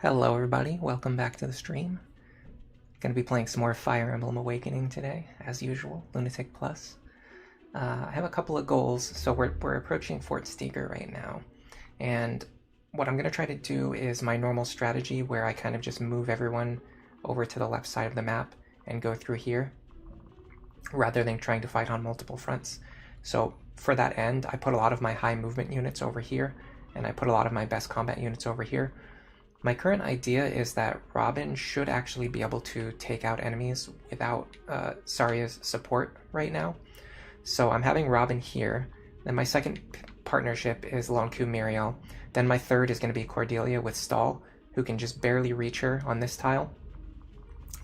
Hello everybody, welcome back to the stream. Gonna be playing some more Fire Emblem Awakening today, as usual, Lunatic Plus. I have a couple of goals, so we're approaching Fort Steger right now. And what I'm gonna try to do is my normal strategy where I kind of just move everyone over to the left side of the map and go through here, rather than trying to fight on multiple fronts. So for that end, I put a lot of my high movement units over here, and I put a lot of my best combat units over here. My current idea is that Robin should actually be able to take out enemies without Saria's support right now. So I'm having Robin here. Then my second partnership is Lonku Muriel. Then my third is going to be Cordelia with Stall, who can just barely reach her on this tile.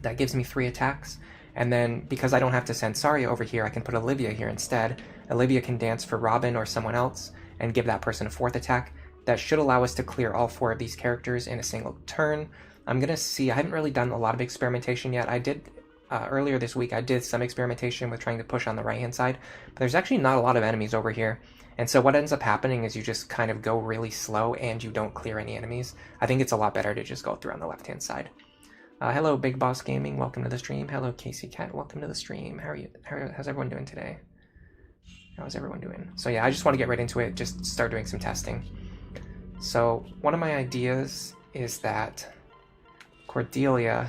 That gives me 3 attacks. And then because I don't have to send Saria over here, I can put Olivia here instead. Olivia can dance for Robin or someone else and give that person a 4th attack. That should allow us to clear all 4 of these characters in a single turn. I'm going to see, I haven't really done a lot of experimentation yet. I did, earlier this week, I did some experimentation with trying to push on the right-hand side, but there's actually not a lot of enemies over here. And so what ends up happening is you just kind of go really slow and you don't clear any enemies. I think it's a lot better to just go through on the left-hand side. Hello, Big Boss Gaming, welcome to the stream. Hello, Casey Cat, welcome to the stream. How are you? How's everyone doing today? How's everyone doing? So yeah, I just want to get right into it, just start doing some testing. So one of my ideas is that Cordelia,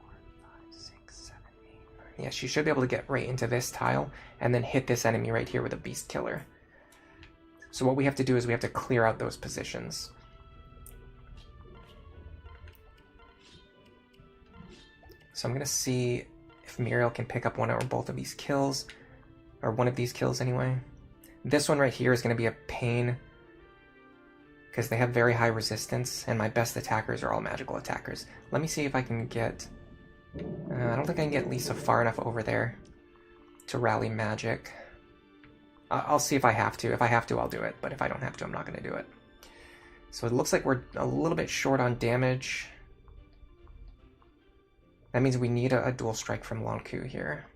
4, 5, 6, 7, 8, 9. Yeah, she should be able to get right into this tile and then hit this enemy right here with a Beast Killer. So what we have to do is we have to clear out those positions. So I'm going to see if Muriel can pick up one or both of these kills, or one of these kills anyway. This one right here is going to be a pain, because they have very high resistance, and my best attackers are all magical attackers. Let me see if I can get... I don't think I can get Lisa far enough over there to rally magic. I'll see if I have to. If I have to, I'll do it, but if I don't have to, I'm not going to do it. So it looks like we're a little bit short on damage. That means we need a dual strike from Lonku here.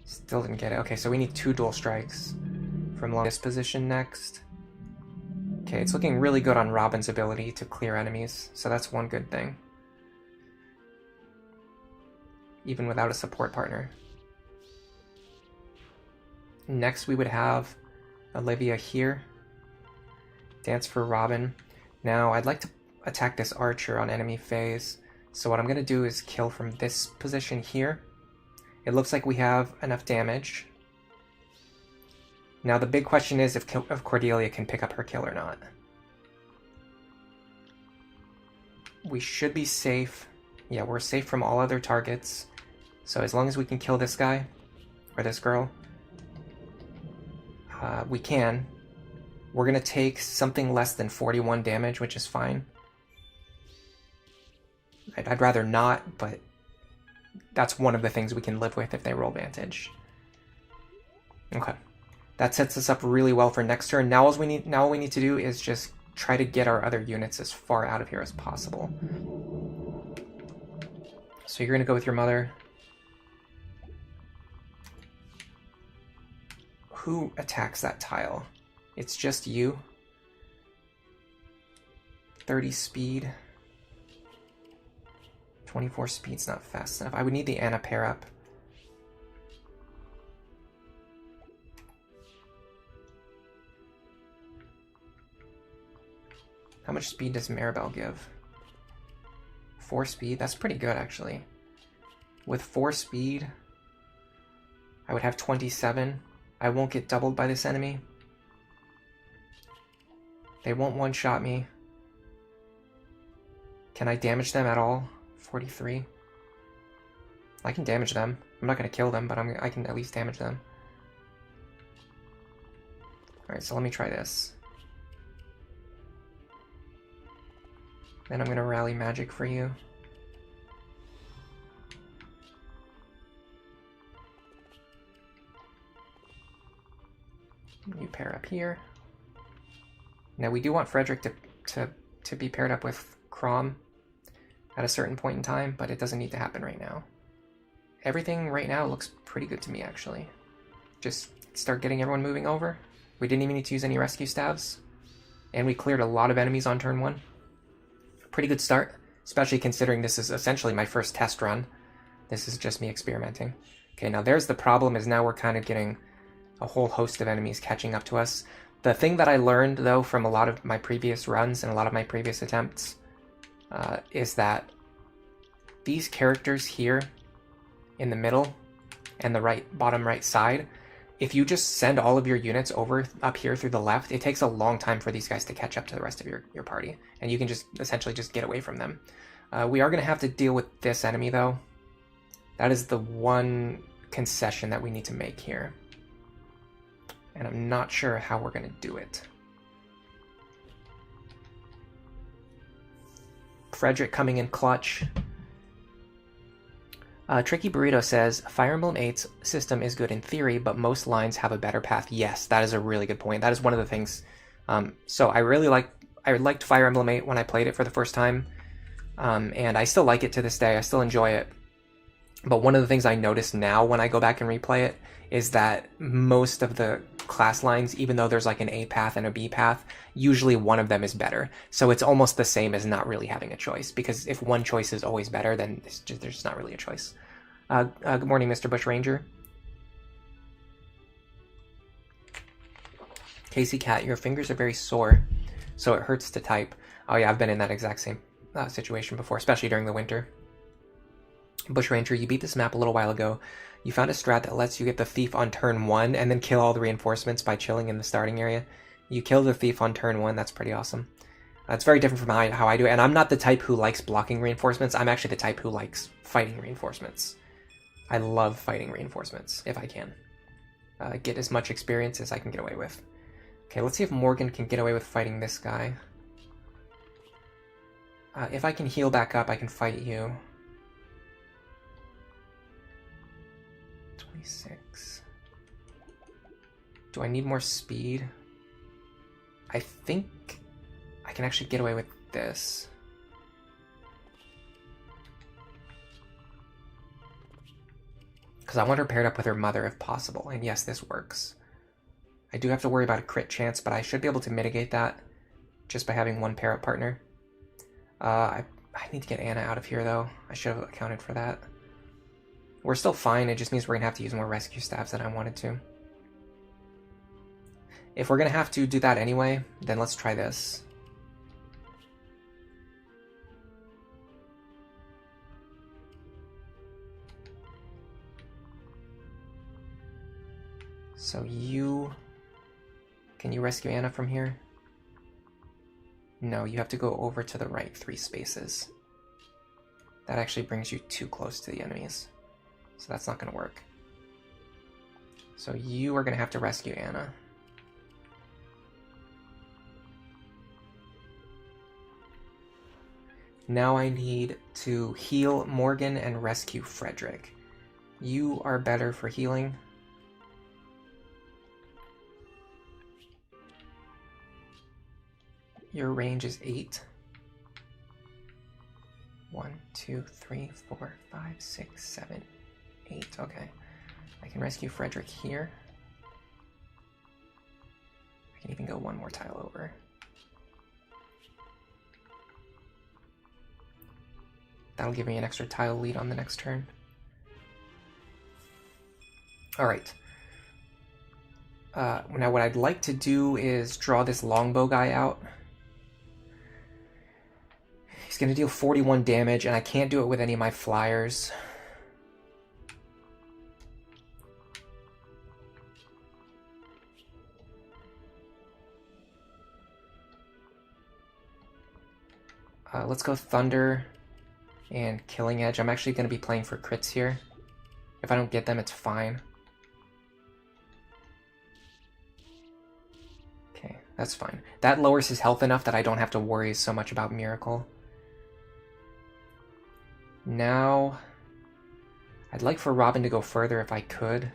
Still didn't get it. Okay, so we need 2 dual strikes from this position next. Okay, it's looking really good on Robin's ability to clear enemies, so that's one good thing. Even without a support partner. Next we would have Olivia here. Dance for Robin. Now I'd like to attack this archer on enemy phase, so what I'm going to do is kill from this position here. It looks like we have enough damage. Now the big question is if Cordelia can pick up her kill or not. We should be safe. Yeah, we're safe from all other targets. So as long as we can kill this guy, or this girl, we can. We're going to take something less than 41 damage, which is fine. I'd rather not, but that's one of the things we can live with if they roll Vantage. Okay. That sets us up really well for next turn. Now all we need to do is just try to get our other units as far out of here as possible. So you're going to go with your mother. Who attacks that tile? It's just you. 30 speed. 24 speed's not fast enough. I would need the Anna pair up. How much speed does Maribel give? 4 speed? That's pretty good, actually. With 4 speed, I would have 27. I won't get doubled by this enemy. They won't one-shot me. Can I damage them at all? 43. I can damage them. I'm not going to kill them, but I can at least damage them. Alright, so let me try this. Then I'm going to rally magic for you. You pair up here. Now we do want Frederick to be paired up with Crom at a certain point in time, but it doesn't need to happen right now. Everything right now looks pretty good to me, actually. Just start getting everyone moving over. We didn't even need to use any rescue staves. And we cleared a lot of enemies on turn 1. Pretty good start, especially considering this is essentially my first test run. This is just me experimenting. Okay, now there's the problem, is now we're kind of getting a whole host of enemies catching up to us. The thing that I learned, though, from a lot of my previous runs and a lot of my previous attempts is that these characters here in the middle and the bottom right side, if you just send all of your units over up here through the left, it takes a long time for these guys to catch up to the rest of your party. And you can just essentially just get away from them. We are going to have to deal with this enemy, though. That is the one concession that we need to make here. And I'm not sure how we're going to do it. Frederick coming in clutch. Tricky Burrito says, Fire Emblem 8's system is good in theory, but most lines have a better path. Yes, that is a really good point. That is one of the things. So I liked Fire Emblem 8 when I played it for the first time. And I still like it to this day. I still enjoy it. But one of the things I notice now when I go back and replay it is that most of the class lines, even though there's like an A path and a B path, usually one of them is better. So it's almost the same as not really having a choice, because if one choice is always better, then there's just not really a choice. Good morning, Mr. Bushranger. Casey Cat, your fingers are very sore, so it hurts to type. Oh yeah, I've been in that exact same situation before, especially during the winter. Bushranger, you beat this map a little while ago. You found a strat that lets you get the thief on turn 1 and then kill all the reinforcements by chilling in the starting area. You kill the thief on turn 1, that's pretty awesome. It's very different from how I do it, and I'm not the type who likes blocking reinforcements. I'm actually the type who likes fighting reinforcements. I love fighting reinforcements, if I can. Get as much experience as I can get away with. Okay, let's see if Morgan can get away with fighting this guy. If I can heal back up, I can fight you. 26. Do I need more speed? I think I can actually get away with this. Because I want her paired up with her mother if possible, and yes, this works. I do have to worry about a crit chance, but I should be able to mitigate that just by having one pair up partner. I need to get Anna out of here, though. I should have accounted for that. We're still fine, it just means we're going to have to use more rescue staffs than I wanted to. If we're going to have to do that anyway, then let's try this. So can you rescue Anna from here? No, you have to go over to the right 3 spaces. That actually brings you too close to the enemies. So that's not going to work. So you are going to have to rescue Anna. Now I need to heal Morgan and rescue Frederick. You are better for healing. Your range is 8. 1, 2, 3, 4, 5, 6, 7, 8. Okay. I can rescue Frederick here. I can even go one more tile over. That'll give me an extra tile lead on the next turn. Alright. Now what I'd like to do is draw this longbow guy out. He's going to deal 41 damage, and I can't do it with any of my flyers. Let's go Thunder and Killing Edge. I'm actually going to be playing for crits here. If I don't get them, it's fine. Okay, that's fine. That lowers his health enough that I don't have to worry so much about Miracle. Now, I'd like for Robin to go further if I could,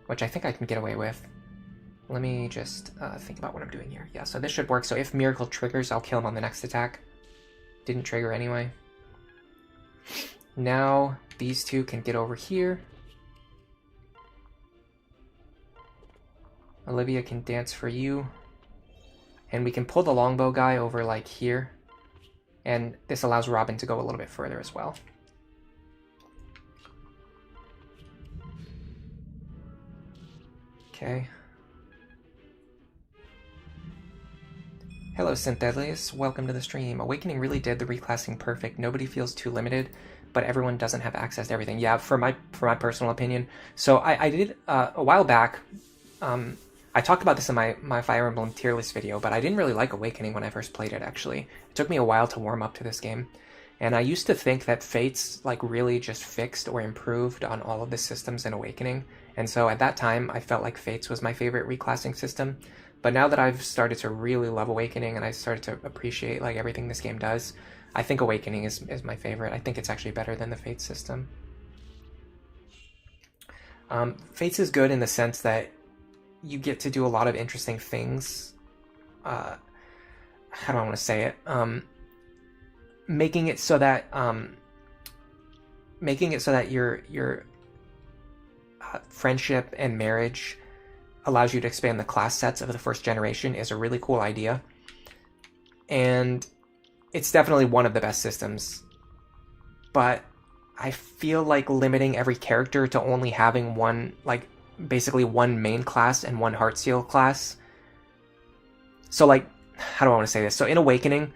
which I think I can get away with. Let me just think about what I'm doing here. Yeah, so this should work. So if Miracle triggers, I'll kill him on the next attack. Didn't trigger anyway. Now, these two can get over here. Olivia can dance for you. And we can pull the longbow guy over like here. And this allows Robin to go a little bit further as well. Okay. Hello, Synthelius. Welcome to the stream. Awakening really did the reclassing perfect. Nobody feels too limited, but everyone doesn't have access to everything. Yeah, for my personal opinion. So I did a while back. I talked about this in my Fire Emblem tier list video, but I didn't really like Awakening when I first played it. Actually, it took me a while to warm up to this game, and I used to think that Fates like really just fixed or improved on all of the systems in Awakening. And so at that time, I felt like Fates was my favorite reclassing system. But now that I've started to really love Awakening and I started to appreciate like everything this game does, I think Awakening is my favorite. I think it's actually better than the Fates system. Fates is good in the sense that you get to do a lot of interesting things. How do I want to say it? Making it so that your friendship and marriage allows you to expand the class sets of the first generation is a really cool idea. And it's definitely one of the best systems. But I feel like limiting every character to only having one, like, basically one main class and one Heartsteel class. So, like, how do I want to say this? So in Awakening,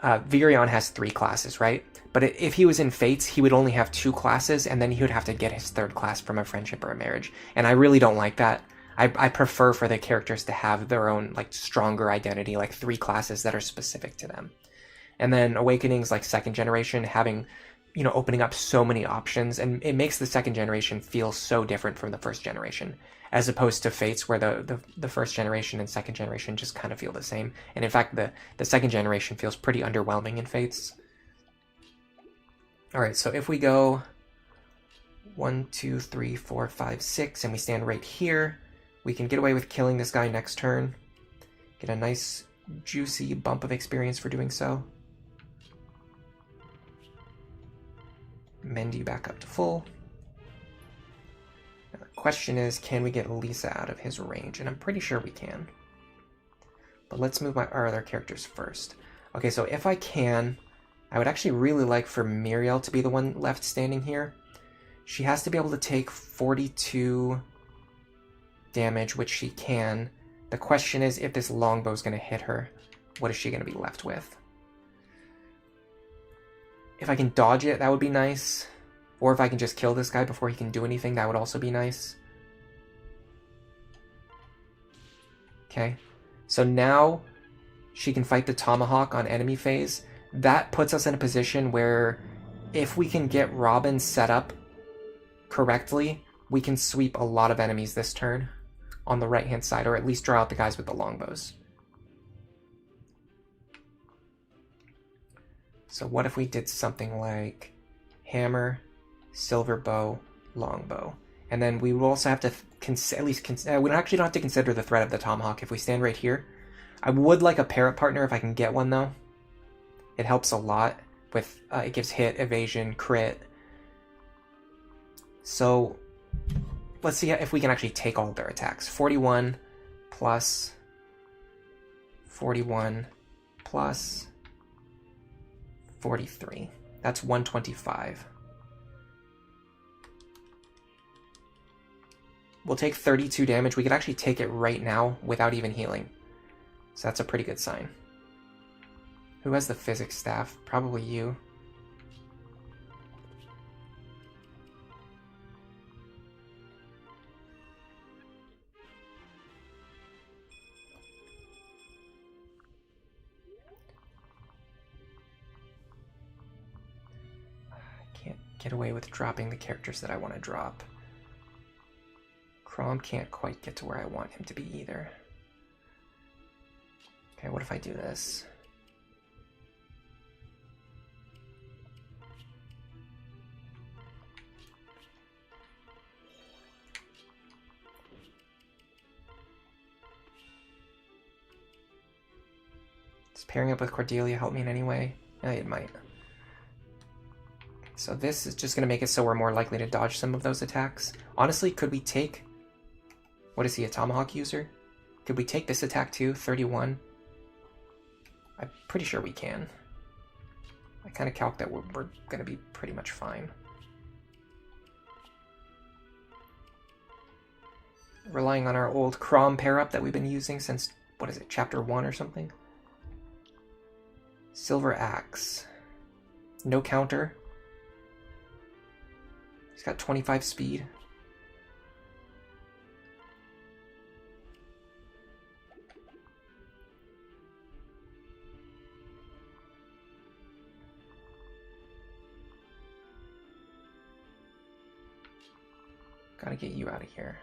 Virion has 3 classes, right? But if he was in Fates, he would only have 2 classes, and then he would have to get his 3rd class from a friendship or a marriage. And I really don't like that. I prefer for the characters to have their own, like, stronger identity, like 3 classes that are specific to them. And then Awakening's, like, 2nd generation, having, you know, opening up so many options, and it makes the 2nd generation feel so different from the 1st generation, as opposed to Fates, where the 1st generation and 2nd generation just kind of feel the same. And in fact, the 2nd generation feels pretty underwhelming in Fates. Alright, so if we go 1, 2, 3, 4, 5, 6, and we stand right here, we can get away with killing this guy next turn. Get a nice, juicy bump of experience for doing so. Mend you back up to full. Now, the question is, can we get Lisa out of his range? And I'm pretty sure we can. But let's move our other characters first. Okay, so if I can, I would actually really like for Muriel to be the one left standing here. She has to be able to take 42 damage, which she can. The question is, if this longbow is going to hit her, what is she going to be left with? If I can dodge it, that would be nice. Or if I can just kill this guy before he can do anything, that would also be nice. Okay, so now she can fight the tomahawk on enemy phase. That puts us in a position where if we can get Robin set up correctly, we can sweep a lot of enemies this turn on the right-hand side, or at least draw out the guys with the longbows. So what if we did something like hammer, silver bow, longbow? And then we will also have to we don't have to consider the threat of the tomahawk if we stand right here. I would like a parrot partner if I can get one, though. It helps a lot with, it gives hit, evasion, crit. So let's see if we can actually take all of their attacks. 41 plus 41 plus 43. That's 125. We'll take 32 damage. We could actually take it right now without even healing. So that's a pretty good sign. Who has the physics staff? Probably you. I can't get away with dropping the characters that I want to drop. Crom can't quite get to where I want him to be either. Okay, what if I do this? Does pairing up with Cordelia help me in any way? Yeah, it might. So this is just going to make it so we're more likely to dodge some of those attacks. Honestly, could we take... What is he, a tomahawk user? Could we take this attack too? 31. I'm pretty sure we can. I kind of calc that we're going to be pretty much fine. Relying on our old Crom pair-up that we've been using since, what is it, chapter 1 or something? Silver Axe. No counter. He's got 25 speed. Gotta get you out of here.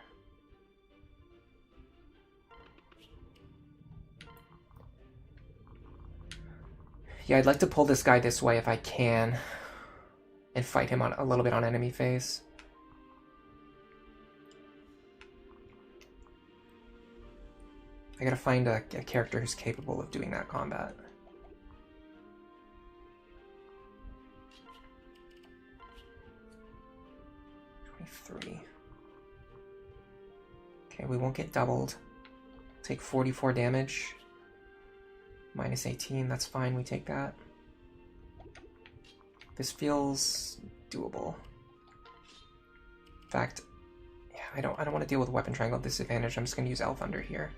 Yeah, I'd like to pull this guy this way if I can, and fight him on a little bit on enemy phase. I gotta find a character who's capable of doing that combat. Okay, we won't get doubled. Take 44 damage. Minus 18, that's fine, we take that. This feels doable. In fact, yeah, I don't want to deal with weapon triangle disadvantage. I'm just gonna use Elf Under here.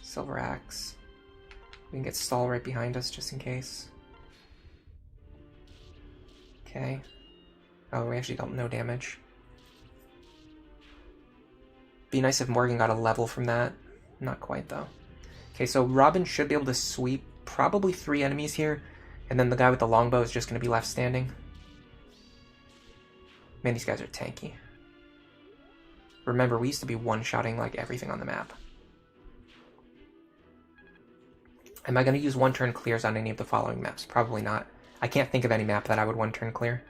Silver Axe. We can get Stall right behind us just in case. Okay. Oh, we actually don't know damage. Be nice if Morgan got a level from that. Not quite, though. Okay, so Robin should be able to sweep probably 3 enemies here, and then the guy with the longbow is just going to be left standing. Man, these guys are tanky. Remember, we used to be one-shotting like everything on the map. Am I going to use one-turn clears on any of the following maps? Probably not. I can't think of any map that I would one-turn clear.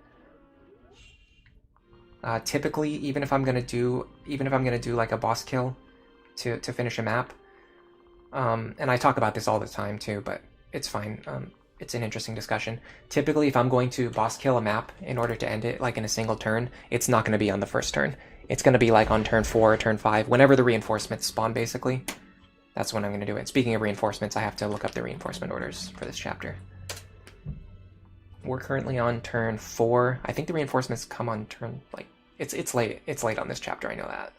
Typically, even if I'm gonna do like a boss kill to finish a map, and I talk about this all the time too, but it's fine. It's an interesting discussion. Typically, if I'm going to boss kill a map in order to end it like in a single turn, it's not going to be on the first turn. It's going to be like on turn 4 or turn 5, whenever the reinforcements spawn. Basically, that's when I'm going to do it. Speaking of reinforcements, I have to look up the reinforcement orders for this chapter. We're currently on turn 4. I think the reinforcements come on turn, like, it's late. It's late on this chapter, I know that.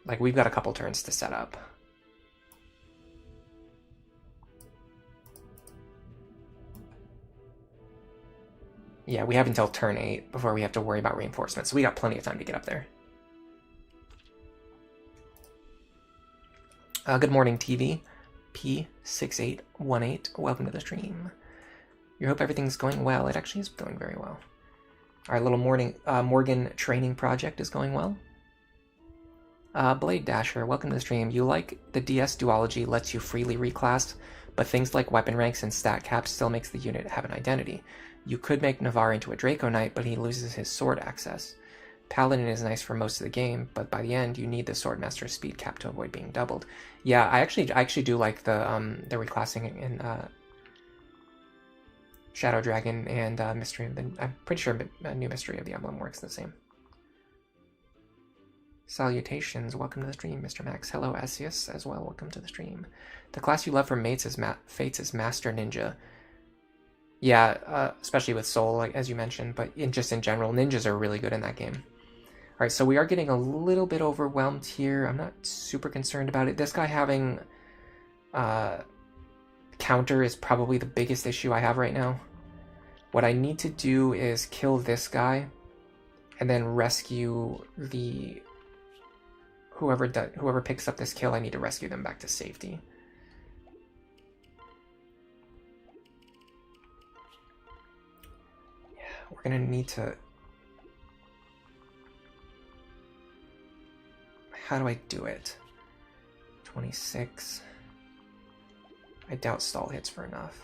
Like, we've got a couple turns to set up. Yeah, we have until turn 8 before we have to worry about reinforcements, so we got plenty of time to get up there. Good morning, TV. P6818, welcome to the stream. You hope everything's going well. It actually is going very well. Our little Morgan training project is going well. Blade Dasher, welcome to the stream. You like the DS duology lets you freely reclass, but things like weapon ranks and stat caps still makes the unit have an identity. You could make Navarre into a Draco Knight, but he loses his sword access. Paladin is nice for most of the game, but by the end, you need the Swordmaster speed cap to avoid being doubled. Yeah, I actually do like the reclassing in Shadow Dragon and Mystery of the... I'm pretty sure New Mystery of the Emblem works the same. Salutations, welcome to the stream, Mr. Max. Hello, Asius, as well, welcome to the stream. The class you love from Fates is Master Ninja. Yeah, especially with Soul, like, as you mentioned, but just in general, ninjas are really good in that game. Alright, so we are getting a little bit overwhelmed here. I'm not super concerned about it. This guy having counter is probably the biggest issue I have right now. What I need to do is kill this guy and then rescue the... Whoever picks up this kill, I need to rescue them back to safety. Yeah, we're gonna need to... How do I do it? 26. I doubt stall hits for enough.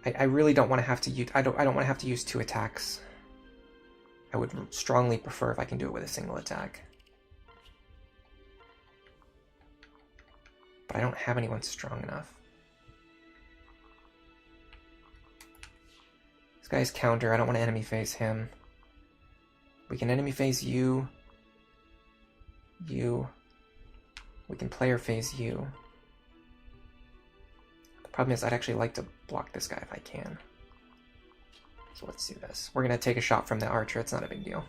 I really don't want to have to use... I don't want to have to use 2 attacks. I would strongly prefer if I can do it with a single attack. But I don't have anyone strong enough. guy's counter. I don't want to enemy phase him. We can enemy phase you. You. We can player phase you. The problem is I'd actually like to block this guy if I can. So let's do this. We're going to take a shot from the archer. It's not a big deal.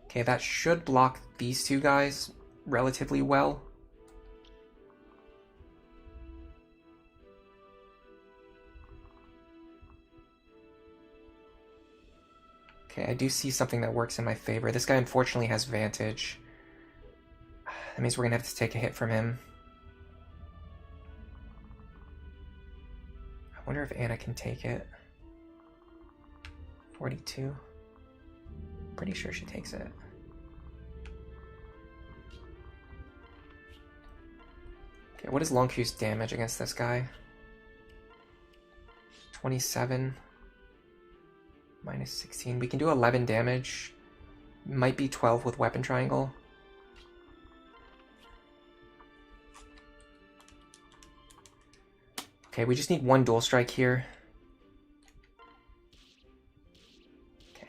Okay, that should block these two guys relatively well. Okay, I do see something that works in my favor. This guy unfortunately has Vantage. That means we're going to have to take a hit from him. I wonder if Anna can take it. 42. Pretty sure she takes it. Okay, what is Long Q's damage against this guy? 27. Minus 16. We can do 11 damage. Might be 12 with Weapon Triangle. Okay, we just need one dual strike here. Okay.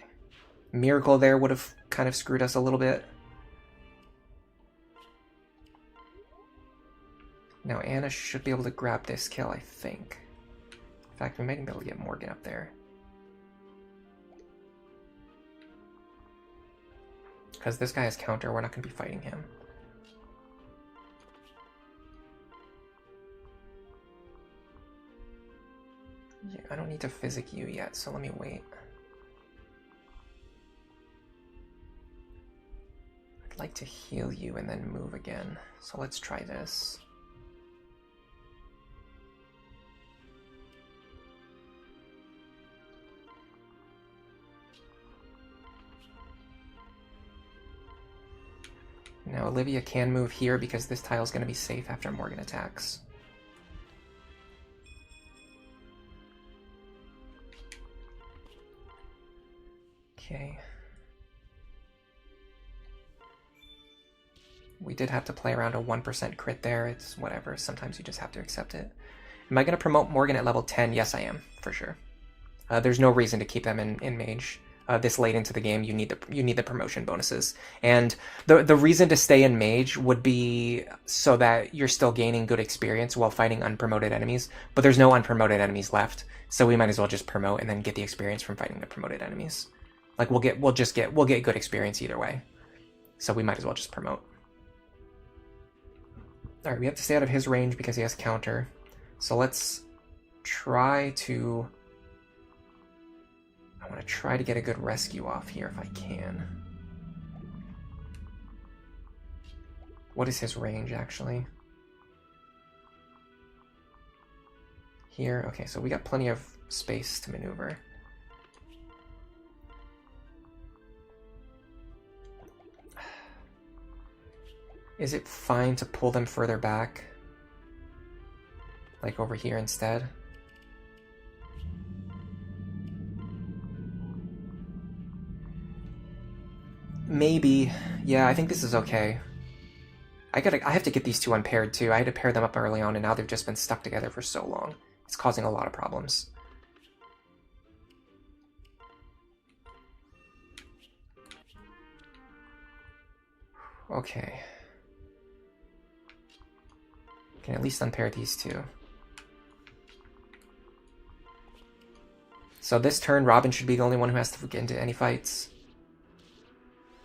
Miracle there would have kind of screwed us a little bit. Now Anna should be able to grab this kill, I think. In fact, we might even be able to get Morgan up there. Because this guy has counter, we're not going to be fighting him. Yeah, I don't need to physic you yet, so let me wait. I'd like to heal you and then move again. So let's try this. Now Olivia can move here because this tile is going to be safe after Morgan attacks. Okay. We did have to play around a 1% crit there. It's whatever. Sometimes you just have to accept it. Am I going to promote Morgan at level 10? Yes, I am, for sure. There's no reason to keep them in Mage. This late into the game, you need the promotion bonuses, and the reason to stay in Mage would be so that you're still gaining good experience while fighting unpromoted enemies. But there's no unpromoted enemies left, so we might as well just promote and then get the experience from fighting the promoted enemies. Like we'll get good experience either way, so we might as well just promote. All right, we have to stay out of his range because he has counter, so let's try to. I want to try to get a good rescue off here if I can. What is his range, actually? Here? Okay, so we got plenty of space to maneuver. Is it fine to pull them further back? Like over here instead? Maybe. Yeah, I think this is okay. I have to get these two unpaired too. I had to pair them up early on and now they've just been stuck together for so long. It's causing a lot of problems. Okay. Can at least unpair these two. So this turn, Robin should be the only one who has to get into any fights.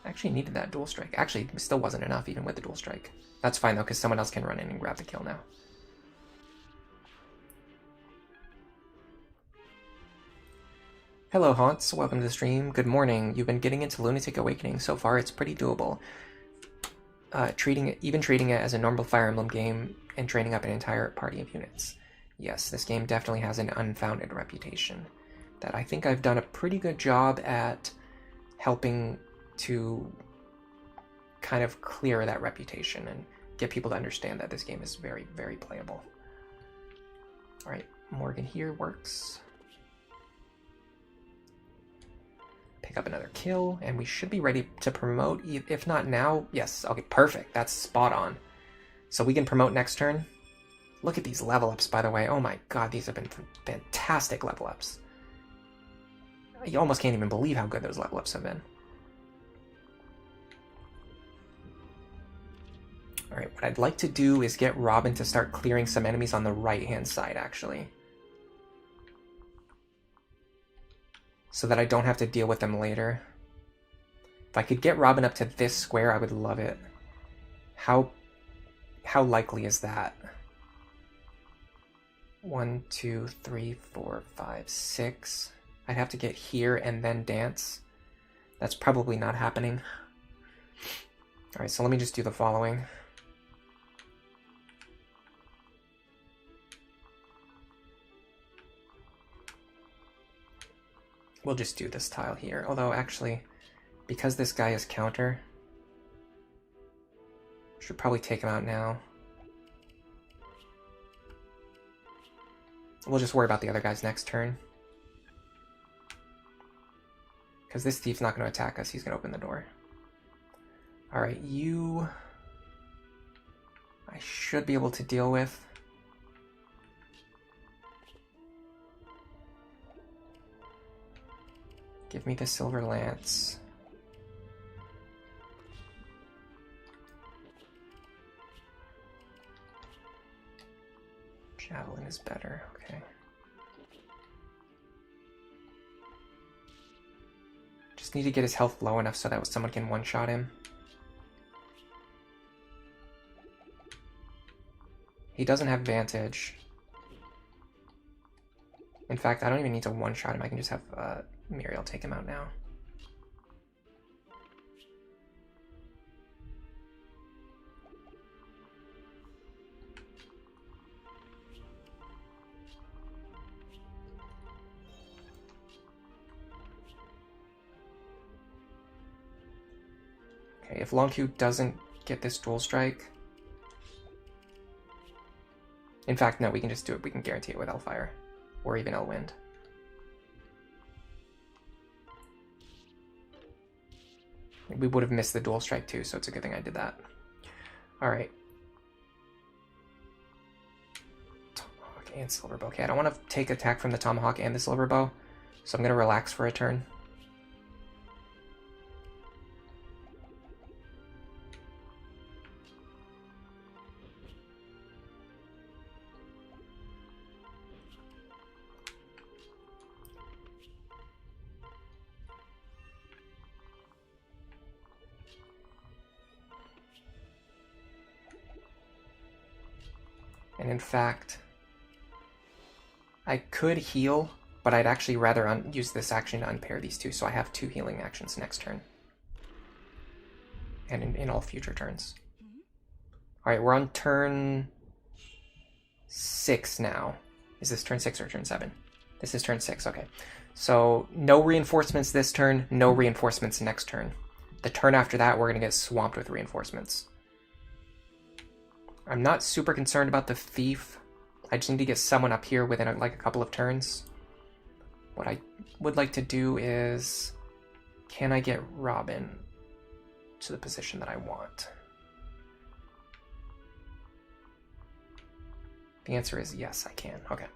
I actually needed that dual strike. Actually, it still wasn't enough even with the dual strike. That's fine though, because someone else can run in and grab the kill now. Hello Haunts, welcome to the stream. Good morning. You've been getting into Lunatic Awakening. So far it's pretty doable. Treating it as a normal Fire Emblem game and training up an entire party of units. Yes, this game definitely has an unfounded reputation that I think I've done a pretty good job at helping to kind of clear that reputation and get people to understand that this game is very, very playable. Alright, Morgan here works. Pick up another kill, and we should be ready to promote, if not now. Yes, okay, perfect. That's spot on. So we can promote next turn. Look at these level ups, by the way. Oh my god, these have been fantastic level ups. You almost can't even believe how good those level ups have been. Alright, what I'd like to do is get Robin to start clearing some enemies on the right-hand side, actually. So that I don't have to deal with them later. If I could get Robin up to this square, I would love it. How likely is that? 1, 2, 3, 4, 5, 6. I'd have to get here and then dance. That's probably not happening. Alright, so let me just do the following. We'll just do this tile here. Although, actually, because this guy is counter, should probably take him out now. We'll just worry about the other guys next turn. Because this thief's not going to attack us, he's going to open the door. Alright, you... I should be able to deal with. Give me the silver lance. Javelin is better, okay. Just need to get his health low enough so that someone can one-shot him. He doesn't have Vantage. In fact, I don't even need to one-shot him. I can just have Muriel take him out now. Okay, if Long Q doesn't get this dual strike... In fact, no, we can just do it. We can guarantee it with Hellfire. Or even Elwind. We would have missed the dual strike too, so it's a good thing I did that. Alright. Tomahawk and Silver Bow. Okay, I don't want to take attack from the Tomahawk and the Silver Bow, so I'm going to relax for a turn. And in fact, I could heal, but I'd actually rather use this action to unpair these two, so I have 2 healing actions next turn. And in all future turns. Alright, we're on turn 6 now. Is this turn 6 or turn 7? This is turn 6, okay. So, no reinforcements this turn, no reinforcements next turn. The turn after that, we're going to get swamped with reinforcements. I'm not super concerned about the thief. I just need to get someone up here within like a couple of turns. What I would like to do is... Can I get Robin to the position that I want? The answer is yes, I can. Okay.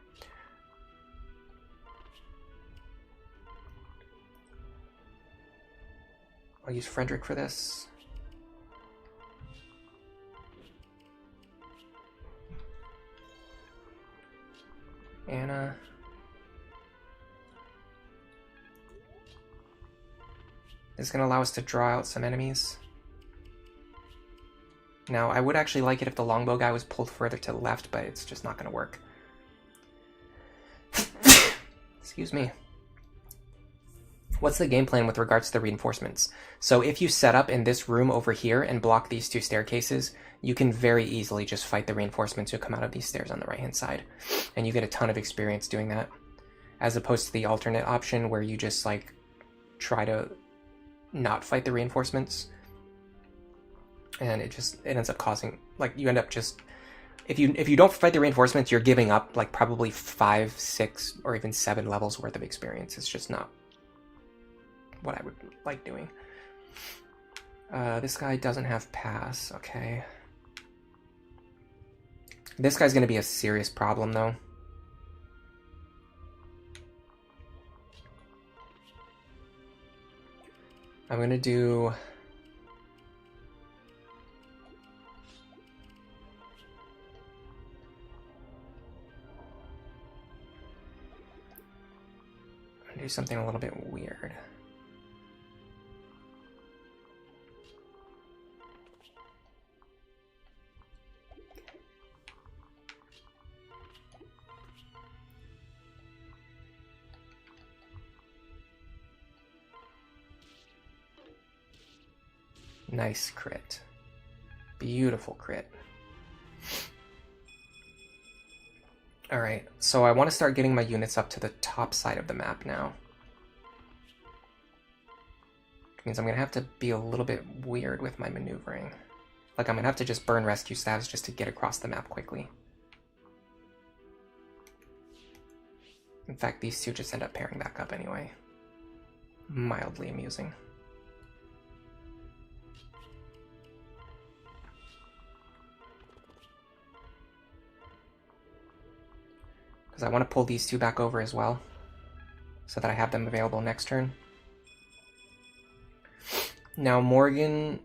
I'll use Frederick for this. Anna. This is going to allow us to draw out some enemies. Now, I would actually like it if the longbow guy was pulled further to the left, but it's just not going to work. Excuse me. What's the game plan with regards to the reinforcements? So if you set up in this room over here and block these 2 staircases, you can very easily just fight the reinforcements who come out of these stairs on the right-hand side. And you get a ton of experience doing that. As opposed to the alternate option where you just, like, try to not fight the reinforcements. And it ends up causing, like, you end up just... If you don't fight the reinforcements, you're giving up, like, probably 5, 6, or even 7 levels worth of experience. It's just not what I would like doing. This guy doesn't have pass, okay. This guy's going to be a serious problem, though. I'm going to do... do something a little bit weird. Nice crit. Beautiful crit. Alright, so I want to start getting my units up to the top side of the map now. Which means I'm going to have to be a little bit weird with my maneuvering. Like, I'm going to have to just burn rescue staves just to get across the map quickly. In fact, these two just end up pairing back up anyway. Mildly amusing. I want to pull these two back over as well, so that I have them available next turn. Now Morgan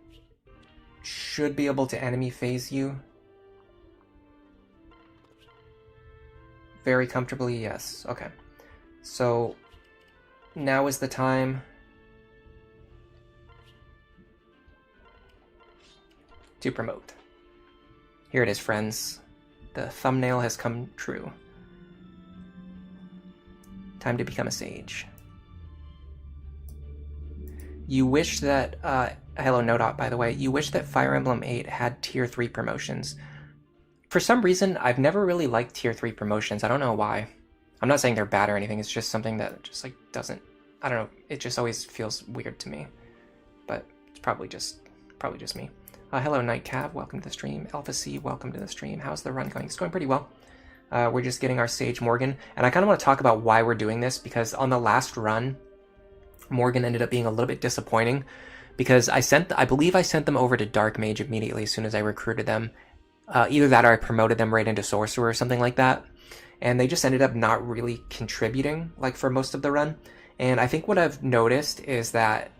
should be able to enemy phase you. Very comfortably, yes. Okay. So now is the time to promote. Here it is, friends. The thumbnail has come true. Time to become a sage. You wish that, hello Nodot, by the way, you wish that Fire Emblem 8 had tier 3 promotions. For some reason, I've never really liked tier 3 promotions. I don't know why. I'm not saying they're bad or anything, it's just something that just like doesn't, I don't know, it just always feels weird to me. But it's probably just me. Hello Nightcab, welcome to the stream. Alpha C, welcome to the stream. How's the run going? It's going pretty well. We're just getting our Sage Morgan, and I kind of want to talk about why we're doing this, because on the last run, Morgan ended up being a little bit disappointing, because I believe I sent them over to Dark Mage immediately as soon as I recruited them. Either that or I promoted them right into Sorcerer or something like that, and they just ended up not really contributing, like, for most of the run. And I think what I've noticed is that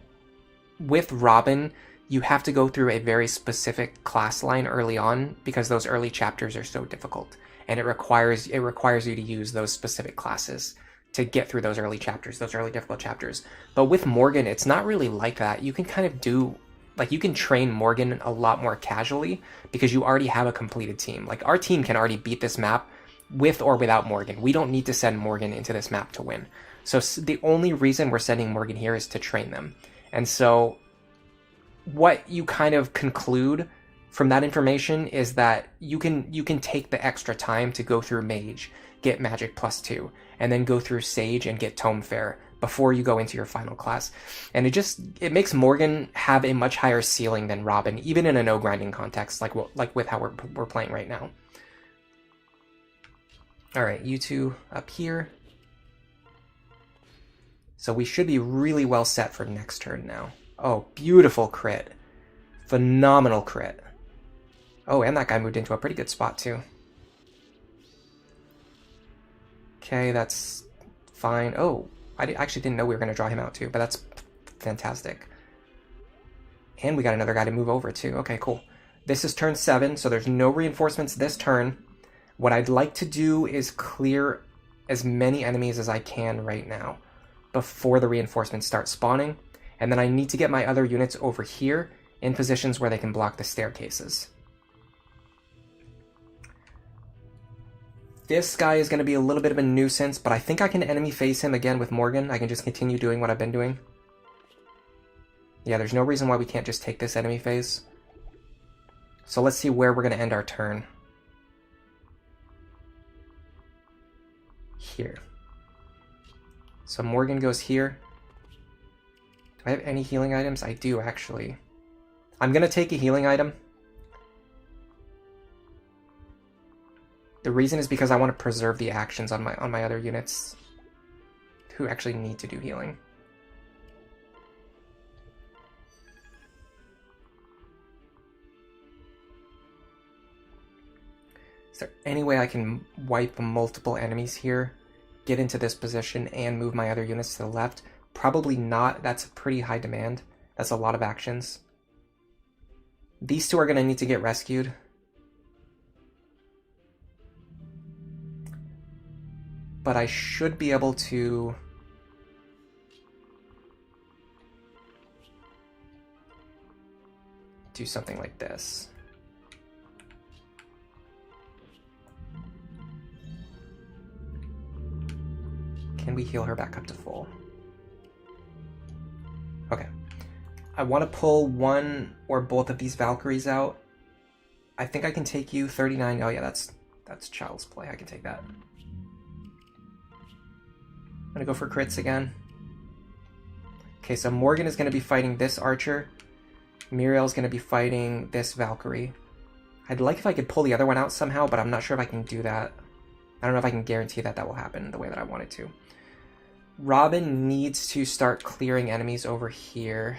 with Robin, you have to go through a very specific class line early on, because those early chapters are so difficult. And it requires you to use those specific classes to get through those early chapters, those early difficult chapters. But with Morgan, it's not really like that. You can kind of do, like, you can train Morgan a lot more casually because you already have a completed team. Like, our team can already beat this map with or without Morgan. We don't need to send Morgan into this map to win. So the only reason we're sending Morgan here is to train them. And so what you kind of conclude from that information is that you can take the extra time to go through Mage, get Magic +2, and then go through Sage and get Tome Fair before you go into your final class. And it makes Morgan have a much higher ceiling than Robin, even in a no grinding context, like with how we're playing right now. All right, you two up here. So we should be really well set for next turn now. Oh, beautiful crit. Phenomenal crit. Oh, and that guy moved into a pretty good spot, too. Okay, that's fine. Oh, I actually didn't know we were going to draw him out, too, but that's fantastic. And we got another guy to move over, too. Okay, cool. This is turn 7, so there's no reinforcements this turn. What I'd like to do is clear as many enemies as I can right now before the reinforcements start spawning. And then I need to get my other units over here in positions where they can block the staircases. This guy is going to be a little bit of a nuisance, but I think I can enemy phase him again with Morgan. I can just continue doing what I've been doing. Yeah, there's no reason why we can't just take this enemy phase. So let's see where we're going to end our turn. Here. So Morgan goes here. Do I have any healing items? I do, actually. I'm going to take a healing item. The reason is because I want to preserve the actions on my other units who actually need to do healing. Is there any way I can wipe multiple enemies here, get into this position, and move my other units to the left? Probably not. That's a pretty high demand. That's a lot of actions. These two are going to need to get rescued. But I should be able to... do something like this. Can we heal her back up to full? Okay. I want to pull one or both of these Valkyries out. I think I can take you 39. Oh yeah, that's child's play. I can take that. I'm gonna go for crits again. Okay, so Morgan is gonna be fighting this archer. Muriel's gonna be fighting this Valkyrie. I'd like if I could pull the other one out somehow, but I'm not sure if I can do that. I don't know if I can guarantee that that will happen the way that I want it to. Robin needs to start clearing enemies over here.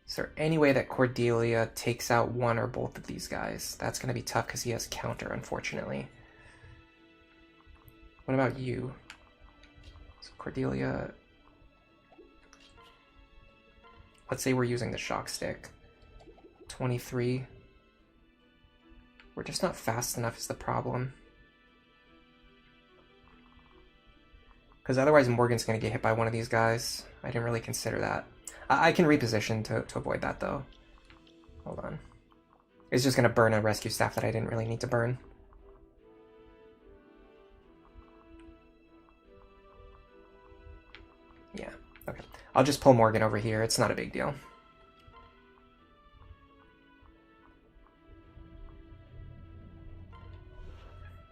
Is there any way that Cordelia takes out one or both of these guys? That's going to be tough because he has counter, unfortunately. What about you? So Cordelia... Let's say we're using the shock stick. 23. We're just not fast enough is the problem. Because otherwise Morgan's going to get hit by one of these guys. I didn't really consider that. I can reposition to avoid that, though. Hold on. It's just going to burn a rescue staff that I didn't really need to burn. Yeah, okay. I'll just pull Morgan over here. It's not a big deal.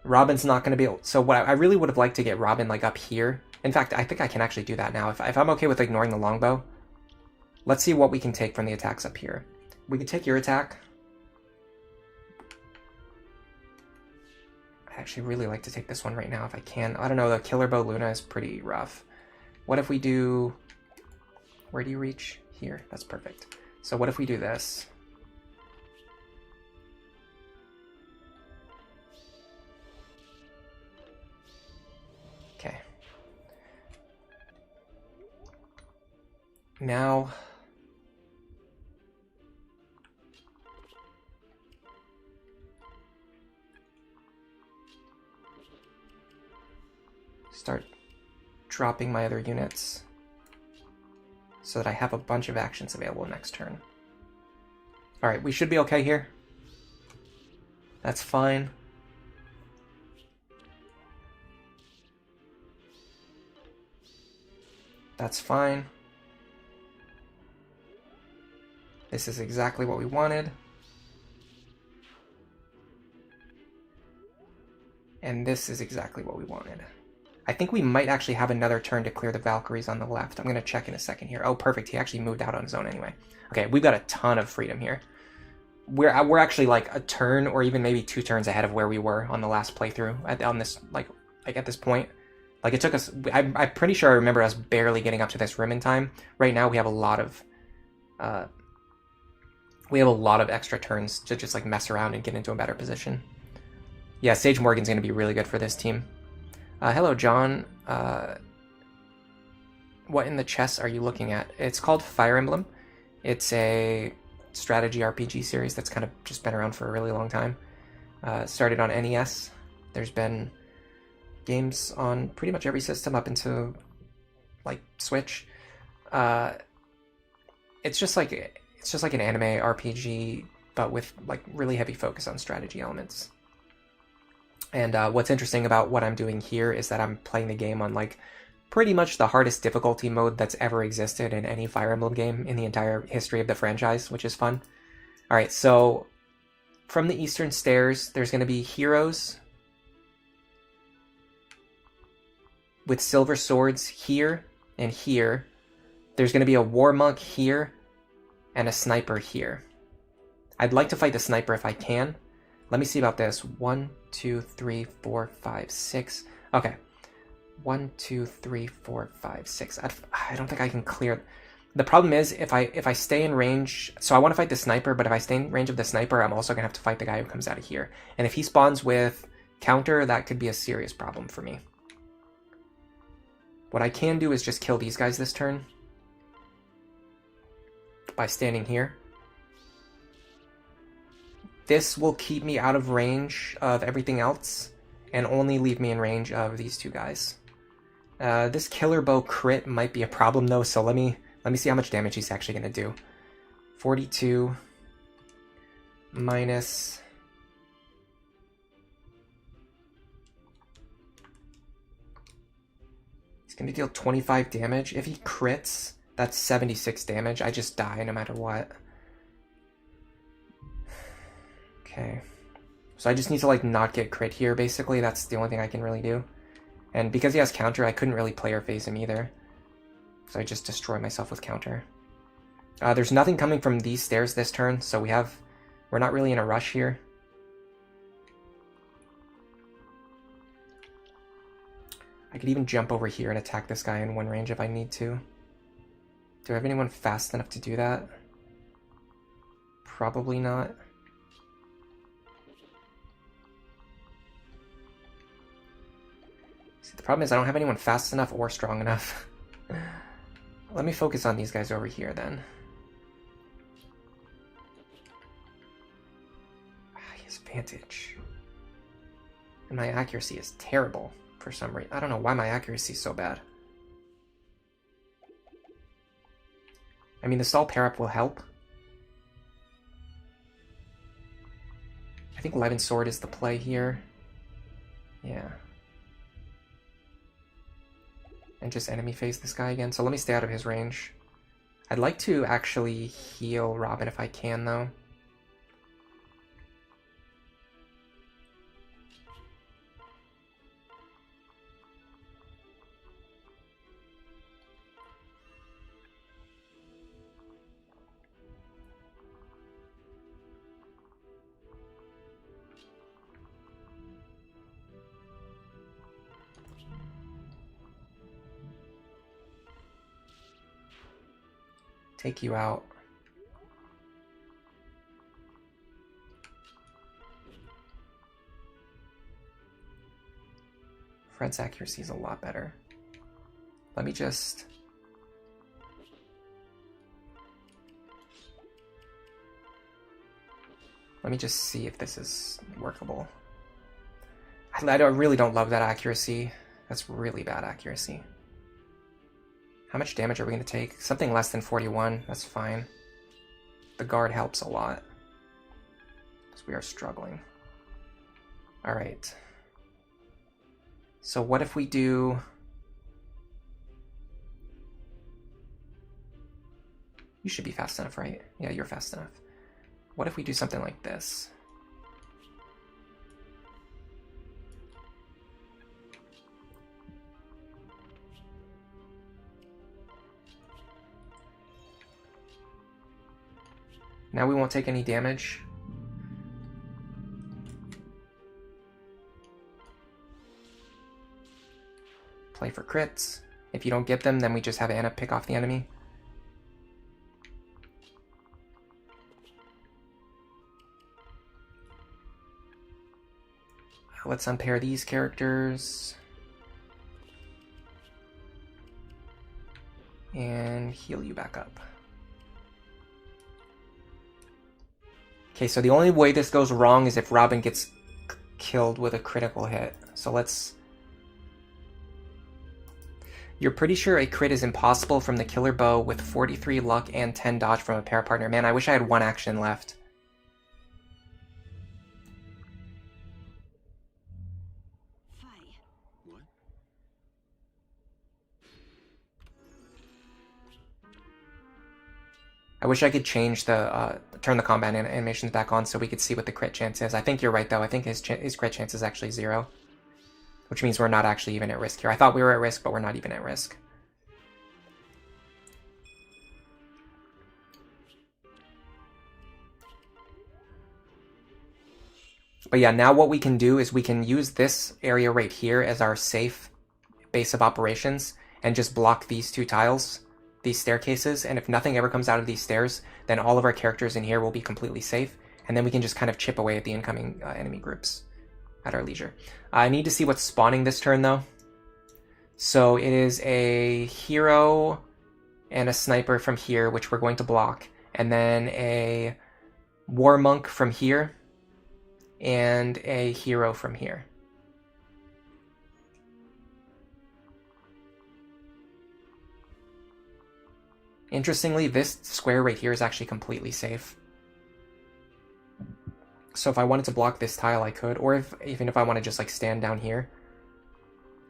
Robin's not going to be able... So what I really would have liked to get Robin, like, up here. In fact, I think I can actually do that now. If I'm okay with ignoring the longbow, let's see what we can take from the attacks up here. We can take your attack. I actually really like to take this one right now if I can. I don't know, the Killer Bow Luna is pretty rough. What if we do... Where do you reach? Here. That's perfect. So what if we do this? Okay. Now... start dropping my other units so that I have a bunch of actions available next turn. Alright, we should be okay here. That's fine. That's fine. This is exactly what we wanted. And this is exactly what we wanted. I think we might actually have another turn to clear the Valkyries on the left. I'm going to check in a second here. Oh, perfect. He actually moved out on his own anyway. Okay, we've got a ton of freedom here. We're actually like a turn or even maybe 2 turns ahead of where we were on the last playthrough on this like at this point. Like it took us, I'm pretty sure I remember us barely getting up to this rim in time. Right now we have a lot of extra turns to just like mess around and get into a better position. Yeah, Sage Morgan's going to be really good for this team. Hello, John. What in the chess are you looking at? It's called Fire Emblem. It's a strategy RPG series that's kind of just been around for a really long time. Started on NES. There's been games on pretty much every system up into like Switch. It's just like an anime RPG, but with like really heavy focus on strategy elements. And what's interesting about what I'm doing here is that I'm playing the game on like pretty much the hardest difficulty mode that's ever existed in any Fire Emblem game in the entire history of the franchise, which is fun. Alright, so from the Eastern Stairs, there's going to be heroes with silver swords here and here. There's going to be a war monk here and a sniper here. I'd like to fight the sniper if I can. Let me see about this. 1, 2, 3, 4, 5, 6. Okay. 1, 2, 3, 4, 5, 6. I don't think I can clear... The problem is if I stay in range, so I want to fight the sniper, but if I stay in range of the sniper, I'm also gonna have to fight the guy who comes out of here. And if he spawns with counter, that could be a serious problem for me. What I can do is just kill these guys this turn by standing here. This will keep me out of range of everything else and only leave me in range of these two guys. This killer bow crit might be a problem though, so let me see how much damage he's actually going to do. 42 minus... He's going to deal 25 damage. If he crits, that's 76 damage. I just die no matter what. Okay. So I just need to like not get crit here basically. That's the only thing I can really do. And because he has counter, I couldn't really player phase him either. So I just destroy myself with counter. There's nothing coming from these stairs this turn, so we're not really in a rush here. I could even jump over here and attack this guy in one range if I need to. Do I have anyone fast enough to do that? Probably not. See, the problem is I don't have anyone fast enough or strong enough. Let me focus on these guys over here then. He has advantage. And my accuracy is terrible for some reason. I don't know why my accuracy is so bad. I mean, the stall pair up will help. I think Levin Sword is the play here. Yeah. And just enemy phase this guy again. So let me stay out of his range. I'd like to actually heal Robin if I can, though. Take you out. Fred's accuracy is a lot better. Let me just... see if this is workable. I really don't love that accuracy. That's really bad accuracy. How much damage are we going to take? Something less than 41. That's fine. The guard helps a lot. Because we are struggling. Alright. So what if we do... You should be fast enough, right? Yeah, you're fast enough. What if we do something like this? Now we won't take any damage. Play for crits. If you don't get them, then we just have Anna pick off the enemy. Let's unpair these characters. And heal you back up. Okay, so the only way this goes wrong is if Robin gets killed with a critical hit. So let's... You're pretty sure a crit is impossible from the killer bow with 43 luck and 10 dodge from a pair partner. Man, I wish I had one action left. What? I wish I could change the turn the combat animations back on so we could see what the crit chance is. I think you're right though. I think his crit chance is actually 0, which means we're not actually even at risk here. I thought we were at risk, but we're not even at risk. But yeah, now what we can do is we can use this area right here as our safe base of operations and just block these two tiles these staircases, and if nothing ever comes out of these stairs, then all of our characters in here will be completely safe, and then we can just kind of chip away at the incoming enemy groups at our leisure. I need to see what's spawning this turn, though. So it is a hero and a sniper from here, which we're going to block, and then a war monk from here, and a hero from here. Interestingly, this square right here is actually completely safe. So if I wanted to block this tile, I could, or even if I want to just like stand down here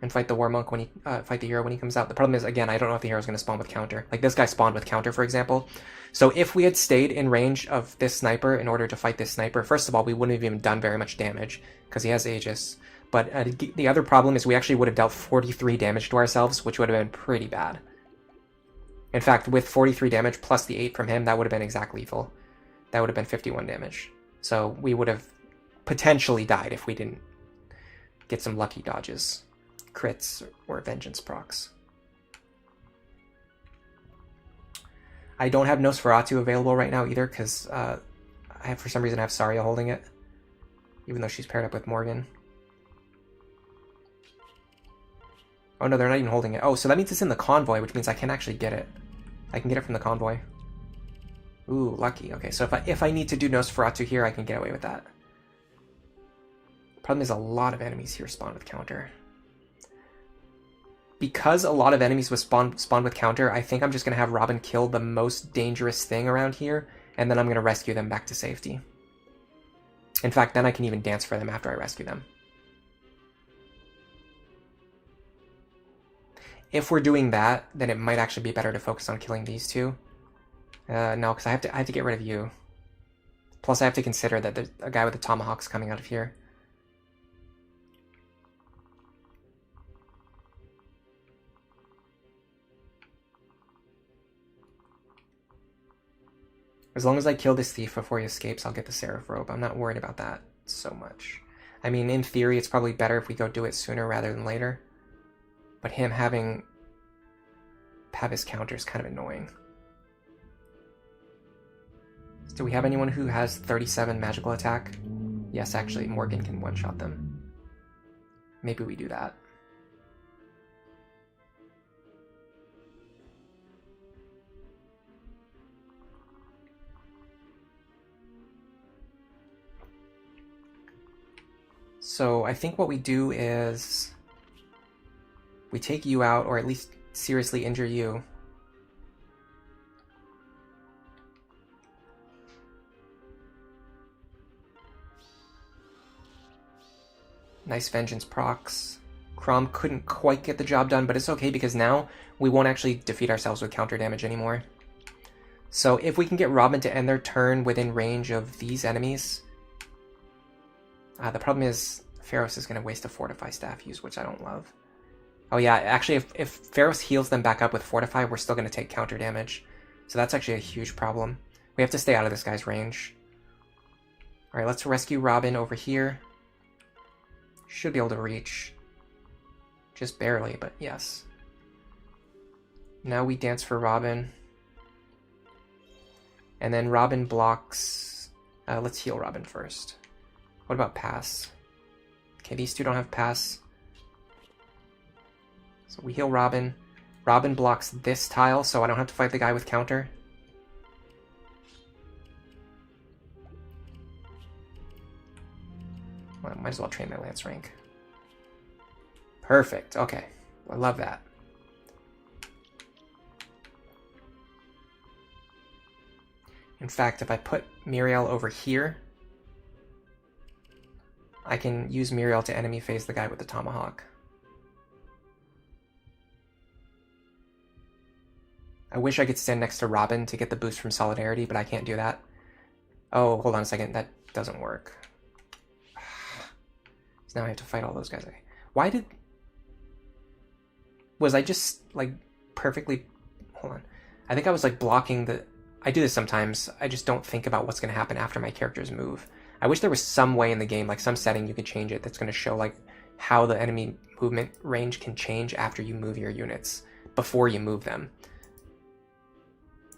and fight the war monk when he fight the hero when he comes out. The problem is, again, I don't know if the hero is going to spawn with counter. Like this guy spawned with counter, for example. So if we had stayed in range of this sniper in order to fight this sniper, first of all, we wouldn't have even done very much damage because he has Aegis. But the other problem is we actually would have dealt 43 damage to ourselves, which would have been pretty bad. In fact, with 43 damage plus the 8 from him, that would have been exact lethal. That would have been 51 damage. So we would have potentially died if we didn't get some lucky dodges, crits, or vengeance procs. I don't have Nosferatu available right now either, because for some reason I have Saria holding it, even though she's paired up with Morgan. Oh no, they're not even holding it. Oh, so that means it's in the convoy, which means I can actually get it. I can get it from the convoy. Ooh, lucky. Okay, so if I need to do Nosferatu here, I can get away with that. Problem is a lot of enemies here spawn with counter. Because a lot of enemies with spawn with counter, I think I'm just going to have Robin kill the most dangerous thing around here, and then I'm going to rescue them back to safety. In fact, then I can even dance for them after I rescue them. If we're doing that, then it might actually be better to focus on killing these two. No, because I have to get rid of you. Plus, I have to consider that there's a guy with the tomahawk's coming out of here. As long as I kill this thief before he escapes, I'll get the Seraph Robe. I'm not worried about that so much. I mean, in theory, it's probably better if we go do it sooner rather than later. But him have his counter is kind of annoying. Do we have anyone who has 37 magical attack? Yes, actually, Morgan can one-shot them. Maybe we do that. So I think what we do is we take you out, or at least seriously injure you. Nice vengeance procs. Crom couldn't quite get the job done, but it's okay because now we won't actually defeat ourselves with counter damage anymore. So if we can get Robin to end their turn within range of these enemies... the problem is Pharos is going to waste a Fortify staff use, which I don't love. Oh yeah, actually if Pharos heals them back up with Fortify, we're still going to take counter damage. So that's actually a huge problem. We have to stay out of this guy's range. Alright, let's rescue Robin over here. Should be able to reach. Just barely, but yes. Now we dance for Robin. And then Robin blocks... let's heal Robin first. What about pass? Okay, these two don't have pass. So we heal Robin. Robin blocks this tile, so I don't have to fight the guy with counter. Well, I might as well train my Lance rank. Perfect, okay. I love that. In fact, if I put Muriel over here, I can use Muriel to enemy phase the guy with the tomahawk. I wish I could stand next to Robin to get the boost from Solidarity, but I can't do that. Oh, hold on a second, that doesn't work. So now I have to fight all those guys. Why did... Was I just, like, perfectly... Hold on. I think I was, like, blocking the... I do this sometimes. I just don't think about what's going to happen after my characters move. I wish there was some way in the game, like some setting you could change it that's going to show, like, how the enemy movement range can change after you move your units, before you move them.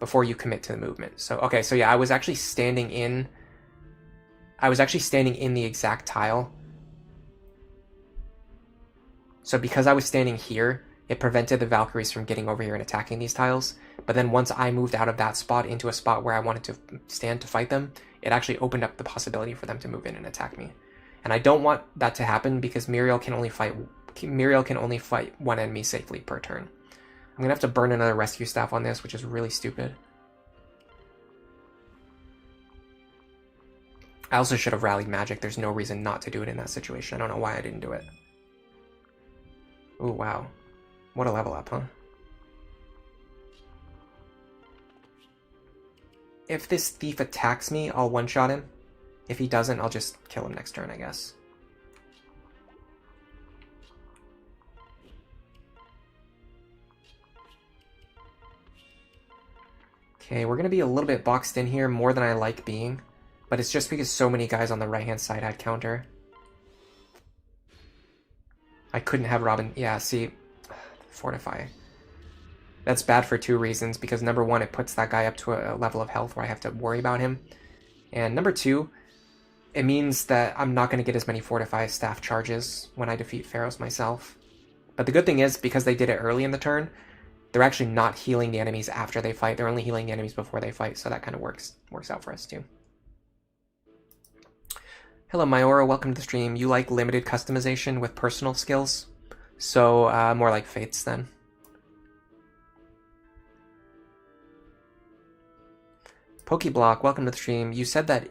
before you commit to the movement. So, okay, so yeah, I was actually standing in the exact tile. So because I was standing here, it prevented the Valkyries from getting over here and attacking these tiles. But then once I moved out of that spot into a spot where I wanted to stand to fight them, it actually opened up the possibility for them to move in and attack me. And I don't want that to happen because Muriel can only fight one enemy safely per turn. I'm going to have to burn another rescue staff on this, which is really stupid. I also should have rallied magic. There's no reason not to do it in that situation. I don't know why I didn't do it. Ooh, wow. What a level up, huh? If this thief attacks me, I'll one-shot him. If he doesn't, I'll just kill him next turn, I guess. Okay, we're going to be a little bit boxed in here, more than I like being. But it's just because so many guys on the right-hand side had counter. I couldn't have Robin... Yeah, see... Fortify. That's bad for two reasons, because number one, it puts that guy up to a level of health where I have to worry about him. And number two, it means that I'm not going to get as many Fortify staff charges when I defeat Pharaohs myself. But the good thing is, because they did it early in the turn, they're actually not healing the enemies after they fight. They're only healing the enemies before they fight, so that kind of works out for us too. Hello, Myora. Welcome to the stream. You like limited customization with personal skills? So, more like Fates then. Pokeblock, welcome to the stream. You said that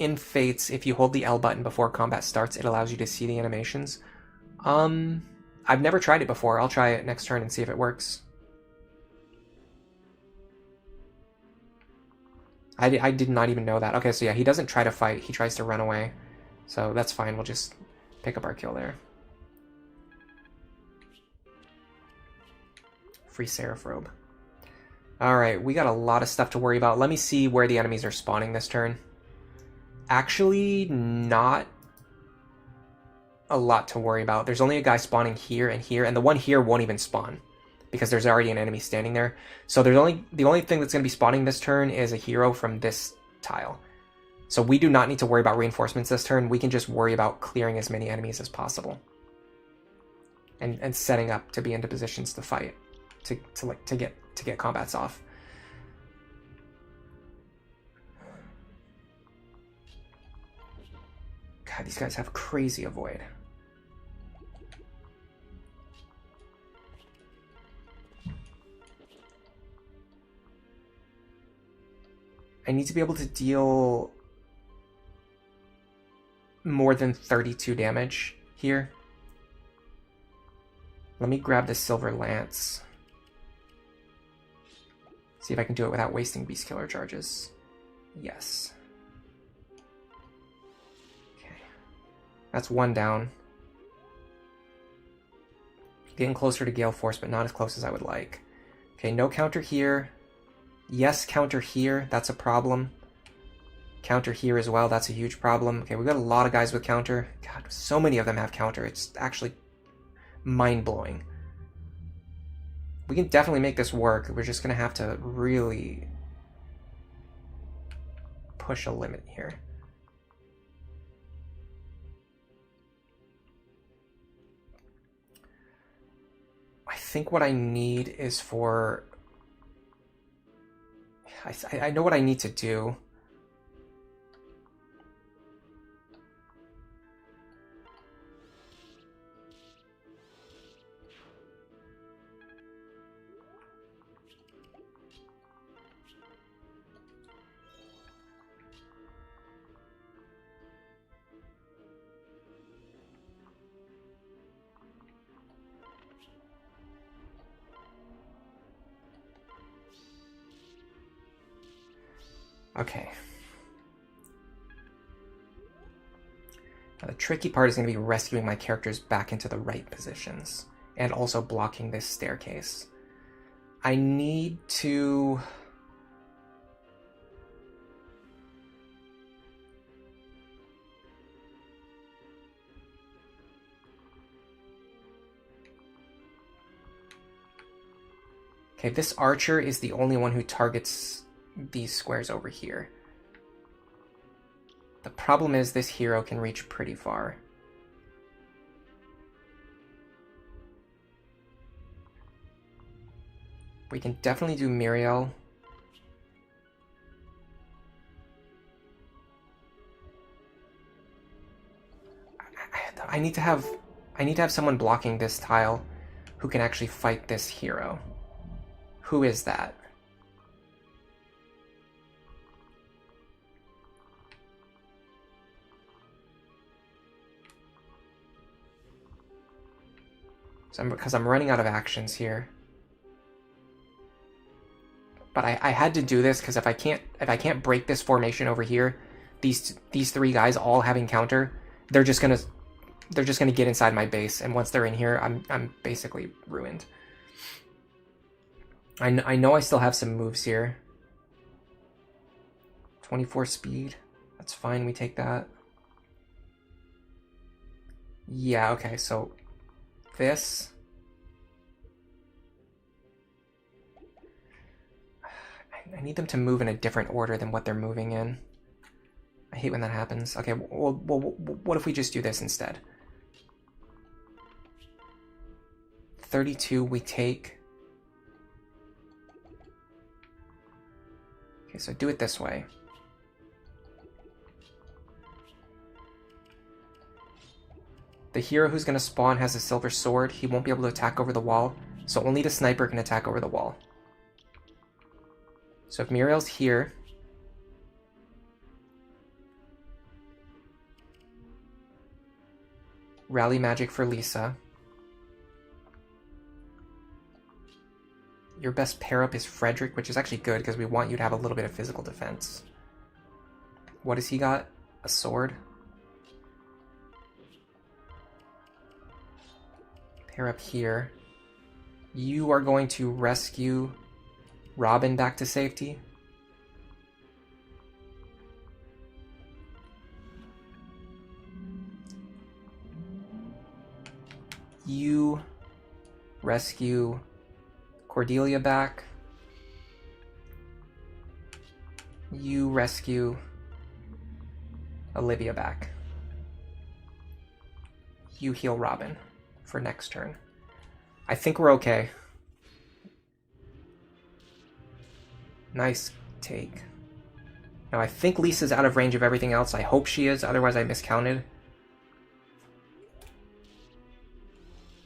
in Fates, if you hold the L button before combat starts, it allows you to see the animations. I've never tried it before. I'll try it next turn and see if it works. I did not even know that. Okay, so yeah, he doesn't try to fight. He tries to run away. So that's fine. We'll just pick up our kill there. Free Seraph Robe. Alright, we got a lot of stuff to worry about. Let me see where the enemies are spawning this turn. Actually, not a lot to worry about. There's only a guy spawning here, and the one here won't even spawn because there's already an enemy standing there. So the only thing that's going to be spawning this turn is a hero from this tile. So we do not need to worry about reinforcements this turn. We can just worry about clearing as many enemies as possible and setting up to be into positions to fight, to get combats off. God, these guys have crazy avoid. I need to be able to deal more than 32 damage here. Let me grab the Silver Lance. See if I can do it without wasting Beast Killer charges. Yes. Okay. That's one down. Getting closer to Gale Force, but not as close as I would like. Okay, no counter here. Yes, counter here. That's a problem. Counter here as well. That's a huge problem. Okay, we've got a lot of guys with counter. God, so many of them have counter. It's actually mind-blowing. We can definitely make this work. We're just going to have to really push a limit here. I think what I need is for... I know what I need to do. Okay. Now the tricky part is going to be rescuing my characters back into the right positions and also blocking this staircase. I need to... Okay, this archer is the only one who targets these squares over here. The problem is this hero can reach pretty far. We can definitely do Muriel. I need to have someone blocking this tile who can actually fight this hero. Who is that? So because I'm running out of actions here. But I had to do this because if I can't break this formation over here, these three guys all having counter, they're just gonna get inside my base, and once they're in here, I'm basically ruined. I know I still have some moves here. 24 speed, that's fine. We take that. Yeah, okay. So this. I need them to move in a different order than what they're moving in. I hate when that happens. Okay, well, what if we just do this instead? 32 we take. Okay, so do it this way. The hero who's going to spawn has a silver sword. He won't be able to attack over the wall, so only the sniper can attack over the wall. So if Muriel's here, rally magic for Lisa. Your best pair up is Frederick, which is actually good because we want you to have a little bit of physical defense. What has he got? A sword. Pair up here. You are going to rescue Robin back to safety. You rescue Cordelia back. You rescue Olivia back. You heal Robin for next turn. I think we're okay. Nice take. Now I think Lisa's out of range of everything else. I hope she is, otherwise I miscounted.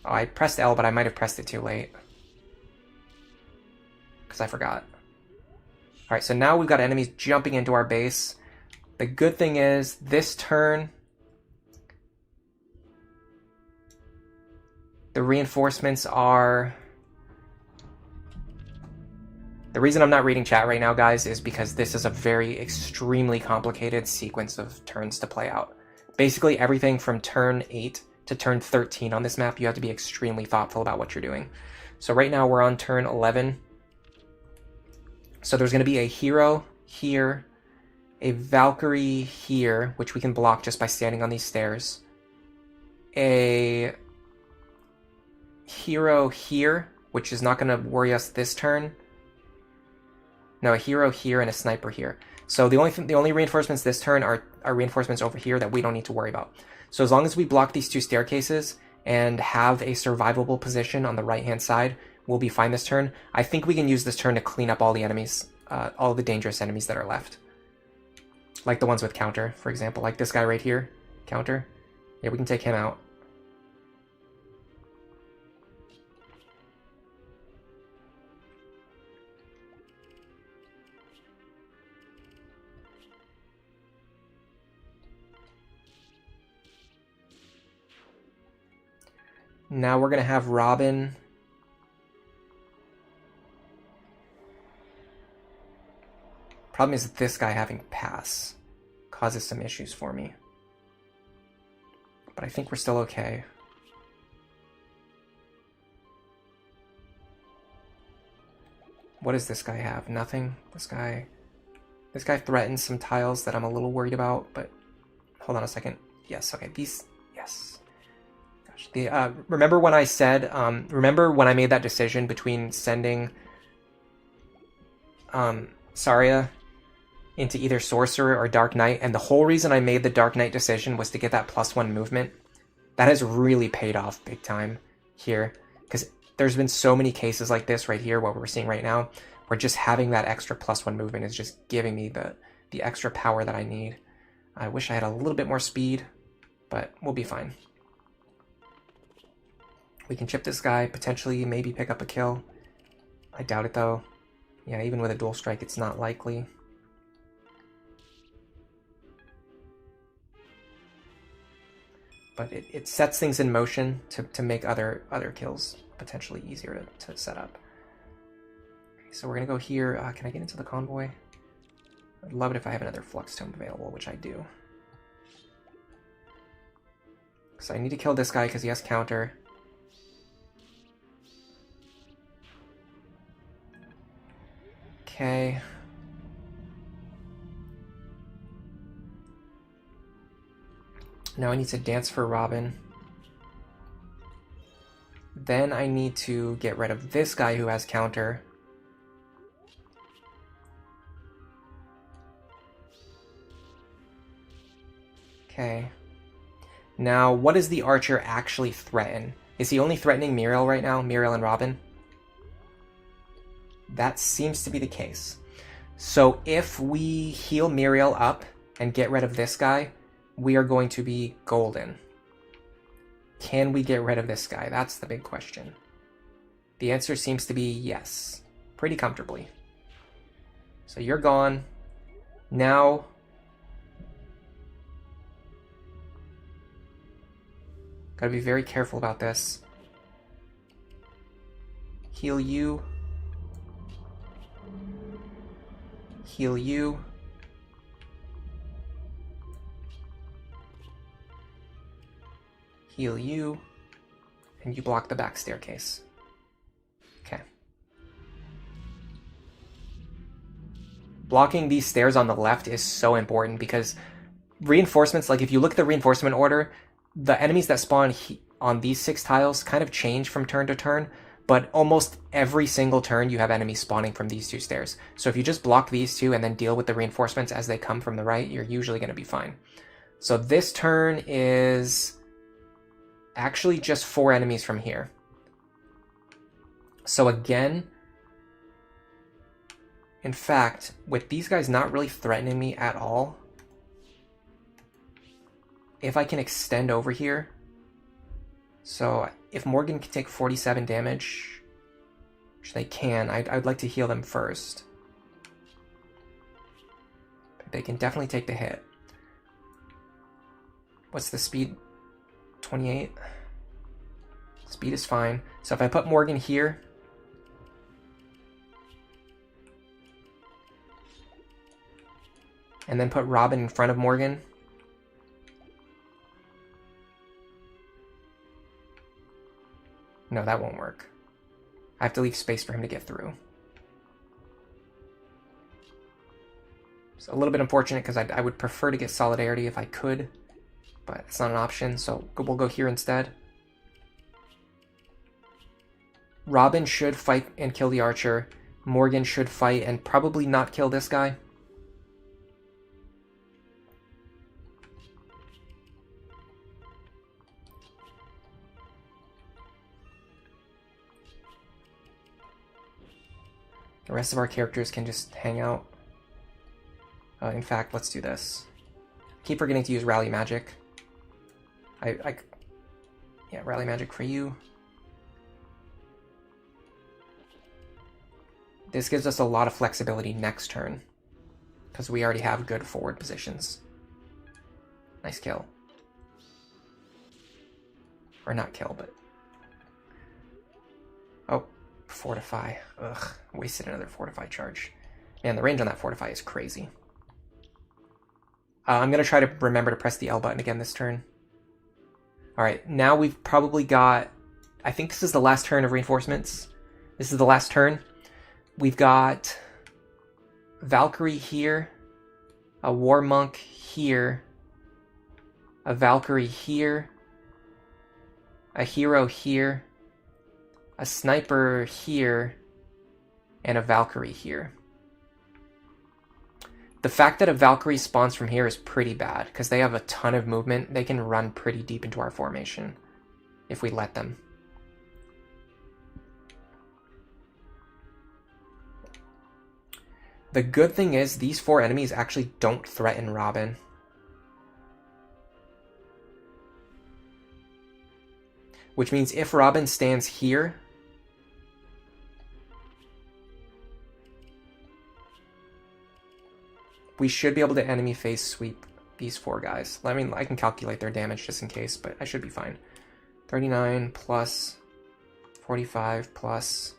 Oh, I pressed L, but I might have pressed it too late. Because I forgot. Alright, so now we've got enemies jumping into our base. The good thing is, this turn, the reinforcements are... The reason I'm not reading chat right now, guys, is because this is a very extremely complicated sequence of turns to play out. Basically, everything from turn 8 to turn 13 on this map, you have to be extremely thoughtful about what you're doing. So right now we're on turn 11. So there's going to be a hero here, a Valkyrie here, which we can block just by standing on these stairs, a hero here, which is not going to worry us this turn. No, a hero here and a sniper here. So the only reinforcements this turn are reinforcements over here that we don't need to worry about. So as long as we block these two staircases and have a survivable position on the right-hand side, we'll be fine this turn. I think we can use this turn to clean up all the enemies, all the dangerous enemies that are left. Like the ones with counter, for example. Like this guy right here, counter. Yeah, we can take him out. Now we're going to have Robin. Problem is that this guy having pass causes some issues for me. But I think we're still okay. What does this guy have? Nothing. This guy threatens some tiles that I'm a little worried about, but hold on a second. Yes, okay, these, yes. Gosh, remember when I said, remember when I made that decision between sending Saria into either Sorcerer or Dark Knight, and the whole reason I made the Dark Knight decision was to get that +1 movement. That has really paid off big time here, because there's been so many cases like this right here, what we're seeing right now, where just having that extra +1 movement is just giving me the extra power that I need. I wish I had a little bit more speed, but we'll be fine. We can chip this guy, potentially maybe pick up a kill. I doubt it though. Yeah, even with a dual strike, it's not likely. But it sets things in motion to make other kills potentially easier to set up. Okay, so we're gonna go here. Can I get into the convoy? I'd love it if I have another Flux Tome available, which I do. So I need to kill this guy because he has counter. Okay. Now I need to dance for Robin. Then I need to get rid of this guy who has counter. Okay. Now, what does the archer actually threaten? Is he only threatening Muriel right now? Muriel and Robin? That seems to be the case. So if we heal Muriel up and get rid of this guy, we are going to be golden. Can we get rid of this guy? That's the big question. The answer seems to be yes, pretty comfortably. So you're gone. Now, gotta be very careful about this. Heal you. Heal you. Heal you. And you block the back staircase. Okay. Blocking these stairs on the left is so important because reinforcements, like if you look at the reinforcement order, the enemies that spawn on these 6 tiles kind of change from turn to turn, but almost every single turn you have enemies spawning from these 2 stairs. So if you just block these 2 and then deal with the reinforcements as they come from the right, you're usually going to be fine. So this turn is actually just 4 enemies from here. So again, in fact, with these guys not really threatening me at all, if I can extend over here, so if Morgan can take 47 damage, which they can, I'd like to heal them first. They can definitely take the hit. What's the speed? 28? Speed is fine. So if I put Morgan here, and then put Robin in front of Morgan, no, that won't work. I have to leave space for him to get through. It's a little bit unfortunate because I would prefer to get Solidarity if I could, but it's not an option, so we'll go here instead. Robin should fight and kill the archer. Morgan should fight and probably not kill this guy. The rest of our characters can just hang out. In fact, let's do this. Keep forgetting to use Rally Magic. Yeah, Rally Magic for you. This gives us a lot of flexibility next turn, because we already have good forward positions. Nice kill. Or not kill, but... Oh, Fortify. Ugh, wasted another Fortify charge. Man, the range on that Fortify is crazy. I'm going to try to remember to press the L button again this turn. Alright, now we've probably got... I think this is the last turn of reinforcements. This is the last turn. We've got Valkyrie here, a War Monk here, a Valkyrie here, a hero here, a sniper here, and a Valkyrie here. The fact that a Valkyrie spawns from here is pretty bad, because they have a ton of movement. They can run pretty deep into our formation, if we let them. The good thing is, these 4 enemies actually don't threaten Robin. Which means if Robin stands here, we should be able to enemy phase sweep these 4 guys. I mean, I can calculate their damage just in case, but I should be fine. 39 plus 45 plus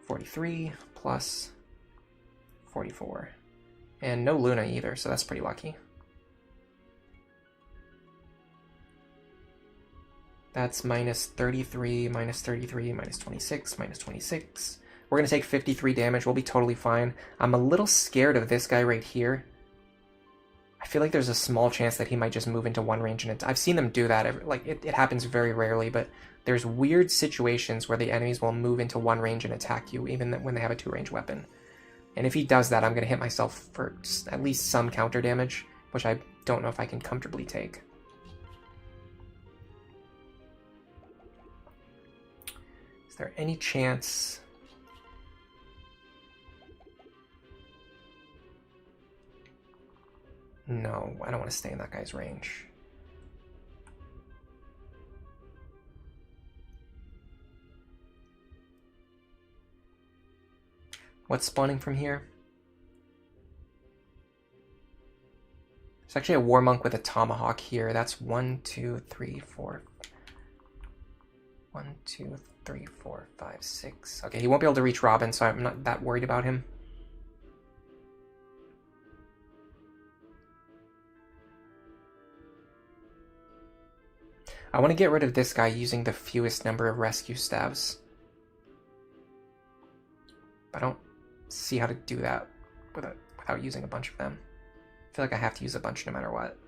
43 plus 44. And no Luna either, so that's pretty lucky. That's minus 33, minus 33, minus 26, minus 26. We're going to take 53 damage. We'll be totally fine. I'm a little scared of this guy right here. I feel like there's a small chance that he might just move into one range. And I've seen them do that. Like it happens very rarely, but there's weird situations where the enemies will move into one range and attack you, even when they have a 2-range weapon. And if he does that, I'm going to hit myself for at least some counter damage, which I don't know if I can comfortably take. Is there any chance... No, I don't want to stay in that guy's range. What's spawning from here? There's actually a war monk with a tomahawk here. That's 1, 2, 3, 4. 1, 2, 3, 4, 5, 6. Okay, he won't be able to reach Robin, so I'm not that worried about him. I want to get rid of this guy using the fewest number of rescue staves. I don't see how to do that without using a bunch of them. I feel like I have to use a bunch no matter what.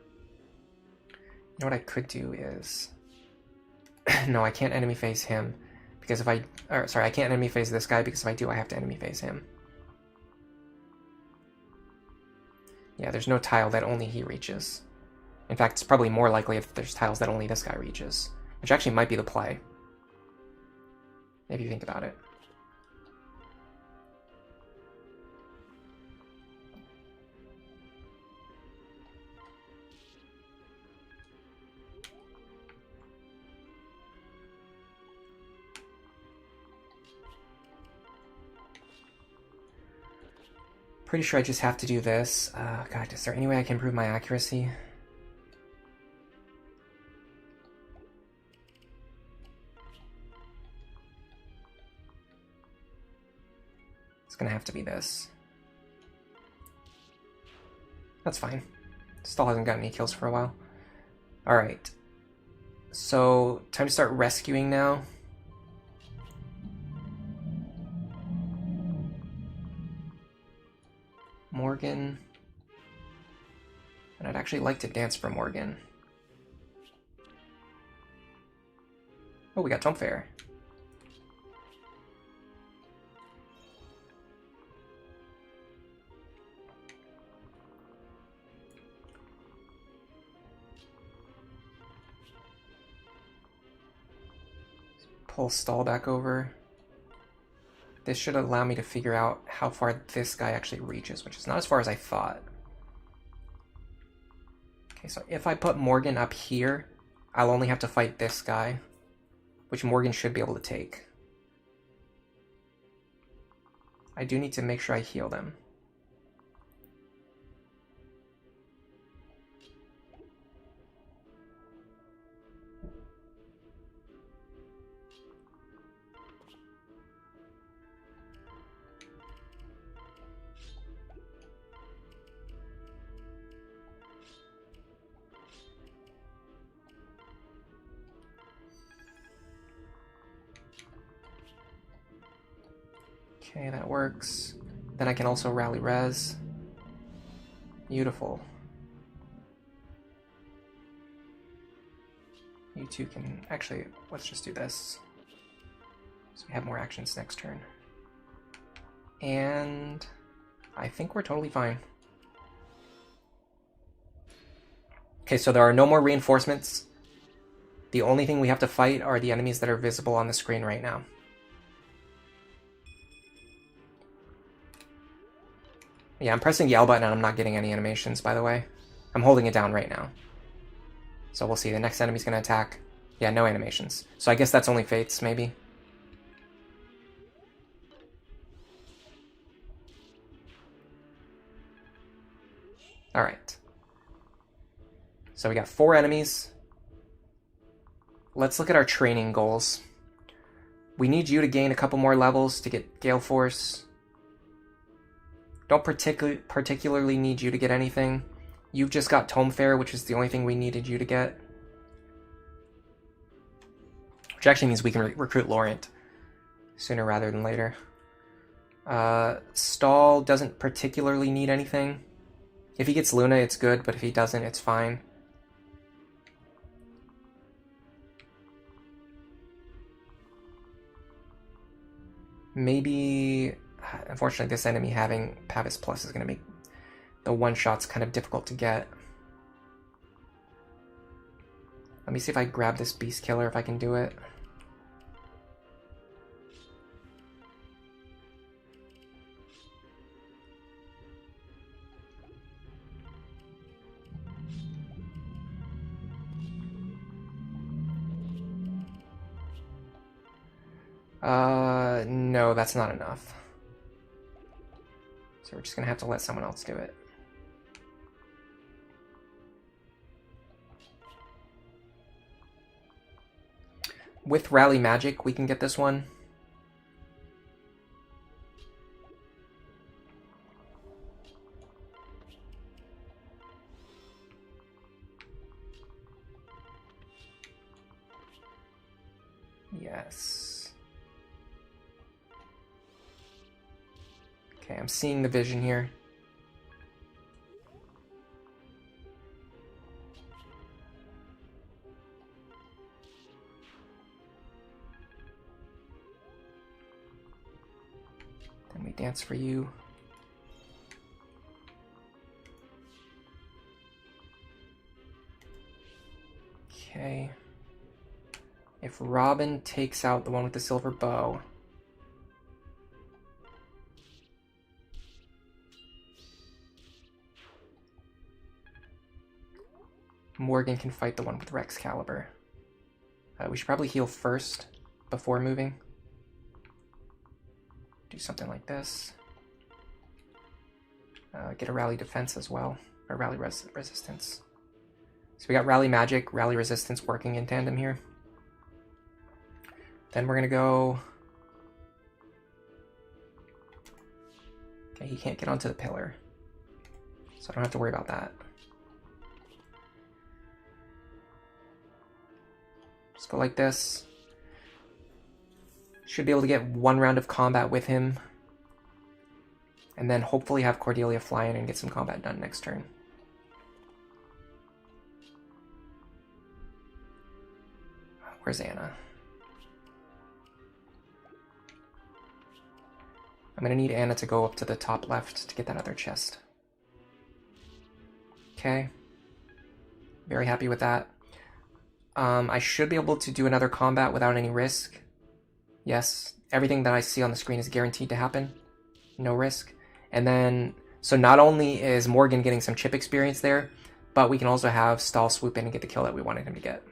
You know what I could do is... No, I can't enemy phase him, because if I... Or, sorry, I can't enemy phase this guy, because if I do, I have to enemy phase him. Yeah, there's no tile that only he reaches. In fact, it's probably more likely if there's tiles that only this guy reaches, which actually might be the play, if you think about it. Pretty sure I just have to do this. God, is there any way I can improve my accuracy? It's gonna have to be this. That's fine. Still hasn't gotten any kills for a while. Alright. So, time to start rescuing now. Morgan. And I'd actually like to dance for Morgan. Oh, we got Tome Fair. Pull stall back over. This should allow me to figure out how far this guy actually reaches, which is not as far as I thought. Okay, so if I put Morgan up here, I'll only have to fight this guy, which Morgan should be able to take. I do need to make sure I heal them. Okay, that works. Then I can also rally res. Beautiful. You two can... Actually, let's just do this. So we have more actions next turn. And... I think we're totally fine. Okay, so there are no more reinforcements. The only thing we have to fight are the enemies that are visible on the screen right now. Yeah, I'm pressing the L button and I'm not getting any animations, by the way. I'm holding it down right now. So we'll see. The next enemy's going to attack. Yeah, no animations. So I guess that's only Fates, maybe. Alright. So we got 4 enemies. Let's look at our training goals. We need you to gain a couple more levels to get Gale Force. Don't particularly need you to get anything. You've just got Tome Fair, which is the only thing we needed you to get. Which actually means we can recruit Laurent sooner rather than later. Stall doesn't particularly need anything. If he gets Luna, it's good, but if he doesn't, it's fine. Maybe, unfortunately, this enemy having Pavis Plus is going to make the one-shots kind of difficult to get. Let me see if I grab this Beast Killer, if I can do it. No, that's not enough. So we're just gonna have to let someone else do it. With Rally Magic, we can get this one. Yes. Okay, I'm seeing the vision here. Then we dance for you. Okay. If Robin takes out the one with the silver bow, Morgan can fight the one with Rex Caliber. We should probably heal first before moving. Do something like this. Get a rally defense as well, or rally resistance. So we got rally magic, rally resistance working in tandem here. Then we're gonna go. Okay, he can't get onto the pillar, so I don't have to worry about that. Just go like this. Should be able to get one round of combat with him. And then hopefully have Cordelia fly in and get some combat done next turn. Where's Anna? I'm gonna need Anna to go up to the top left to get that other chest. Okay. Very happy with that. I should be able to do another combat without any risk. Yes, everything that I see on the screen is guaranteed to happen. No risk. And then, so not only is Morgan getting some chip experience there, but we can also have Stall swoop in and get the kill that we wanted him to get.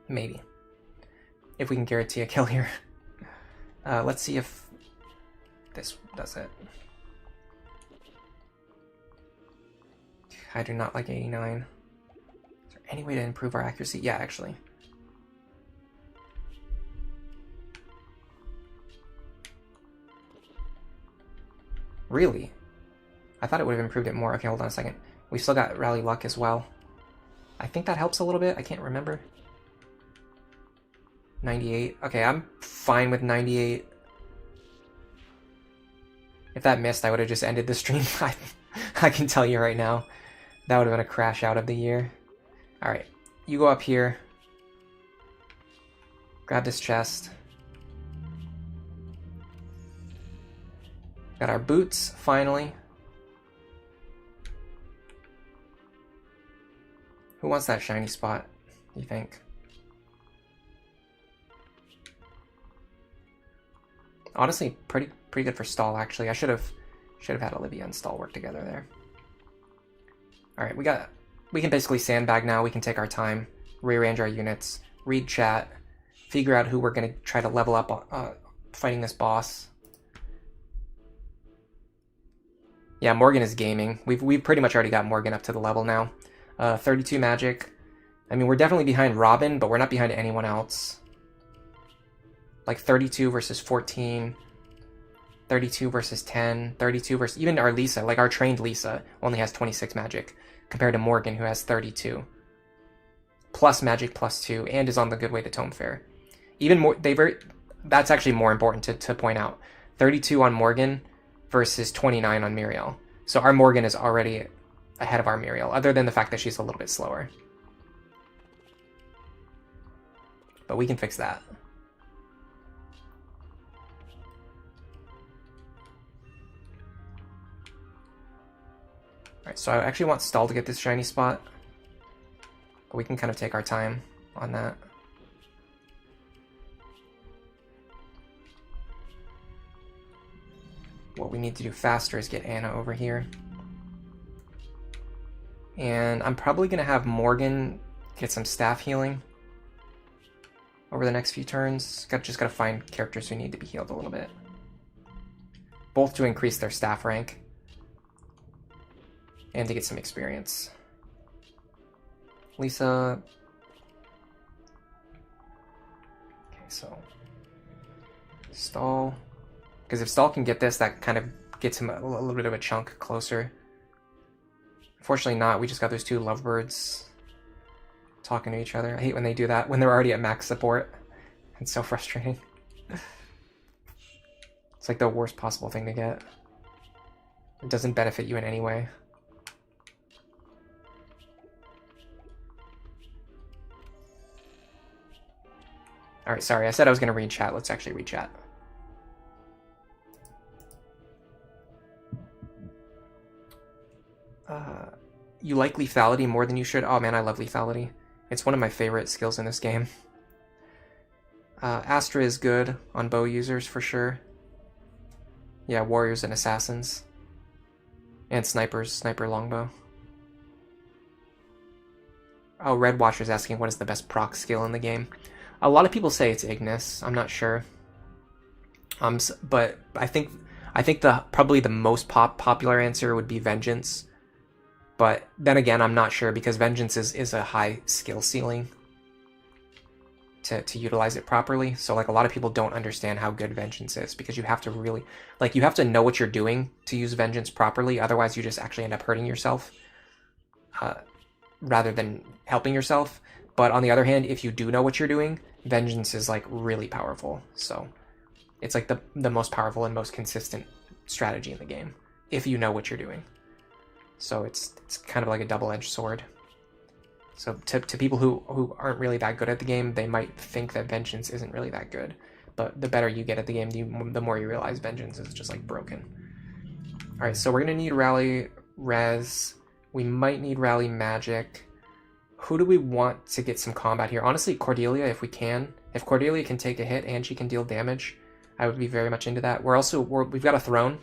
Maybe. If we can guarantee a kill here. Let's see if this does it. I do not like 89. Is there any way to improve our accuracy? Yeah, actually. Really? I thought it would have improved it more. Okay, hold on a second. We still got Rally Luck as well. I think that helps a little bit. I can't remember. 98. Okay, I'm fine with 98. If that missed, I would have just ended the stream. I can tell you right now. That would have been a crash out of the year. Alright, you go up here. Grab this chest. Got our boots, finally. Who wants that shiny spot, you think? Honestly, pretty good for stall, actually. I should have had Olivia and stall work together there. Alright, we can basically sandbag now. We can take our time, rearrange our units, read chat, figure out who we're going to try to level up fighting this boss. Yeah, Morgan is gaming. We've pretty much already got Morgan up to the level now. 32 magic. I mean, we're definitely behind Robin, but we're not behind anyone else. Like 32 versus 14, 32 versus 10, 32 versus... Even our Lisa, like our trained Lisa, only has 26 magic, compared to Morgan, who has 32. Plus magic plus 2, and is on the good way to Tome Fair. Even more... That's actually more important to point out. 32 on Morgan versus 29 on Muriel. So our Morgan is already ahead of our Muriel, other than the fact that she's a little bit slower. But we can fix that. Alright, so I actually want Stall to get this shiny spot. But we can kind of take our time on that. What we need to do faster is get Anna over here. And I'm probably going to have Morgan get some staff healing over the next few turns. Just got to find characters who need to be healed a little bit. Both to increase their staff rank. And to get some experience. Lisa. Okay, so Stall. Because if Stall can get this, that kind of gets him a little bit of a chunk closer. Unfortunately not, we just got those two lovebirds talking to each other. I hate when they do that, when they're already at max support. It's so frustrating. It's like the worst possible thing to get. It doesn't benefit you in any way. Alright, sorry, I said I was going to read chat. Let's actually read chat. You like lethality more than you should? Oh man, I love lethality. It's one of my favorite skills in this game. Astra is good on bow users for sure. Yeah, warriors and assassins. And snipers, sniper longbow. Oh, Red Watcher's asking what is the best proc skill in the game. A lot of people say it's Ignis. I'm not sure. But I think probably the most popular answer would be Vengeance. But then again, I'm not sure because Vengeance is a high skill ceiling to utilize it properly. So like a lot of people don't understand how good Vengeance is because you have to really, like you have to know what you're doing to use Vengeance properly. Otherwise you just actually end up hurting yourself rather than helping yourself. But on the other hand, if you do know what you're doing, Vengeance is like really powerful. So it's like the most powerful and most consistent strategy in the game if you know what you're doing. So it's kind of like a double-edged sword. So to people who aren't really that good at the game, they might think that Vengeance isn't really that good. But the better you get at the game, the more you realize Vengeance is just like broken. Alright, so we're going to need Rally Res. We might need Rally Magic. Who do we want to get some combat here? Honestly, Cordelia, if we can. If Cordelia can take a hit and she can deal damage, I would be very much into that. We've got a throne.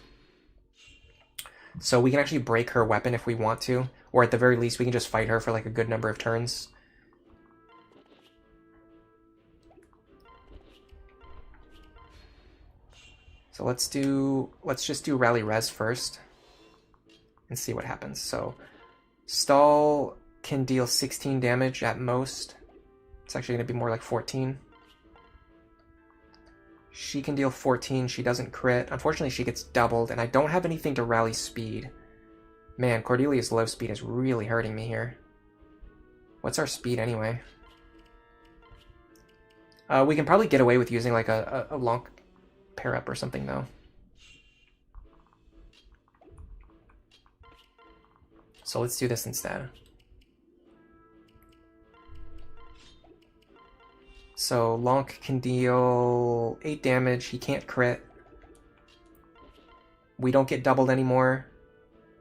So we can actually break her weapon if we want to. Or at the very least, we can just fight her for like a good number of turns. So let's just do Rally Res first. And see what happens. So Stall can deal 16 damage at most. It's actually going to be more like 14. She can deal 14, she doesn't crit. Unfortunately, she gets doubled, and I don't have anything to rally speed. Man, Cordelia's low speed is really hurting me here. What's our speed anyway? We can probably get away with using like a long pair up or something though. So let's do this instead. So Lonk can deal 8 damage, he can't crit. We don't get doubled anymore.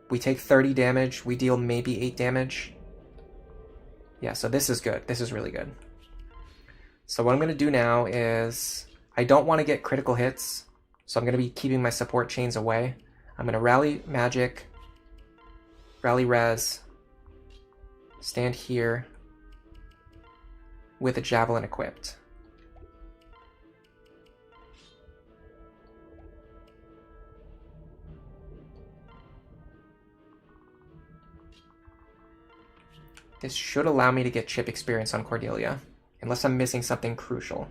We take 30 damage, we deal maybe 8 damage. Yeah, so this is good. This is really good. So what I'm going to do now is, I don't want to get critical hits, so I'm going to be keeping my support chains away. I'm going to rally magic, rally res, stand here with a javelin equipped. This should allow me to get chip experience on Cordelia, unless I'm missing something crucial.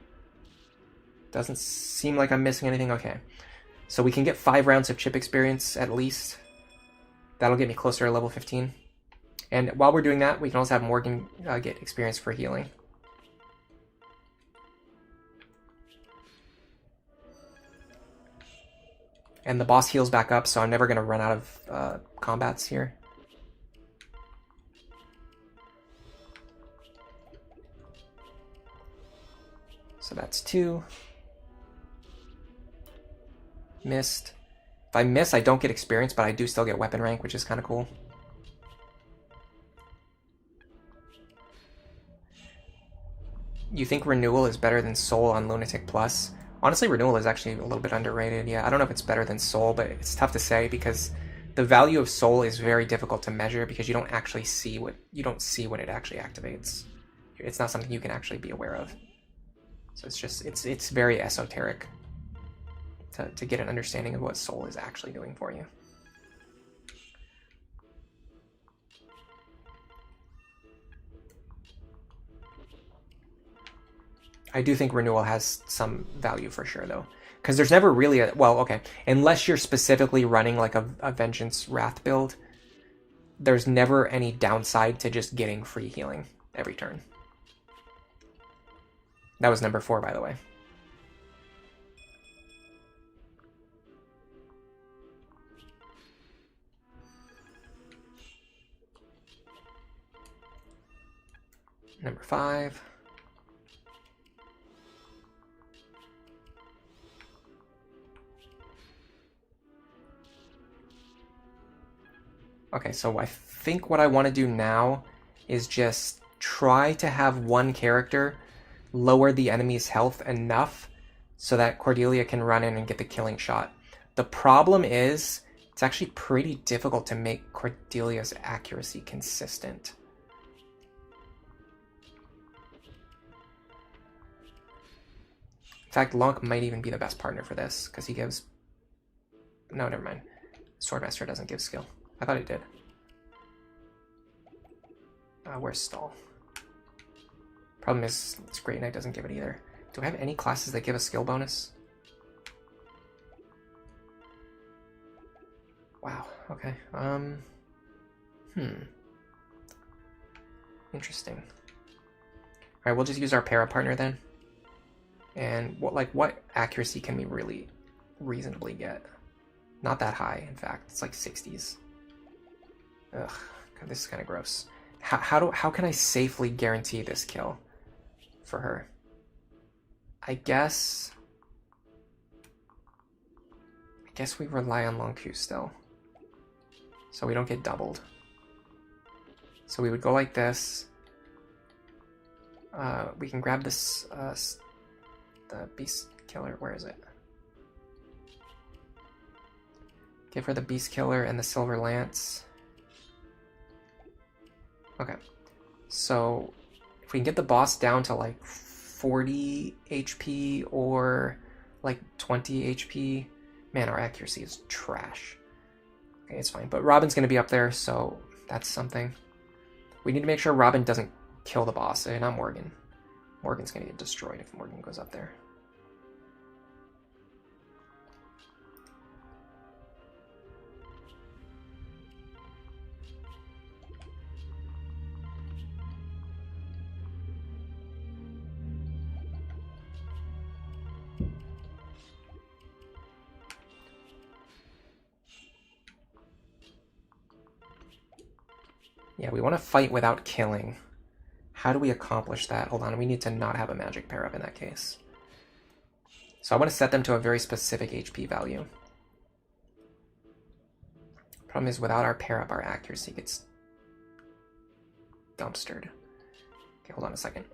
Doesn't seem like I'm missing anything. Okay. So we can get 5 rounds of chip experience at least. That'll get me closer to level 15. And while we're doing that, we can also have Morgan get experience for healing. And the boss heals back up, so I'm never going to run out of combats here. So that's 2. Missed. If I miss, I don't get experience, but I do still get weapon rank, which is kind of cool. You think Renewal is better than Soul on Lunatic Plus? Honestly, Renewal is actually a little bit underrated. Yeah, I don't know if it's better than Soul, but it's tough to say because the value of Soul is very difficult to measure because you don't actually see what when it actually activates. It's not something you can actually be aware of. So it's just it's very esoteric to get an understanding of what Soul is actually doing for you. I do think Renewal has some value for sure, though. Because there's never really a... Well, okay. Unless you're specifically running like a Vengeance Wrath build, there's never any downside to just getting free healing every turn. That was number 4, by the way. Number 5. Okay, so I think what I want to do now is just try to have one character lower the enemy's health enough so that Cordelia can run in and get the killing shot. The problem is, it's actually pretty difficult to make Cordelia's accuracy consistent. In fact, Lonk might even be the best partner for this, because he gives... No, never mind. Swordmaster doesn't give skill. I thought it did. Where's Stall? Problem is, this Great Knight doesn't give it either. Do I have any classes that give a skill bonus? Wow, okay. Interesting. Alright, we'll just use our para partner then. And what accuracy can we really reasonably get? Not that high, in fact. It's like 60s. Ugh, God, this is kind of gross. How can I safely guarantee this kill for her? I guess we rely on Long Q still, so we don't get doubled. So we would go like this. We can grab this the Beast Killer. Where is it? Give her the Beast Killer and the Silver Lance. Okay, so if we can get the boss down to like 40 HP or like 20 HP, man, our accuracy is trash. Okay, it's fine, but Robin's going to be up there, so that's something. We need to make sure Robin doesn't kill the boss, not Morgan. Morgan's going to get destroyed if Morgan goes up there. Yeah, we want to fight without killing. How do we accomplish that? Hold on, we need to not have a magic pair up in that case. So I want to set them to a very specific HP value. Problem is, without our pair up, our accuracy gets dumpstered. Okay, hold on a second.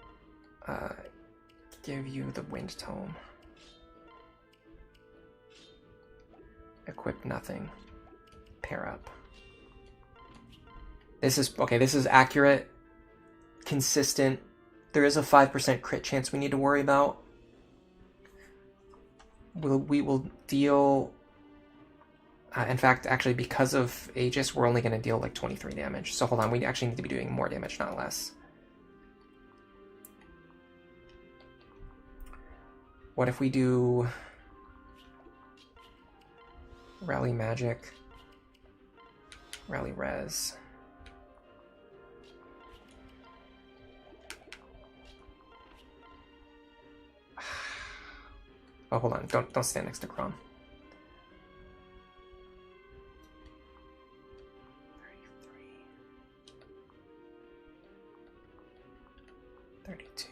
Give you the wind tome. Equip nothing. Pair up. This is, okay, this is accurate, consistent. There is a 5% crit chance we need to worry about. We will deal... in fact, actually, because of Aegis, we're only going to deal like 23 damage. So hold on, we actually need to be doing more damage, not less. What if we do... Rally Magic, Rally Res. Oh, hold on. Don't stand next to Crom. 33. 32.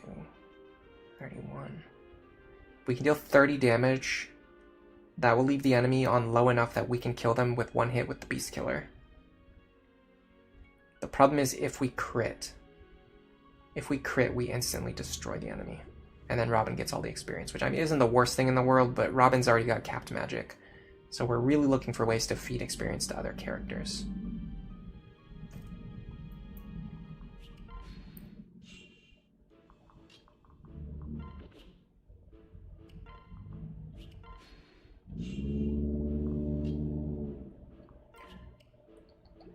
31. We can deal 30 damage. That will leave the enemy on low enough that we can kill them with one hit with the Beast Killer. The problem is if we crit. If we crit, we instantly destroy the enemy. And then Robin gets all the experience, which I mean isn't the worst thing in the world, but Robin's already got capped magic. So we're really looking for ways to feed experience to other characters.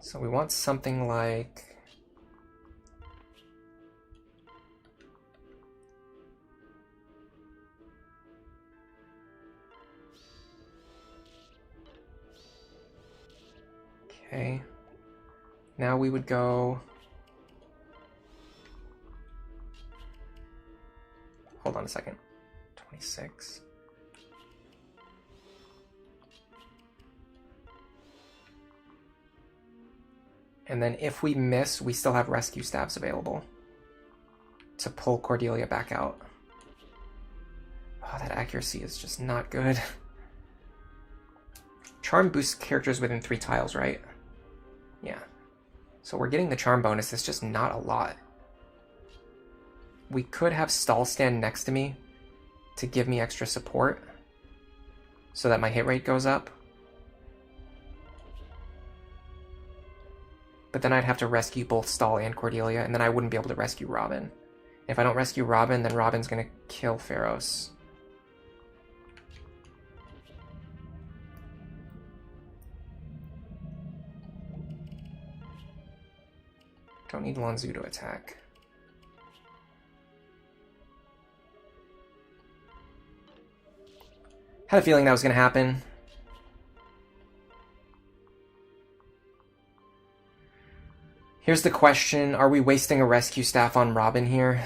So we want something like... Okay. Now we would go... Hold on a second. 26. And then if we miss, we still have rescue staves available to pull Cordelia back out. Oh, that accuracy is just not good. Charm boosts characters within 3 tiles, right? Yeah. So we're getting the charm bonus, it's just not a lot. We could have Stall stand next to me to give me extra support so that my hit rate goes up. But then I'd have to rescue both Stall and Cordelia, and then I wouldn't be able to rescue Robin. If I don't rescue Robin, then Robin's gonna kill Pharos. Don't need Lonzu to attack. Had a feeling that was gonna happen. Here's the question, are we wasting a rescue staff on Robin here?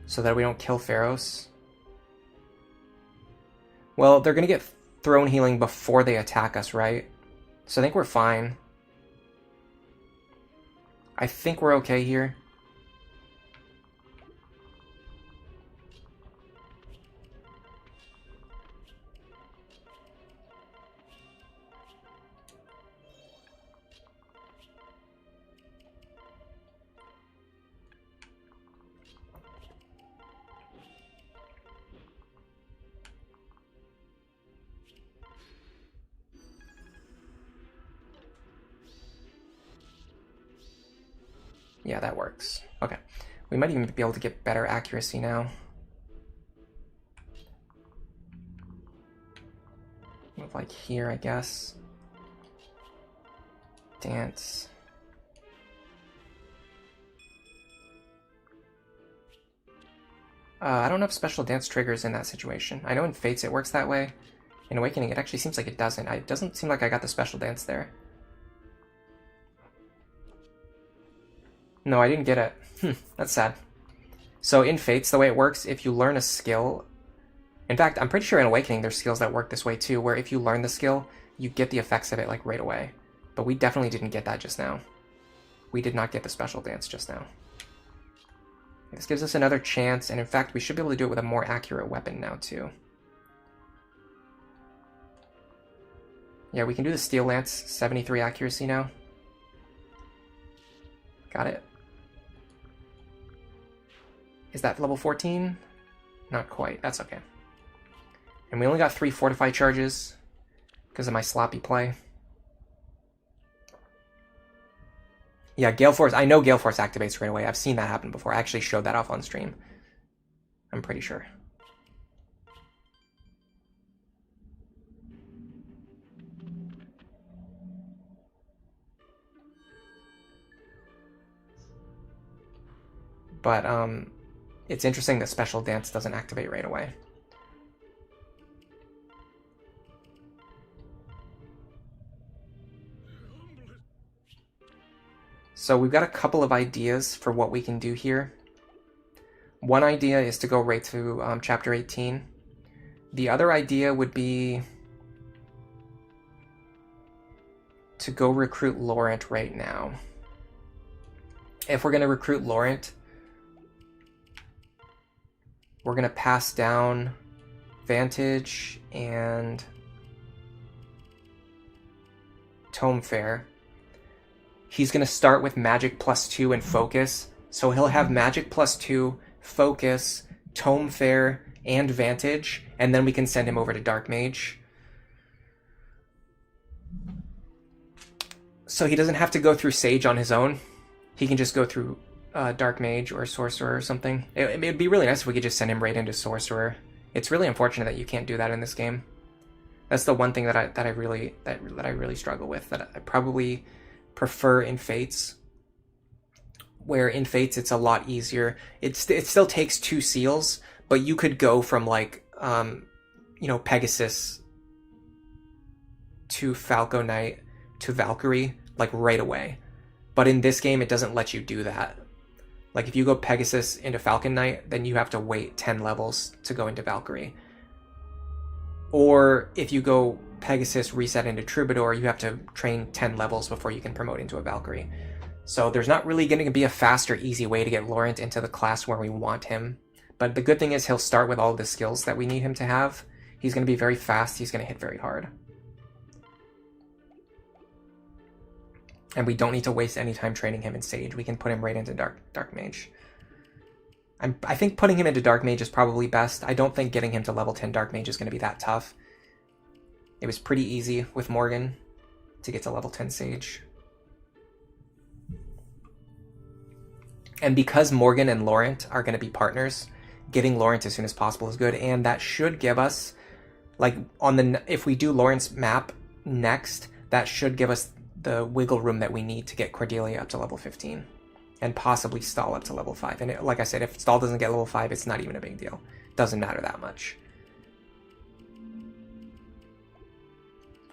So that we don't kill Pharos? Well, they're gonna get throne healing before they attack us, right? So I think we're fine. I think we're okay here. Yeah, that works. Okay. We might even be able to get better accuracy now. Move like here, I guess. Dance. I don't know if special dance triggers in that situation. I know in Fates it works that way. In Awakening it actually seems like it doesn't. It doesn't seem like I got the special dance there. No, I didn't get it. That's sad. So in Fates, the way it works, if you learn a skill... In fact, I'm pretty sure in Awakening there's skills that work this way too, where if you learn the skill, you get the effects of it like right away. But we definitely didn't get that just now. We did not get the special dance just now. This gives us another chance, and in fact, we should be able to do it with a more accurate weapon now too. Yeah, we can do the Steel Lance, 73 accuracy now. Got it. Is that level 14? Not quite, that's okay. And we only got 3 Fortify charges because of my sloppy play. Yeah, Gale Force, I know Gale Force activates right away. I've seen that happen before. I actually showed that off on stream. I'm pretty sure. But it's interesting that Special Dance doesn't activate right away. So we've got a couple of ideas for what we can do here. One idea is to go right to Chapter 18. The other idea would be to go recruit Laurent right now. If we're going to recruit Laurent, we're going to pass down Vantage and Tome Fair. He's going to start with Magic +2 and Focus. So he'll have Magic +2, Focus, Tome Fair, and Vantage. And then we can send him over to Dark Mage. So he doesn't have to go through Sage on his own. He can just go through Dark Mage or Sorcerer or something. It'd be really nice if we could just send him right into Sorcerer. It's really unfortunate that you can't do that in this game. That's the one thing that I really struggle with. That I probably prefer in Fates, where in Fates it's a lot easier. It still takes 2 seals, but you could go from like Pegasus to Falco Knight to Valkyrie like right away. But in this game, it doesn't let you do that. Like if you go Pegasus into Falcon Knight, then you have to wait 10 levels to go into Valkyrie. Or if you go Pegasus reset into Troubadour, you have to train 10 levels before you can promote into a Valkyrie. So there's not really going to be a fast or easy way to get Laurent into the class where we want him. But the good thing is he'll start with all the skills that we need him to have. He's going to be very fast. He's going to hit very hard. And we don't need to waste any time training him in Sage. We can put him right into Dark Mage. I think putting him into Dark Mage is probably best. I don't think getting him to level 10 Dark Mage is going to be that tough. It was pretty easy with Morgan to get to level 10 Sage. And because Morgan and Laurent are going to be partners, getting Laurent as soon as possible is good. And that should give us, like, if we do Laurent's map next, that should give us the wiggle room that we need to get Cordelia up to level 15 and possibly Stall up to level 5. And like I said, if Stall doesn't get level 5, it's not even a big deal. Doesn't matter that much.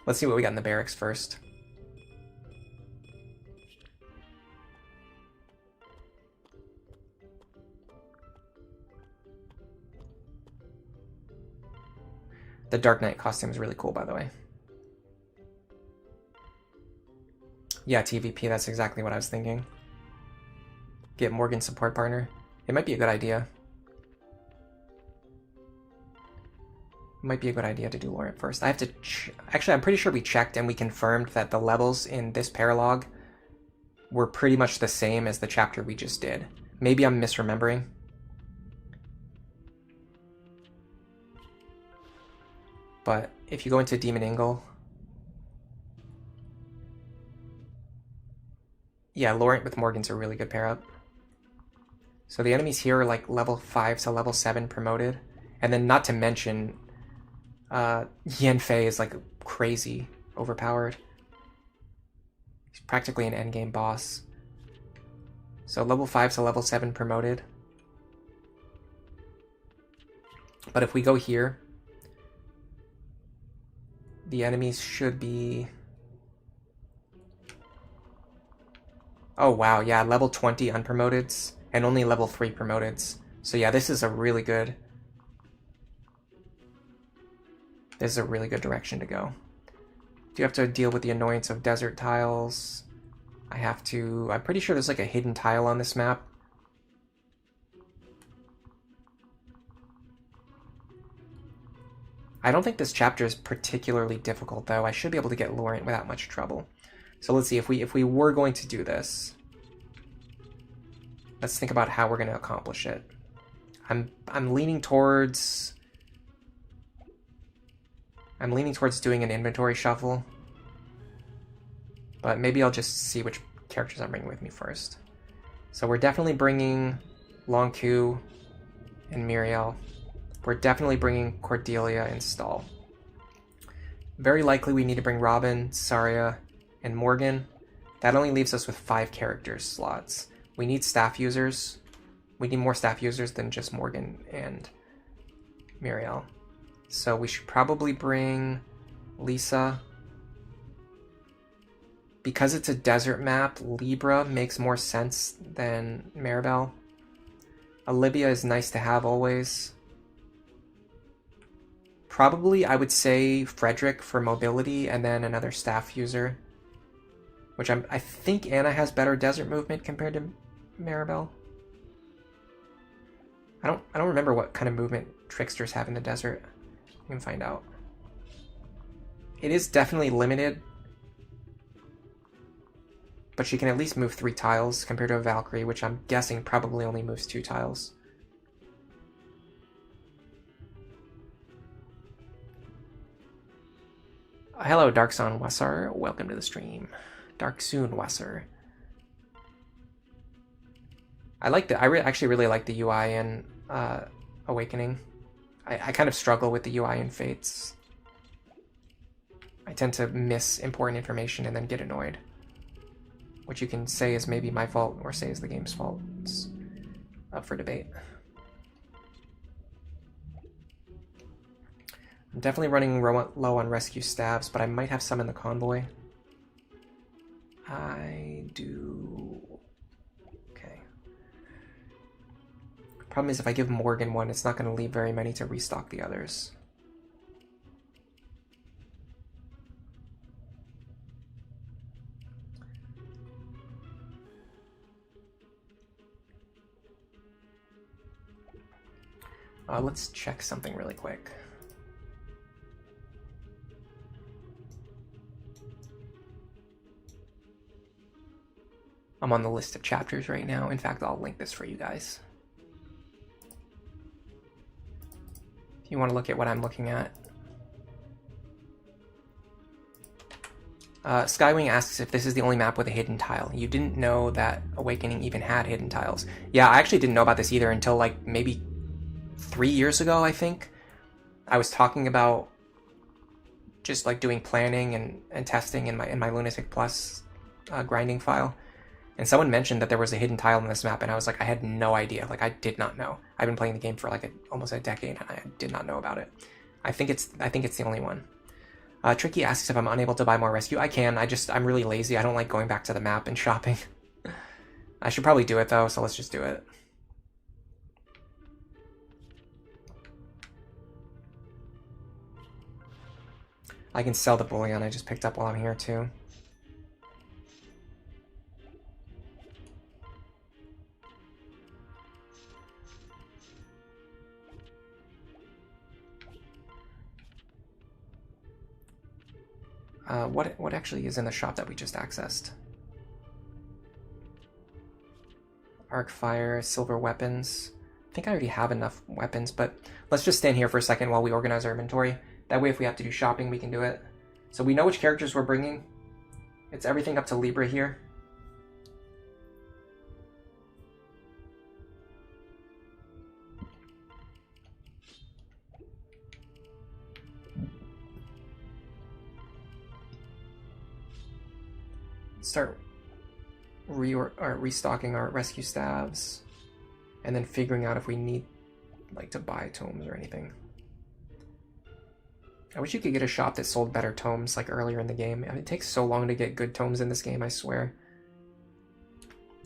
Let's see what we got in the barracks first. The Dark Knight costume is really cool, by the way. Yeah, TVP, that's exactly what I was thinking. Get Morgan's support partner. It might be a good idea. It might be a good idea to do Laurent first. I have to... Actually, I'm pretty sure we checked and we confirmed that the levels in this paralog were pretty much the same as the chapter we just did. Maybe I'm misremembering. But if you go into Demon Ingle... Yeah, Laurent with Morgan's a really good pair up. So the enemies here are like level 5 to level 7 promoted. And then not to mention, Yanfei is like crazy overpowered. He's practically an endgame boss. So level 5 to level 7 promoted. But if we go here, the enemies should be... Oh wow, yeah, level 20 unpromoteds and only level 3 promoteds. So yeah, this is a really good... This is a really good direction to go. Do you have to deal with the annoyance of desert tiles? I have to... I'm pretty sure there's like a hidden tile on this map. I don't think this chapter is particularly difficult, though. I should be able to get Laurent without much trouble. So let's see, if we were going to do this, let's think about how we're going to accomplish it. I'm leaning towards doing an inventory shuffle, but maybe I'll just see which characters I'm bringing with me first. So we're definitely bringing Long Q and Muriel. We're definitely bringing Cordelia and Stahl. Very likely we need to bring Robin, Saria, and Morgan. That only leaves us with 5 character slots. We need staff users. We need more staff users than just Morgan and Muriel. So we should probably bring Lisa. Because it's a desert map, Libra makes more sense than Maribel. Olivia is nice to have always. Probably, I would say Frederick for mobility, and then another staff user. Which I think Anna has better desert movement compared to Maribel. I don't remember what kind of movement tricksters have in the desert. We can find out. It is definitely limited, but she can at least move 3 tiles compared to a Valkyrie, which I'm guessing probably only moves 2 tiles. Hello, Darkson Wasser. Welcome to the stream. Darksoon Wasser. I actually really like the UI in Awakening. I kind of struggle with the UI in Fates. I tend to miss important information and then get annoyed. Which you can say is maybe my fault or say is the game's fault. It's up for debate. I'm definitely running low on rescue stabs, but I might have some in the convoy. I do... Okay. Problem is if I give Morgan one, it's not going to leave very many to restock the others. Let's check something really quick. I'm on the list of chapters right now. In fact, I'll link this for you guys. If you want to look at what I'm looking at. Skywing asks if this is the only map with a hidden tile. You didn't know that Awakening even had hidden tiles. Yeah, I actually didn't know about this either until like maybe 3 years ago, I think. I was talking about just like doing planning and testing in my Lunatic Plus grinding file. And someone mentioned that there was a hidden tile in this map, and I was like, I had no idea. Like, I did not know. I've been playing the game for like almost a decade, and I did not know about it. I think it's the only one. Tricky asks if I'm unable to buy more rescue. I can. I'm really lazy. I don't like going back to the map and shopping. I should probably do it though, so let's just do it. I can sell the bullion I just picked up while I'm here too. What actually is in the shop that we just accessed? Arc fire, silver weapons. I think I already have enough weapons, but let's just stand here for a second while we organize our inventory. That way if we have to do shopping, we can do it. So we know which characters we're bringing. It's everything up to Libra here. Start restocking our rescue stabs, and then figuring out if we need like to buy tomes or anything. I wish you could get a shop that sold better tomes like earlier in the game. I mean, it takes so long to get good tomes in this game, I swear.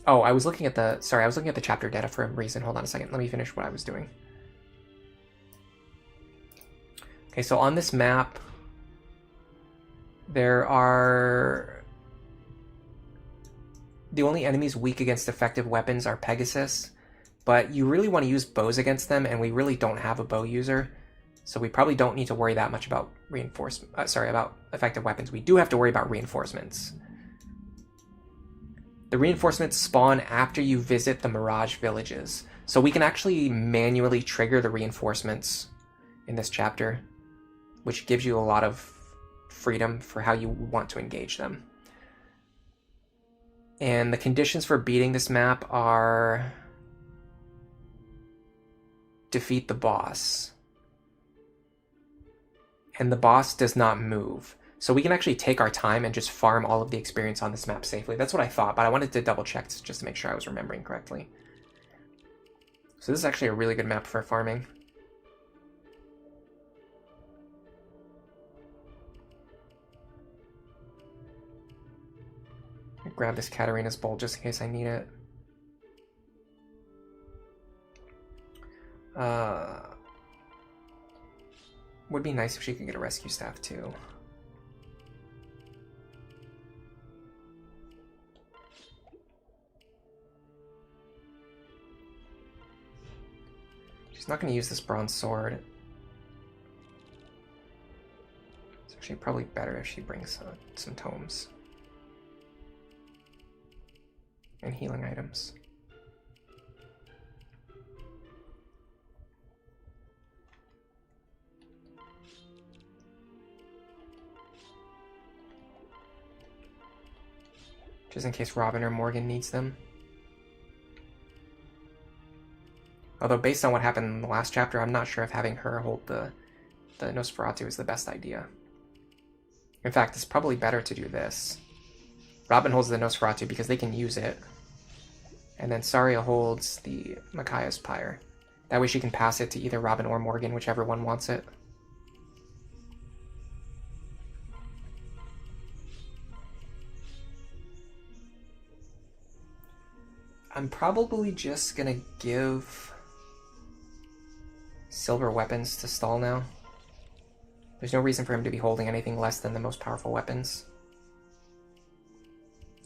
Oh, I was looking at the chapter data for a reason. Hold on a second. Let me finish what I was doing. Okay, so on this map, there are... The only enemies weak against effective weapons are Pegasus, but you really want to use bows against them, and we really don't have a bow user. So we probably don't need to worry that much about about effective weapons. We do have to worry about reinforcements. The reinforcements spawn after you visit the Mirage villages. So we can actually manually trigger the reinforcements in this chapter, which gives you a lot of freedom for how you want to engage them. And the conditions for beating this map are defeat the boss. And the boss does not move. So we can actually take our time and just farm all of the experience on this map safely. That's what I thought, but I wanted to double check just to make sure I was remembering correctly. So this is actually a really good map for farming. Grab this Katarina's bowl just in case I need it. Would be nice if she could get a rescue staff too. She's not going to use this bronze sword. It's actually probably better if she brings some tomes and healing items. Just in case Robin or Morgan needs them. Although based on what happened in the last chapter, I'm not sure if having her hold the Nosferatu is the best idea. In fact, it's probably better to do this. Robin holds the Nosferatu because they can use it. And then Saria holds the Micaiah's Pyre. That way she can pass it to either Robin or Morgan, whichever one wants it. I'm probably just gonna give silver weapons to Stahl now. There's no reason for him to be holding anything less than the most powerful weapons.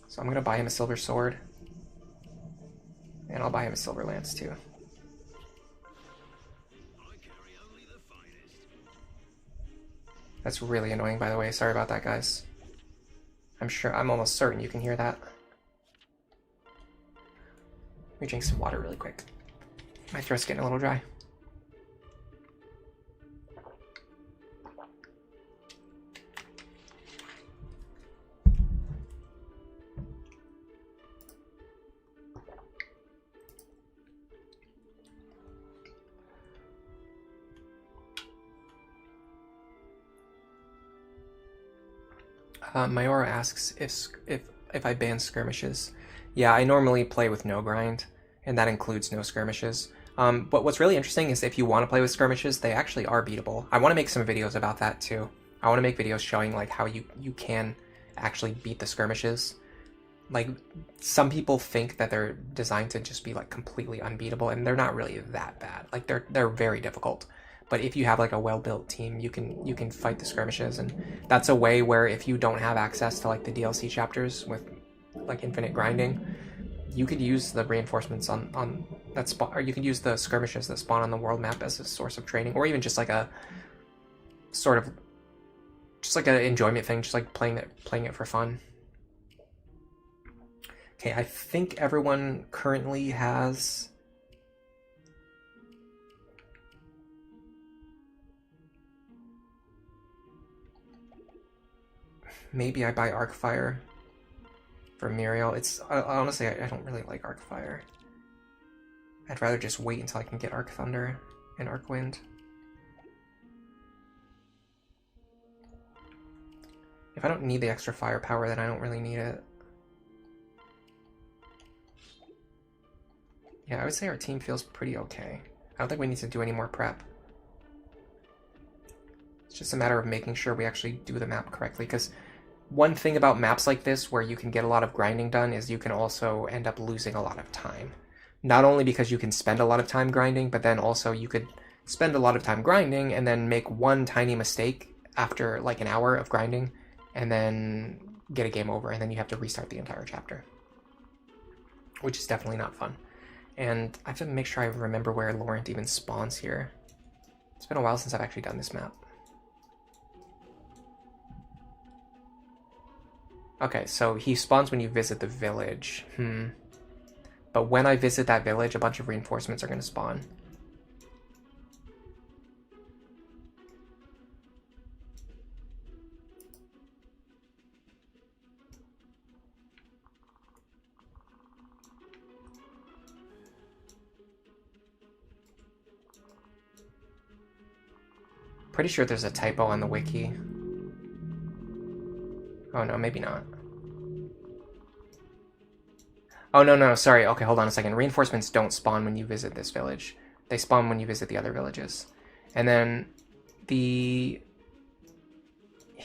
So I'm gonna buy him a silver sword. And I'll buy him a silver lance too. That's really annoying, by the way. Sorry about that, guys. I'm almost certain you can hear that. Let me drink some water really quick. My throat's getting a little dry. Mayora asks if I ban skirmishes. Yeah, I normally play with no grind, and that includes no skirmishes. But what's really interesting is if you want to play with skirmishes, they actually are beatable. I want to make some videos about that too. I want to make videos showing like how you can actually beat the skirmishes. Like, some people think that they're designed to just be like completely unbeatable, and they're not really that bad. Like, they're very difficult. But if you have like a well-built team, you can fight the skirmishes, and that's a way where if you don't have access to like the DLC chapters with like infinite grinding, you could use the reinforcements on that spot, or you could use the skirmishes that spawn on the world map as a source of training, or even just like a sort of just like an enjoyment thing, just like playing it for fun. Okay, I think everyone currently has maybe I buy Arcfire for Muriel. Honestly, I don't really like Arcfire. I'd rather just wait until I can get Arc Thunder and Arc Wind. If I don't need the extra firepower, then I don't really need it. Yeah, I would say our team feels pretty okay. I don't think we need to do any more prep. It's just a matter of making sure we actually do the map correctly, because one thing about maps like this where you can get a lot of grinding done is you can also end up losing a lot of time. Not only because you can spend a lot of time grinding, but then also you could spend a lot of time grinding and then make one tiny mistake after like an hour of grinding and then get a game over, and then you have to restart the entire chapter, which is definitely not fun. And I have to make sure I remember where Laurent even spawns here. It's been a while since I've actually done this map. Okay, so he spawns when you visit the village. But when I visit that village, a bunch of reinforcements are going to spawn. Pretty sure there's a typo on the wiki. Oh no, maybe not. Oh no, sorry. Okay, hold on a second. Reinforcements don't spawn when you visit this village. They spawn when you visit the other villages. And then the...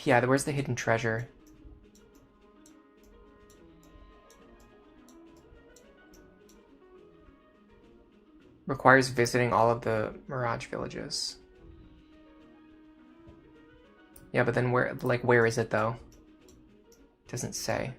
Yeah, where's the hidden treasure? Requires visiting all of the Mirage villages. Yeah, but then where is it though? Doesn't say.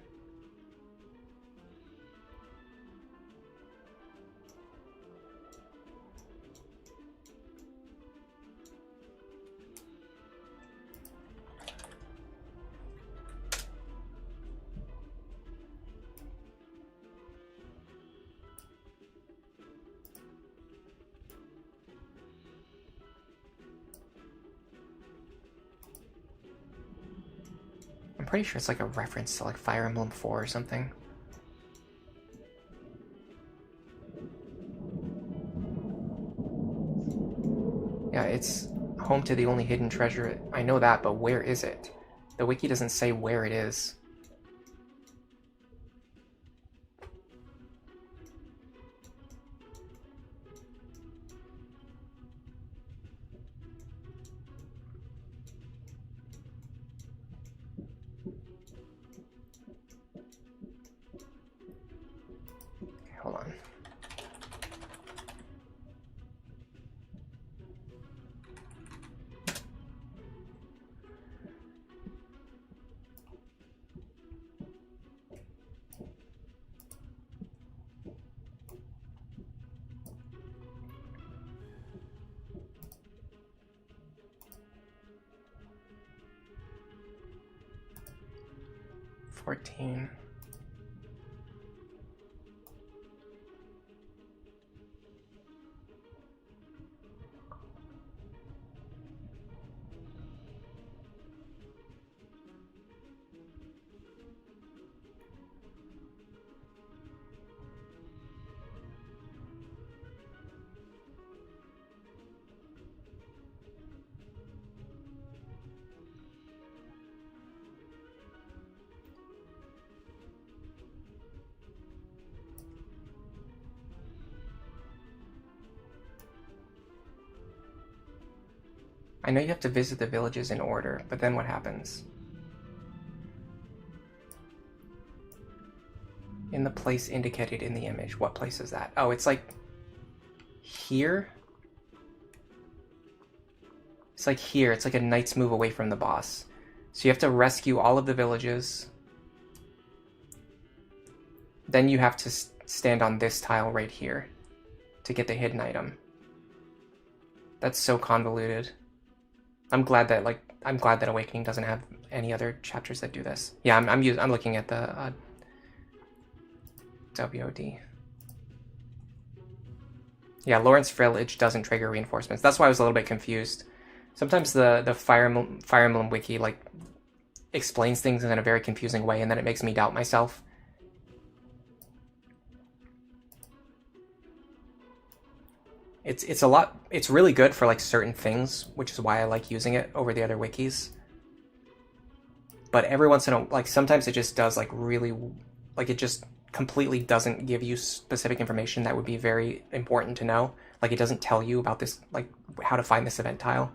I'm pretty sure it's like a reference to like Fire Emblem 4 or something. Yeah, it's home to the only hidden treasure. I know that, but where is it? The wiki doesn't say where it is. Hold on. $14. I know you have to visit the villages in order, but then what happens? In the place indicated in the image. What place is that? Oh, it's like here? It's like here. It's like a knight's move away from the boss. So you have to rescue all of the villages. Then you have to stand on this tile right here to get the hidden item. That's so convoluted. I'm glad that Awakening doesn't have any other chapters that do this. Yeah, I'm looking at the WOD. Yeah, Lawrence Village doesn't trigger reinforcements. That's why I was a little bit confused. Sometimes the Fire Emblem wiki like explains things in a very confusing way, and then it makes me doubt myself. It's really good for like certain things, which is why I like using it over the other wikis. But every once in a like sometimes it just does like really like it just completely doesn't give you specific information that would be very important to know. Like it doesn't tell you about this, like how to find this event tile.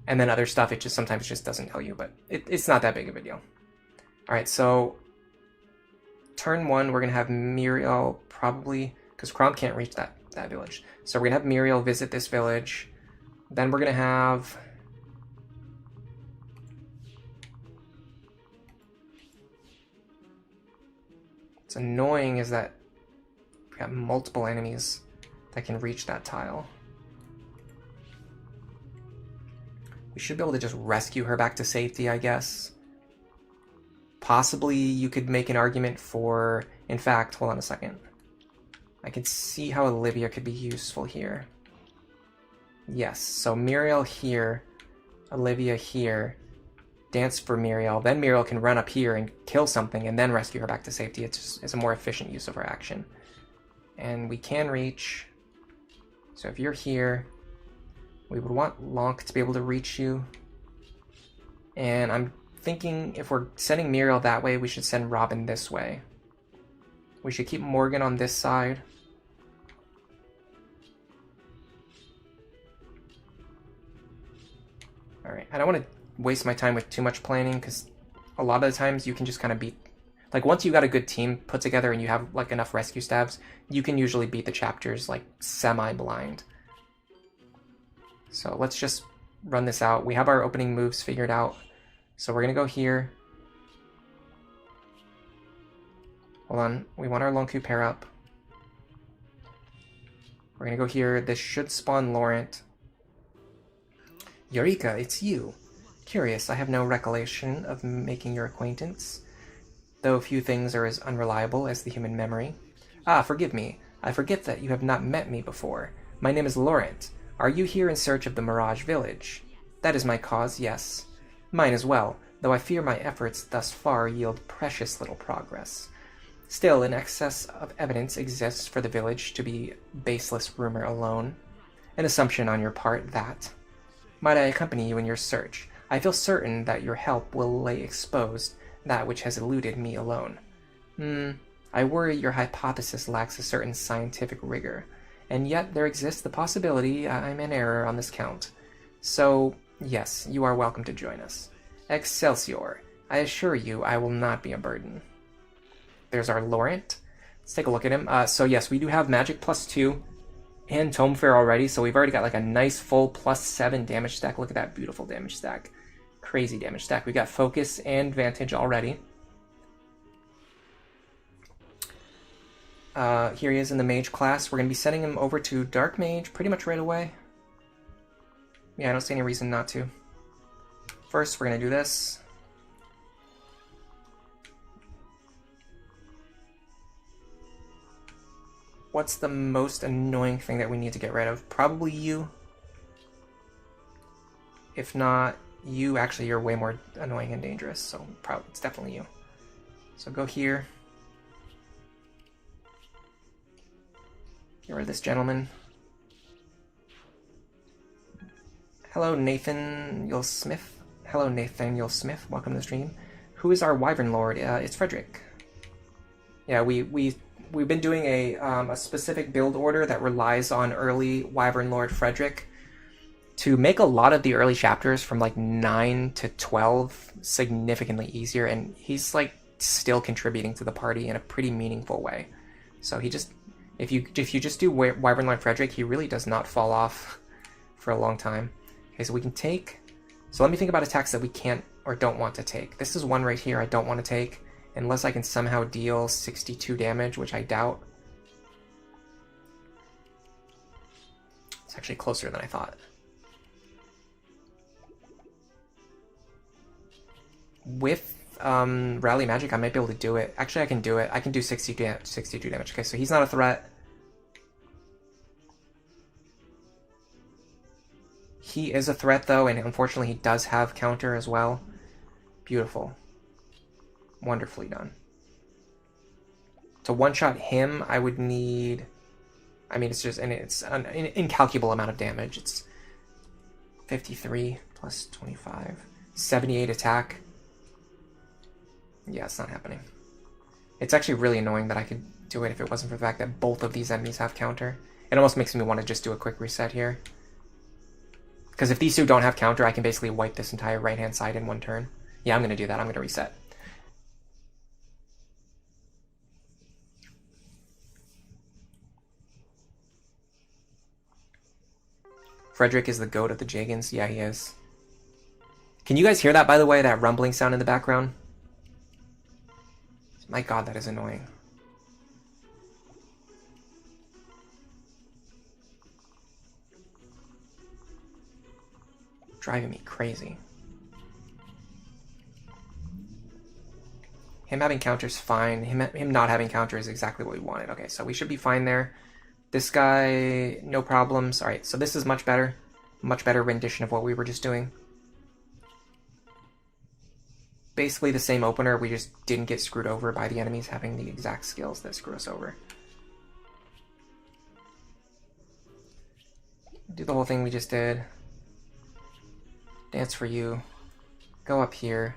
And then other stuff it just sometimes just doesn't tell you, but it's not that big of a deal. Alright, so turn 1 we're gonna have Muriel probably, because Crom can't reach that village. So we're gonna have Muriel visit this village. Then we're gonna have what's annoying is that we got multiple enemies that can reach that tile. We should be able to just rescue her back to safety, I guess. Possibly you could make an argument for... In fact, hold on a second. I could see how Olivia could be useful here. Yes, so Muriel here, Olivia here, dance for Muriel, then Muriel can run up here and kill something and then rescue her back to safety. It's a more efficient use of her action. And we can reach... So if you're here, we would want Lonk to be able to reach you. And I'm thinking if we're sending Muriel that way, we should send Robin this way. We should keep Morgan on this side. Alright, I don't want to waste my time with too much planning, because a lot of the times you can just kind of beat... Like, once you got a good team put together and you have, like, enough rescue staffs, you can usually beat the chapters, like, semi-blind. So let's just run this out. We have our opening moves figured out. So we're going to go here. Hold on. We want our Lonku pair up. We're going to go here. This should spawn Laurent. Eureka, it's you. Curious, I have no recollection of making your acquaintance, though few things are as unreliable as the human memory. Ah, forgive me. I forget that you have not met me before. My name is Laurent. Are you here in search of the Mirage Village? That is my cause, yes. Mine as well, though I fear my efforts thus far yield precious little progress. Still, an excess of evidence exists for the village to be baseless rumor alone. An assumption on your part that... Might I accompany you in your search? I feel certain that your help will lay exposed that which has eluded me alone. I worry your hypothesis lacks a certain scientific rigor, and yet there exists the possibility I'm in error on this count. So, yes, you are welcome to join us. Excelsior! I assure you I will not be a burden. There's our Laurent. Let's take a look at him. So yes, we do have Magic +2 and Tome Fair already, so we've already got like a nice full +7 damage stack. Look at that beautiful damage stack. Crazy damage stack. We got Focus and Vantage already. Here he is in the Mage class. We're going to be sending him over to Dark Mage pretty much right away. Yeah, I don't see any reason not to. First, we're going to do this. What's the most annoying thing that we need to get rid of? Probably you. If not you, actually you're way more annoying and dangerous, so probably it's definitely you. So go here. Get rid of this gentleman. Hello, Nathaniel Smith. Hello, Nathaniel Smith. Welcome to the stream. Who is our Wyvern Lord? It's Frederick. Yeah, we've been doing a specific build order that relies on early Wyvern Lord Frederick to make a lot of the early chapters from like 9 to 12 significantly easier, and he's like still contributing to the party in a pretty meaningful way. So he just, if you just do Wyvern Lord Frederick, he really does not fall off for a long time. Okay, so we can take, so let me think about attacks that we can't or don't want to take. This is one right here I don't want to take, unless I can somehow deal 62 damage, which I doubt. It's actually closer than I thought. With Rally Magic, I might be able to do it. Actually, I can do it. I can do 62 damage. Okay, so he's not a threat. He is a threat, though, and unfortunately he does have counter as well. Beautiful. Wonderfully done. To one-shot him, I would need... I mean, it's just... And it's an incalculable amount of damage. It's 53 plus 25. 78 attack. Yeah, it's not happening. It's actually really annoying that I could do it if it wasn't for the fact that both of these enemies have counter. It almost makes me want to just do a quick reset here. Because if these two don't have counter, I can basically wipe this entire right-hand side in one turn. Yeah, I'm going to do that. I'm going to reset. Frederick is the goat of the Jagans. Yeah, he is. Can you guys hear that, by the way? That rumbling sound in the background? My god, that is annoying. driving me crazy. Him having counter's fine. Him not having counter is exactly what we wanted. Okay, so we should be fine there. This guy, no problems. Alright, so this is much better. Much better rendition of what we were just doing. Basically the same opener, we just didn't get screwed over by the enemies having the exact skills that screw us over. Do the whole thing we just did. Dance for you. Go up here.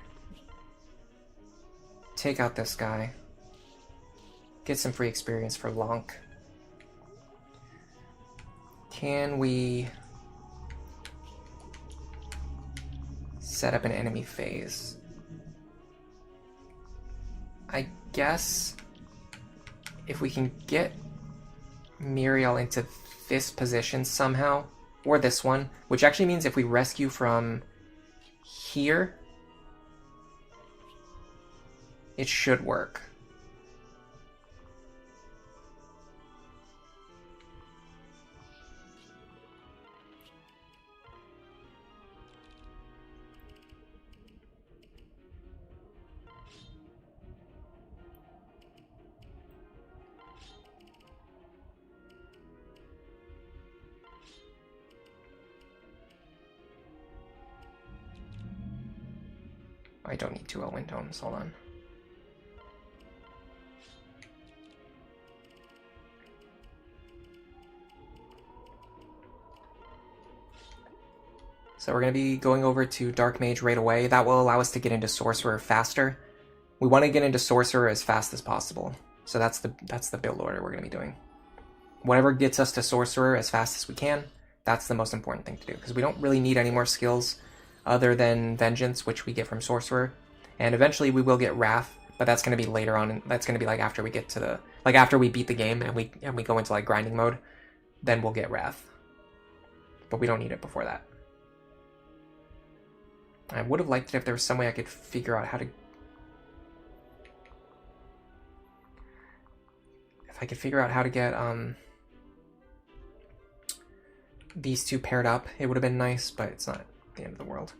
Take out this guy. Get some free experience for Lonk. Can we set up an enemy phase? I guess if we can get Muriel into this position somehow, or this one, which actually means if we rescue from here, it should work. I don't need 2 wind tones, hold on. So we're going to be going over to Dark Mage right away. That will allow us to get into Sorcerer faster. We want to get into Sorcerer as fast as possible. So that's the build order we're going to be doing. Whatever gets us to Sorcerer as fast as we can, that's the most important thing to do. Because we don't really need any more skills other than Vengeance, which we get from Sorcerer. And eventually we will get Wrath, but that's going to be later on. That's going to be like after we get to the... Like after we beat the game and we go into like grinding mode, then we'll get Wrath. But we don't need it before that. I would have liked it if there was some way I could figure out how to... If I could figure out how to get these two paired up, it would have been nice, but it's not the end of the world.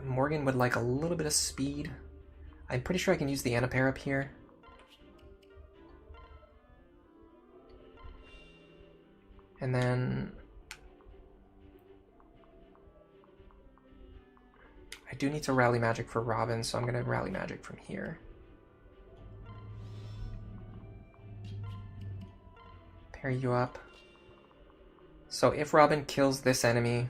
Morgan would like a little bit of speed. I'm pretty sure I can use the Anna-pair up here. And then... I do need to rally magic for Robin, so I'm going to rally magic from here. Pair you up. So if Robin kills this enemy...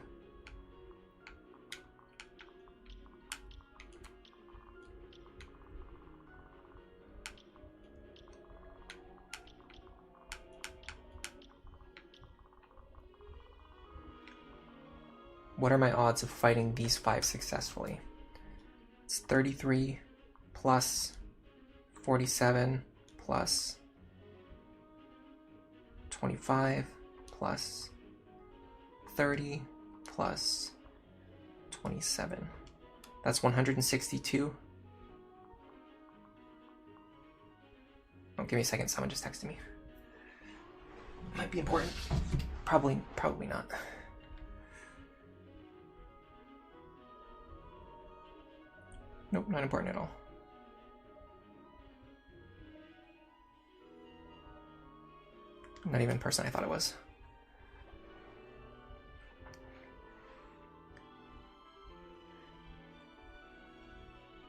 What are my odds of fighting these 5 successfully? It's 33 plus 47 plus 25 plus 30 plus 27. That's 162. Oh, give me a second. Someone just texted me. Might be important. Probably not. Nope, not important at all. Not even the person I thought it was.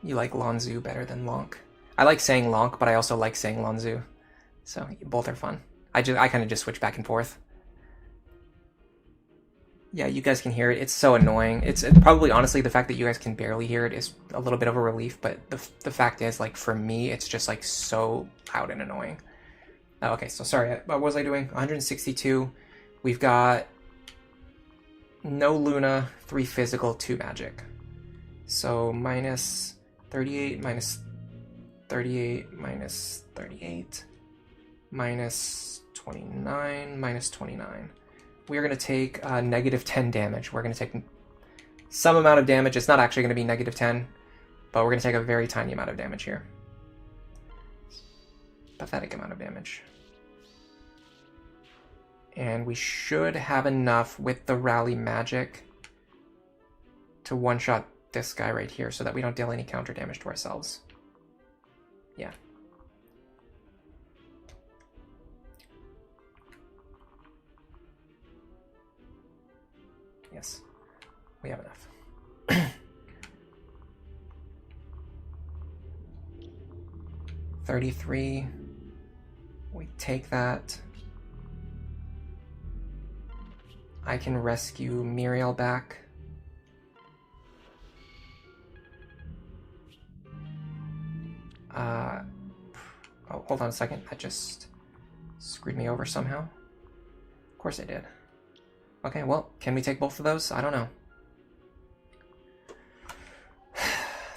You like Lonzu better than Lonk. I like saying Lonk, but I also like saying Lonzu. So both are fun. I kind of just switch back and forth. Yeah, you guys can hear it. It's so annoying. It's probably, honestly, the fact that you guys can barely hear it is a little bit of a relief, but the fact is, like, for me, it's just, like, so loud and annoying. Oh, okay, so sorry, what was I doing? 162. We've got no Luna, 3 physical, 2 magic. So minus 38, minus 38, minus 38, minus 29, minus 29. We're going to take negative 10 damage. We're going to take some amount of damage. It's not actually going to be negative 10, but we're going to take a very tiny amount of damage here. Pathetic amount of damage. And we should have enough with the rally magic to one-shot this guy right here so that we don't deal any counter damage to ourselves. Yeah. Yes, we have enough. 33. We take that. I can rescue Muriel back. Oh, hold on a second. That just screwed me over somehow. Of course I did. Okay, well, can we take both of those? I don't know.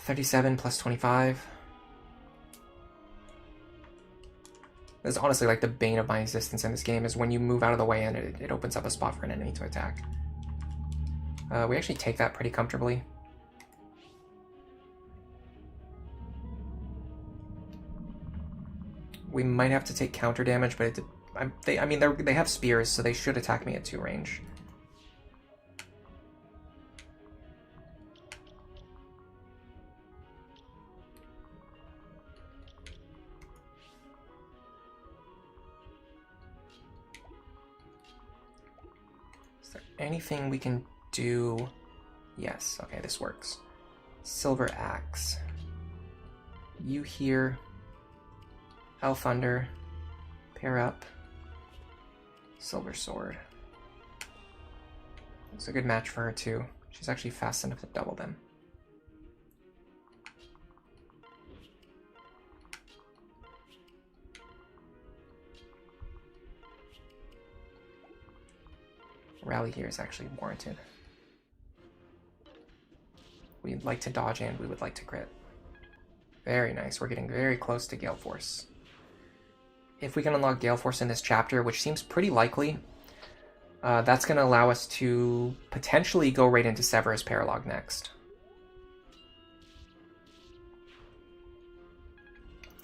37 plus 25. This is honestly like the bane of my existence in this game, is when you move out of the way and it opens up a spot for an enemy to attack. We actually take that pretty comfortably. We might have to take counter damage, but I mean, they have spears, so they should attack me at 2 range. Is there anything we can do? Yes, okay, this works. Silver Axe. You here. Elf Thunder. Pair up. Silver Sword. It's a good match for her too. She's actually fast enough to double them. Rally here is actually warranted. We'd like to dodge and we would like to crit. Very nice. We're getting very close to Gale Force. If we can unlock Gale Force in this chapter, which seems pretty likely, that's going to allow us to potentially go right into Severus Paralog next.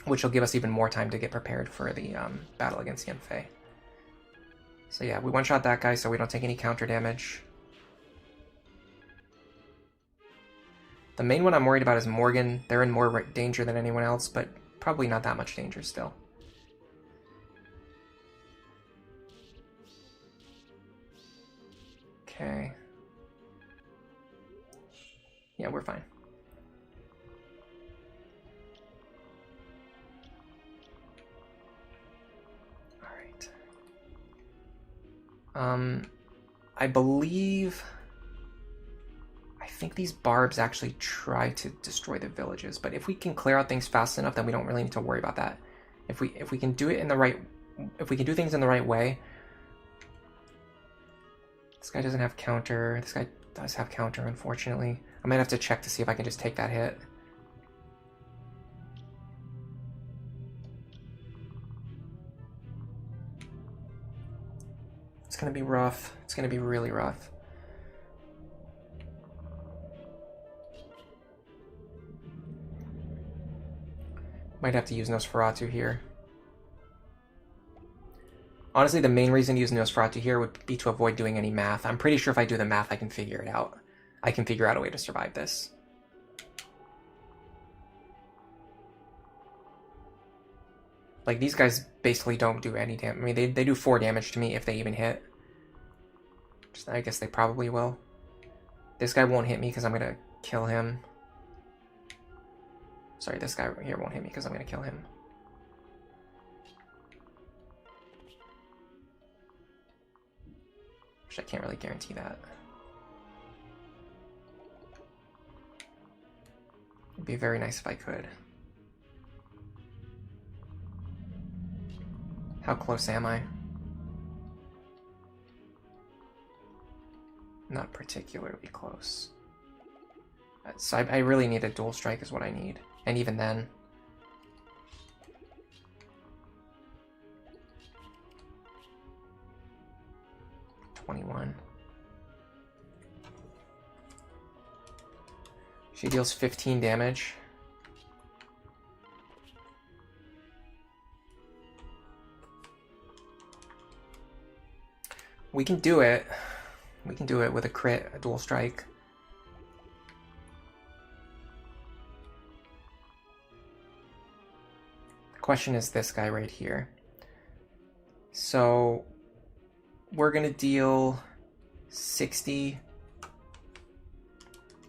Which will give us even more time to get prepared for the battle against Yenfei. So yeah, we one-shot that guy so we don't take any counter damage. The main one I'm worried about is Morgan. They're in more danger than anyone else, but probably not that much danger still. Okay. Yeah, we're fine. Alright. I believe... I think these barbs actually try to destroy the villages, but if we can clear out things fast enough, then we don't really need to worry about that. If we can do it in the right... If we can do things in the right way... This guy doesn't have counter. This guy does have counter, unfortunately. I might have to check to see if I can just take that hit. It's gonna be rough. It's gonna be really rough. Might have to use Nosferatu here. Honestly, the main reason to use Nosferatu here would be to avoid doing any math. I'm pretty sure if I do the math, I can figure it out. I can figure out a way to survive this. Like, these guys basically don't do any damage. I mean, they do 4 damage to me if they even hit. I guess they probably will. This guy won't hit me because I'm going to kill him. Sorry, this guy right here won't hit me because I'm going to kill him. Which I can't really guarantee that. It'd be very nice if I could. How close am I? Not particularly close. So I really need a dual strike is what I need. And even then... She deals 15 damage. We can do it. We can do it with a crit, a dual strike. The question is this guy right here. So we're gonna deal 60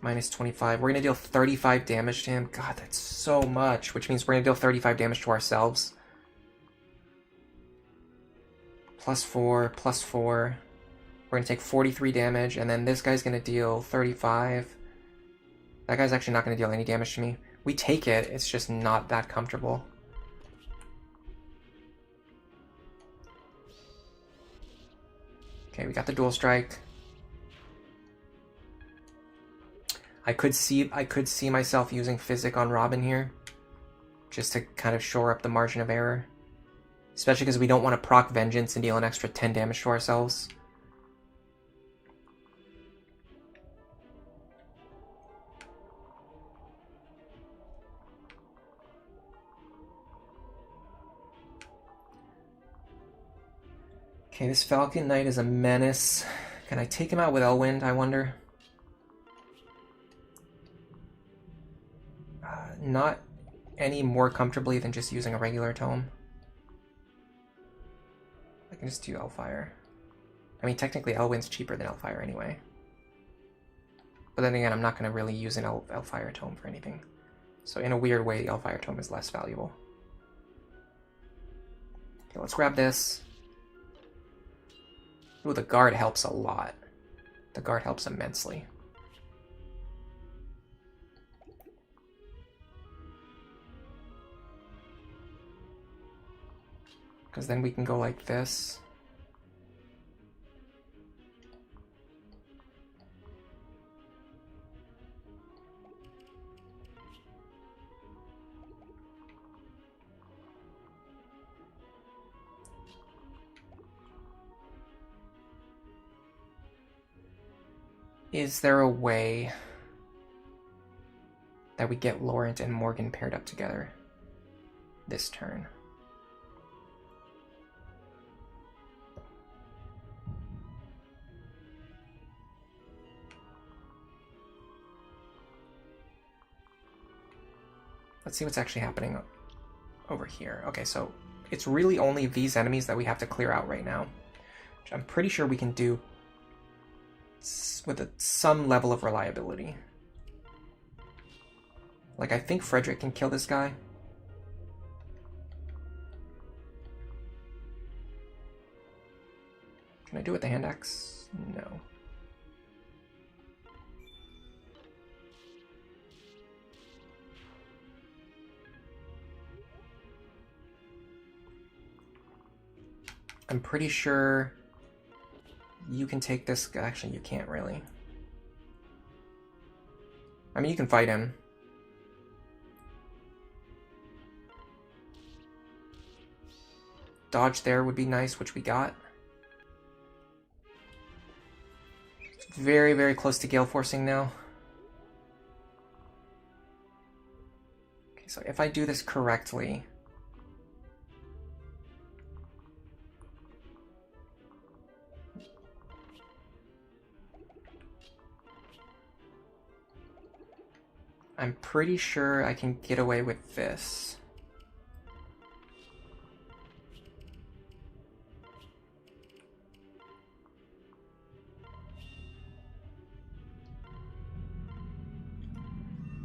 minus 25. We're gonna deal 35 damage to him. God, that's so much, which means we're gonna deal 35 damage to ourselves. Plus 4, plus 4. We're gonna take 43 damage, and then this guy's gonna deal 35. That guy's actually not gonna deal any damage to me. We take it, it's just not that comfortable. Okay, we got the dual strike. I could see myself using Physic on Robin here, just to kind of shore up the margin of error. Especially because we don't want to proc Vengeance and deal an extra 10 damage to ourselves. Okay, this Falcon Knight is a menace. Can I take him out with Elwind, I wonder? Not any more comfortably than just using a regular tome. I can just do Elfire. I mean, technically Elwind's cheaper than Elfire anyway. But then again, I'm not going to really use an Elfire tome for anything. So in a weird way, the Elfire tome is less valuable. Okay, let's grab this. Ooh, the guard helps a lot. The guard helps immensely. Because then we can go like this. Is there a way that we get Laurent and Morgan paired up together this turn? Let's see what's actually happening over here. Okay, so it's really only these enemies that we have to clear out right now, which I'm pretty sure we can do with some level of reliability. Like, I think Frederick can kill this guy. Can I do it with the hand axe? No. I'm pretty sure you can take this. Actually, you can't really. I mean, you can fight him. Dodge there would be nice, which we got. Very, very close to Gale Forcing now. Okay, so if I do this correctly... I'm pretty sure I can get away with this.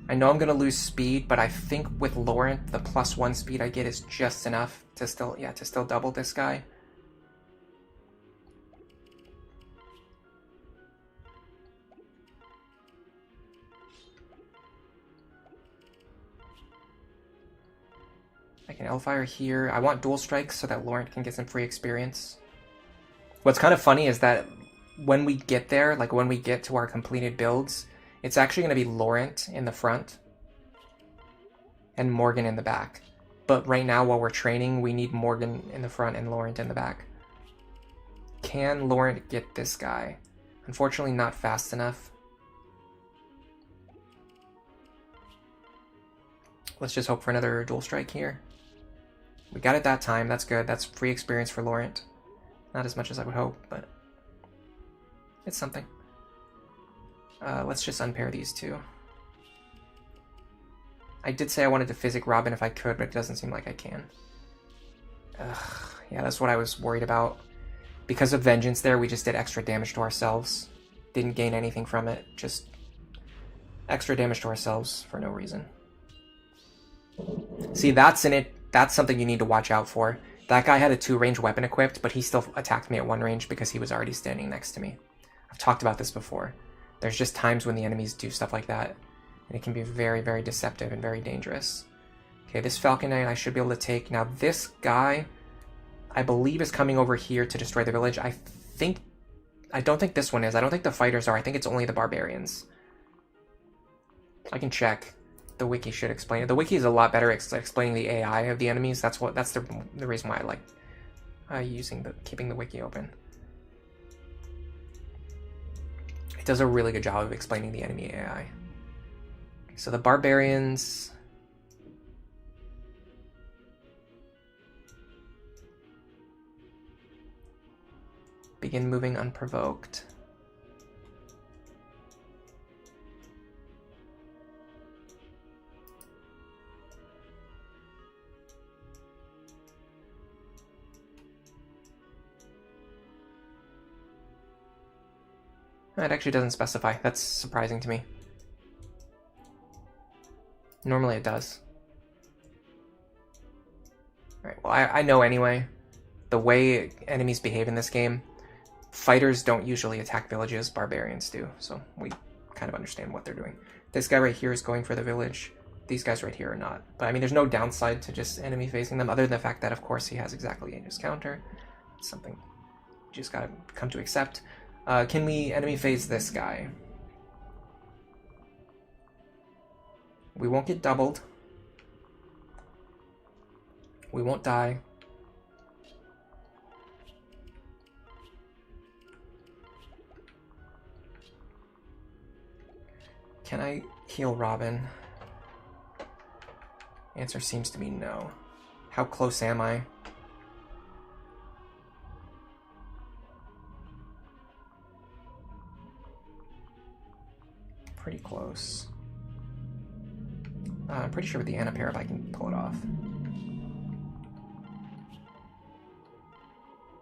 I know I'm going to lose speed, but I think with Laurent, the +1 speed I get is just enough to still, to still double this guy. I can Elfire here. I want dual strikes so that Laurent can get some free experience. What's kind of funny is that when we get there, like when we get to our completed builds, it's actually going to be Laurent in the front and Morgan in the back. But right now, while we're training, we need Morgan in the front and Laurent in the back. Can Laurent get this guy? Unfortunately, not fast enough. Let's just hope for another dual strike here. We got it that time. That's good. That's free experience for Laurent. Not as much as I would hope, but It's something. Let's just unpair these two. I did say I wanted to physic Robin if I could, but it doesn't seem like I can. Yeah, that's what I was worried about. Because of Vengeance there, we just did extra damage to ourselves. Didn't gain anything from it, just extra damage to ourselves for no reason. See, that's something you need to watch out for. That guy had a 2-range weapon equipped, but he still attacked me at 1 range because he was already standing next to me. I've talked about this before. There's just times when the enemies do stuff like that, and it can be very, very deceptive and very dangerous. Okay, this Falcon Knight I should be able to take. Now this guy, I believe, is coming over here to destroy the village. I don't think this one is. I don't think the fighters are. I think it's only the barbarians. I can check. The wiki should explain it. The wiki is a lot better at explaining the AI of the enemies. That's the reason why I like keeping the wiki open. It does a really good job of explaining the enemy AI. So the barbarians. Begin moving unprovoked. It actually doesn't specify. That's surprising to me. Normally it does. Alright, well I know anyway. The way enemies behave in this game, fighters don't usually attack villages, barbarians do. So we kind of understand what they're doing. This guy right here is going for the village. These guys right here are not. But I mean, there's no downside to just enemy facing them, other than the fact that, of course, he has exactly Angel's counter. It's something you just gotta come to accept. Can we enemy phase this guy? We won't get doubled. We won't die. Can I heal Robin? Answer seems to be no. How close am I? Pretty close. I'm pretty sure with the Anaparab I can pull it off.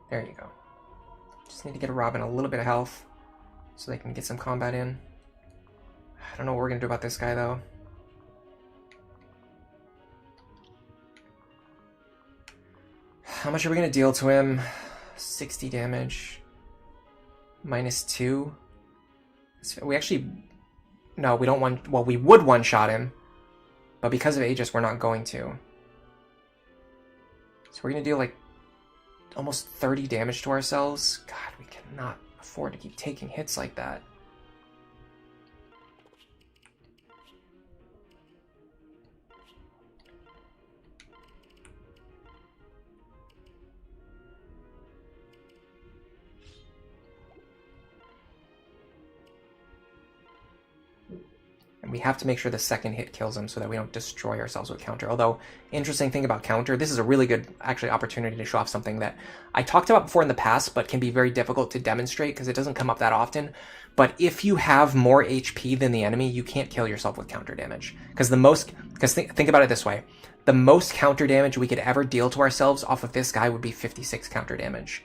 There you go. Just need to get a Robin a little bit of health so they can get some combat in. I don't know what we're going to do about this guy, though. How much are we going to deal to him? 60 damage. -2. We actually... No, we don't want... Well, we would one-shot him. But because of Aegis, we're not going to. So we're going to deal, like, almost 30 damage to ourselves. God, we cannot afford to keep taking hits like that. And we have to make sure the second hit kills him so that we don't destroy ourselves with counter. Although, interesting thing about counter, this is a really good, actually, opportunity to show off something that I talked about before in the past, but can be very difficult to demonstrate because it doesn't come up that often. But if you have more HP than the enemy, you can't kill yourself with counter damage. Because think about it this way. The most counter damage we could ever deal to ourselves off of this guy would be 56 counter damage.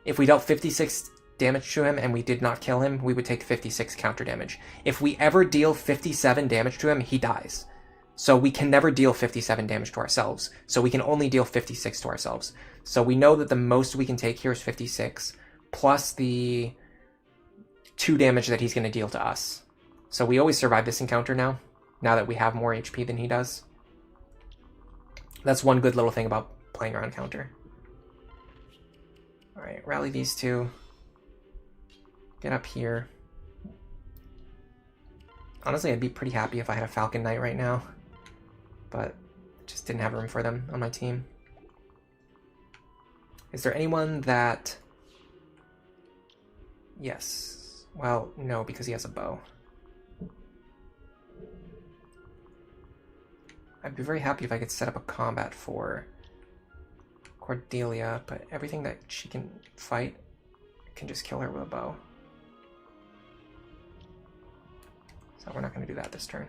If we dealt 56 damage to him and we did not kill him, we would take 56 counter damage. If we ever deal 57 damage to him, he dies. So we can never deal 57 damage to ourselves. So we can only deal 56 to ourselves. So we know that the most we can take here is 56, plus the 2 damage that he's going to deal to us. So we always survive this encounter now that we have more HP than he does. That's one good little thing about playing around counter. Alright, rally these two. Get up here. Honestly, I'd be pretty happy if I had a Falcon Knight right now, but just didn't have room for them on my team. Is there anyone that... Yes. Well, no, because he has a bow. I'd be very happy if I could set up a combat for Cordelia, but everything that she can fight can just kill her with a bow. So we're not going to do that this turn.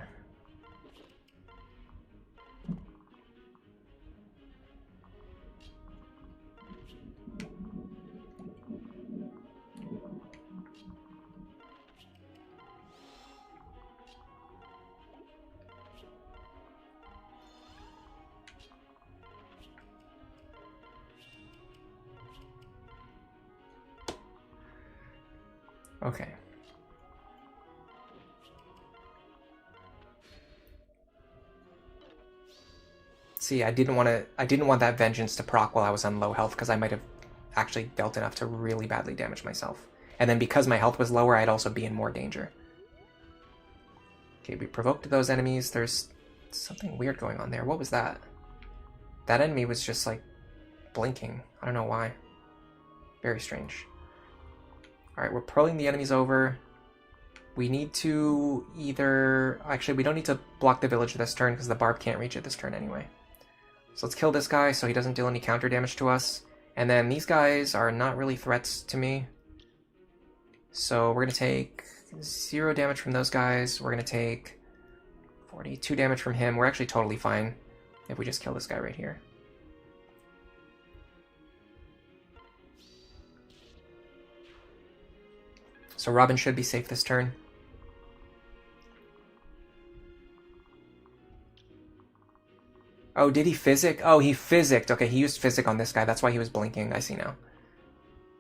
Okay. See, I didn't want that vengeance to proc while I was on low health, because I might have actually dealt enough to really badly damage myself. And then because my health was lower, I'd also be in more danger. Okay, we provoked those enemies. There's something weird going on there. What was that? That enemy was just like blinking. I don't know why. Very strange. Alright, we're pulling the enemies over. We need to either... Actually, we don't need to block the village this turn because the barb can't reach it this turn anyway. So let's kill this guy so he doesn't deal any counter damage to us. And then these guys are not really threats to me. So we're going to take 0 damage from those guys. We're going to take 42 damage from him. We're actually totally fine if we just kill this guy right here. So Robin should be safe this turn. Oh, did he physic? Oh, he physicked. Okay, he used physic on this guy. That's why he was blinking. I see now.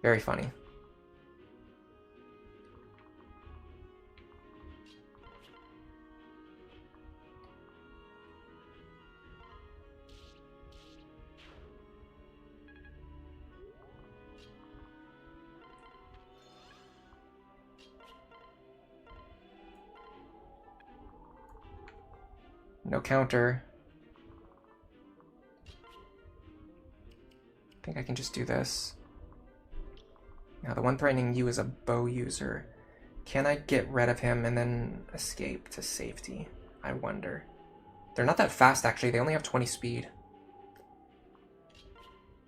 Very funny. No counter. I think I can just do this. Now, the one threatening you is a bow user. Can I get rid of him and then escape to safety? I wonder. They're not that fast, actually. They only have 20 speed.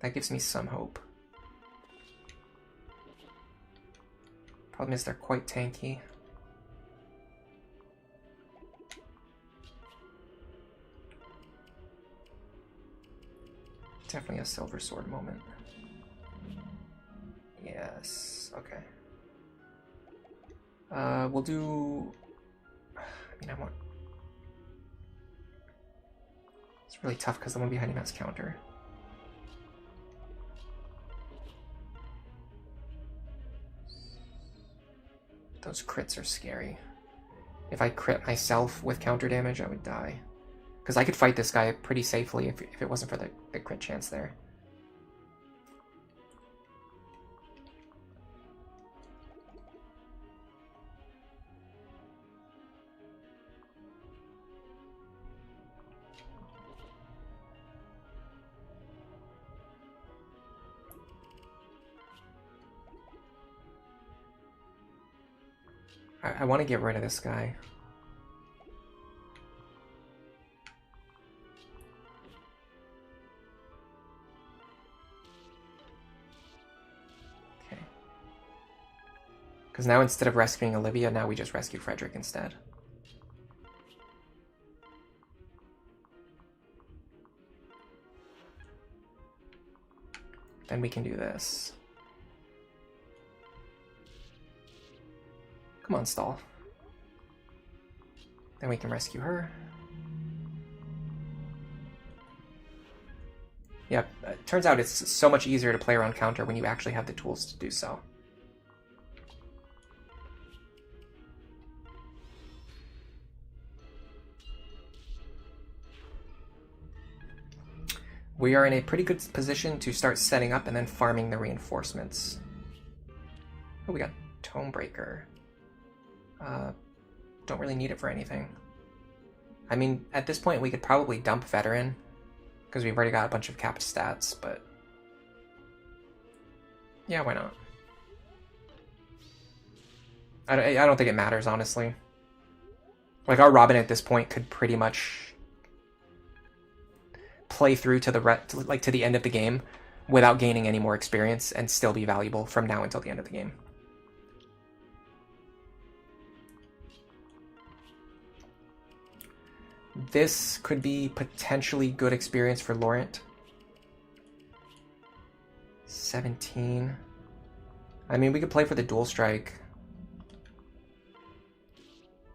That gives me some hope. Problem is they're quite tanky. Definitely a silver sword moment. Yes, okay. We'll do... I mean, I want... It's really tough because the one behind him has counter. Those crits are scary. If I crit myself with counter damage, I would die. Because I could fight this guy pretty safely if it wasn't for the crit chance there. I want to get rid of this guy. Because now instead of rescuing Olivia, now we just rescue Frederick instead. Then we can do this. Come on, stall. Then we can rescue her. Yep, turns out it's so much easier to play around counter when you actually have the tools to do so. We are in a pretty good position to start setting up and then farming the reinforcements. Oh, we got Tomebreaker. Don't really need it for anything. I mean, at this point we could probably dump Veteran, because we've already got a bunch of capped stats, but... yeah, why not? I don't think it matters, honestly. Like, our Robin at this point could pretty much play through to the end of the game without gaining any more experience and still be valuable from now until the end of the game. This could be potentially good experience for Laurent. 17. I mean, we could play for the dual strike.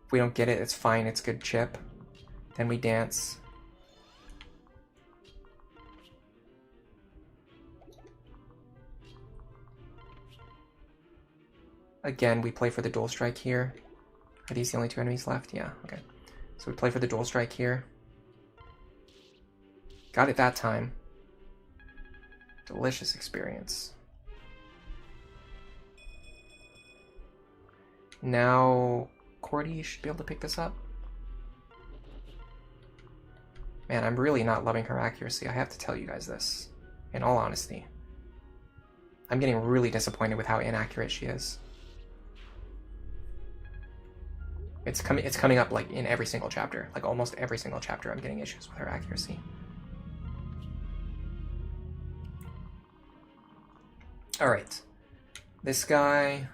If we don't get it, it's fine. It's good chip. Then we dance. Again, we play for the dual strike here. Are these the only two enemies left? Yeah, okay. So we play for the dual strike here. Got it that time. Delicious experience. Now, Cordy should be able to pick this up. Man, I'm really not loving her accuracy. I have to tell you guys this, in all honesty. I'm getting really disappointed with how inaccurate she is. It's coming up like in every single chapter. Like almost every single chapter I'm getting issues with her accuracy. Alright. This guy...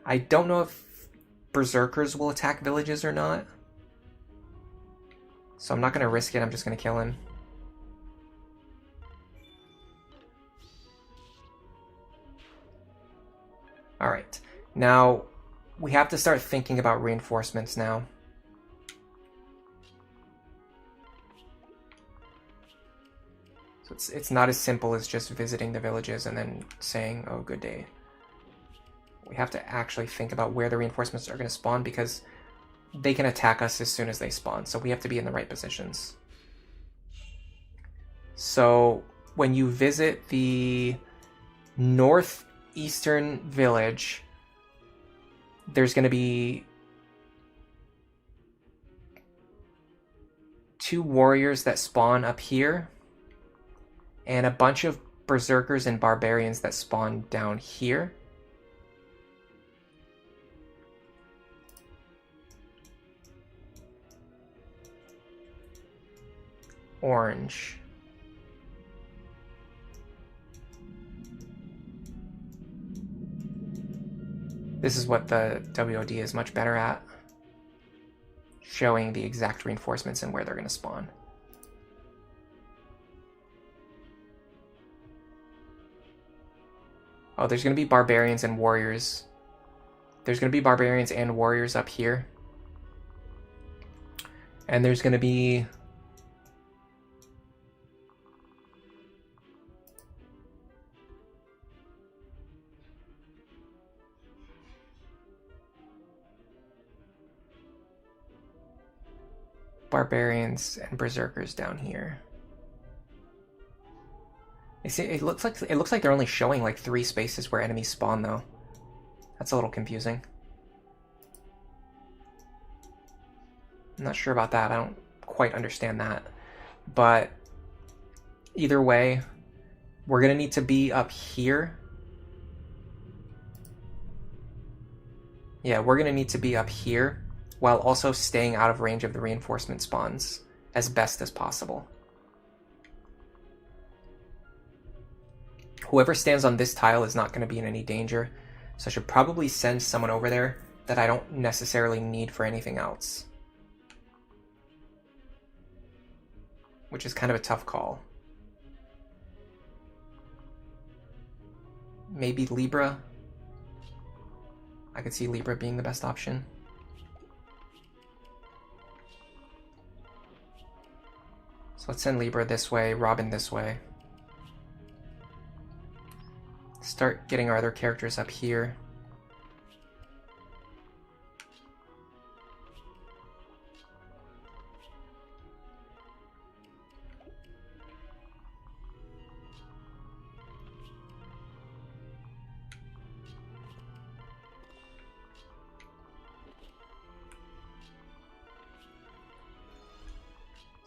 I don't know if berserkers will attack villages or not. So I'm not going to risk it, I'm just going to kill him. Alright. Now... we have to start thinking about reinforcements now. So it's not as simple as just visiting the villages and then saying, oh, good day. We have to actually think about where the reinforcements are going to spawn because they can attack us as soon as they spawn. So we have to be in the right positions. So when you visit the northeastern village... there's going to be 2 warriors that spawn up here, and a bunch of berserkers and barbarians that spawn down here. Orange. This is what the WOD is much better at. Showing the exact reinforcements and where they're going to spawn. Oh, there's going to be barbarians and warriors. There's going to be barbarians and warriors up here. And there's going to be... barbarians and berserkers down here. It looks like they're only showing like 3 spaces where enemies spawn though. That's a little confusing. I'm not sure about that. I don't quite understand that. But either way, we're gonna need to be up here. Yeah, we're gonna need to be up here while also staying out of range of the reinforcement spawns as best as possible. Whoever stands on this tile is not going to be in any danger, so I should probably send someone over there that I don't necessarily need for anything else. Which is kind of a tough call. Maybe Libra? I could see Libra being the best option. So let's send Libra this way, Robin this way. Start getting our other characters up here.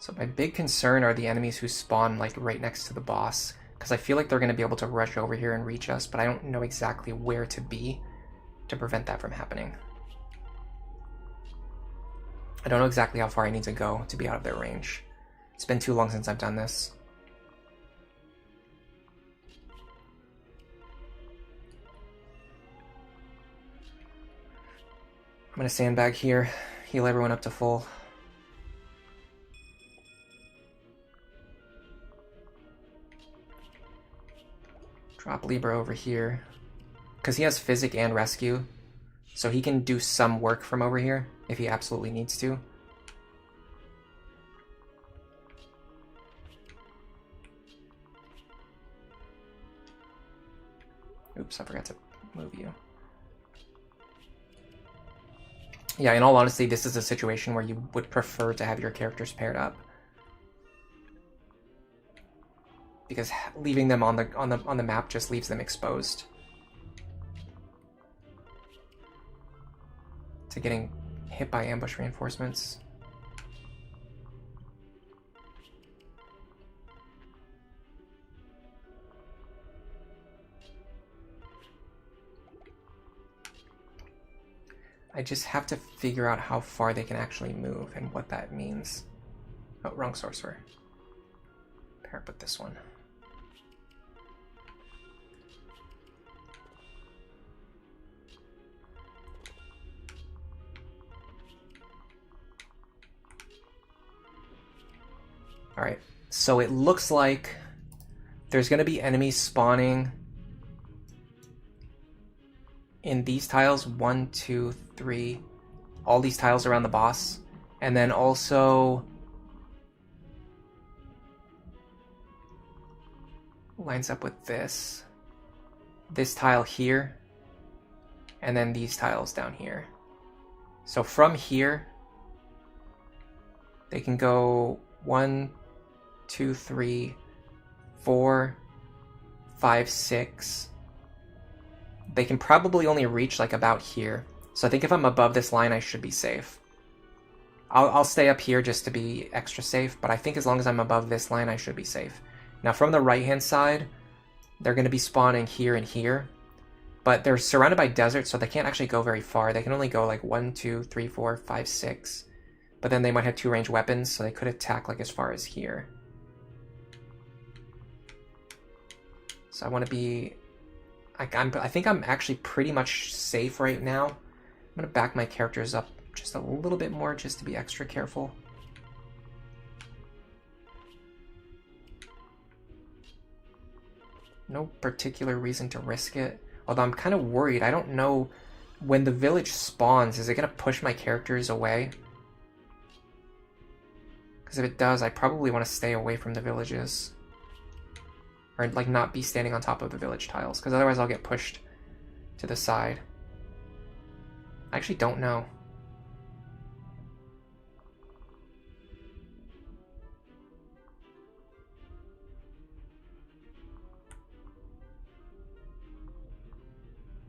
So my big concern are the enemies who spawn like right next to the boss, because I feel like they're going to be able to rush over here and reach us, but I don't know exactly where to be to prevent that from happening. I don't know exactly how far I need to go to be out of their range. It's been too long since I've done this. I'm going to sandbag here, heal everyone up to full. Drop Libra over here. Because he has Physic and Rescue. So he can do some work from over here if he absolutely needs to. Oops, I forgot to move you. Yeah, in all honesty, this is a situation where you would prefer to have your characters paired up. Because leaving them on the map just leaves them exposed to getting hit by ambush reinforcements. I just have to figure out how far they can actually move and what that means. Oh, wrong sorcerer. Pair up with this one. Alright, so it looks like there's going to be enemies spawning in these tiles, 1, 2, 3, all these tiles around the boss, and then also lines up with this tile here, and then these tiles down here. So from here, they can go 1, 2, 3, 4, 5, 6. They can probably only reach like about here. So I think if I'm above this line, I should be safe. I'll stay up here just to be extra safe, but I think as long as I'm above this line, I should be safe. Now from the right-hand side, they're going to be spawning here and here, but they're surrounded by desert, so they can't actually go very far. They can only go like 1, 2, 3, 4, 5, 6. But then they might have 2 ranged weapons, so they could attack like as far as here. So I want to be... I think I'm actually pretty much safe right now. I'm going to back my characters up just a little bit more just to be extra careful. No particular reason to risk it. Although I'm kind of worried. I don't know when the village spawns, is it going to push my characters away? Because if it does, I probably want to stay away from the villages. Or like not be standing on top of the village tiles, because otherwise I'll get pushed to the side. I actually don't know.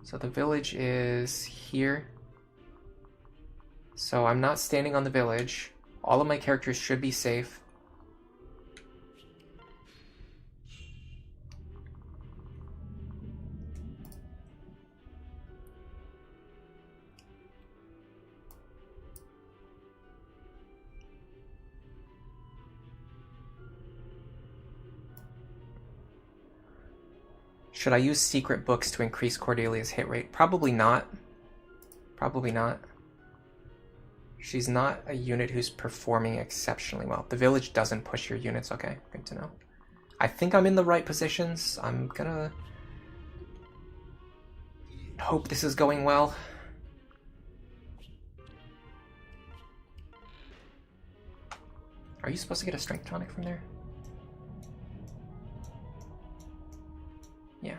So the village is here. So I'm not standing on the village. All of my characters should be safe. Should I use secret books to increase Cordelia's hit rate? Probably not. Probably not. She's not a unit who's performing exceptionally well. The village doesn't push your units. Okay, good to know. I think I'm in the right positions. I'm gonna hope this is going well. Are you supposed to get a strength tonic from there? Yeah.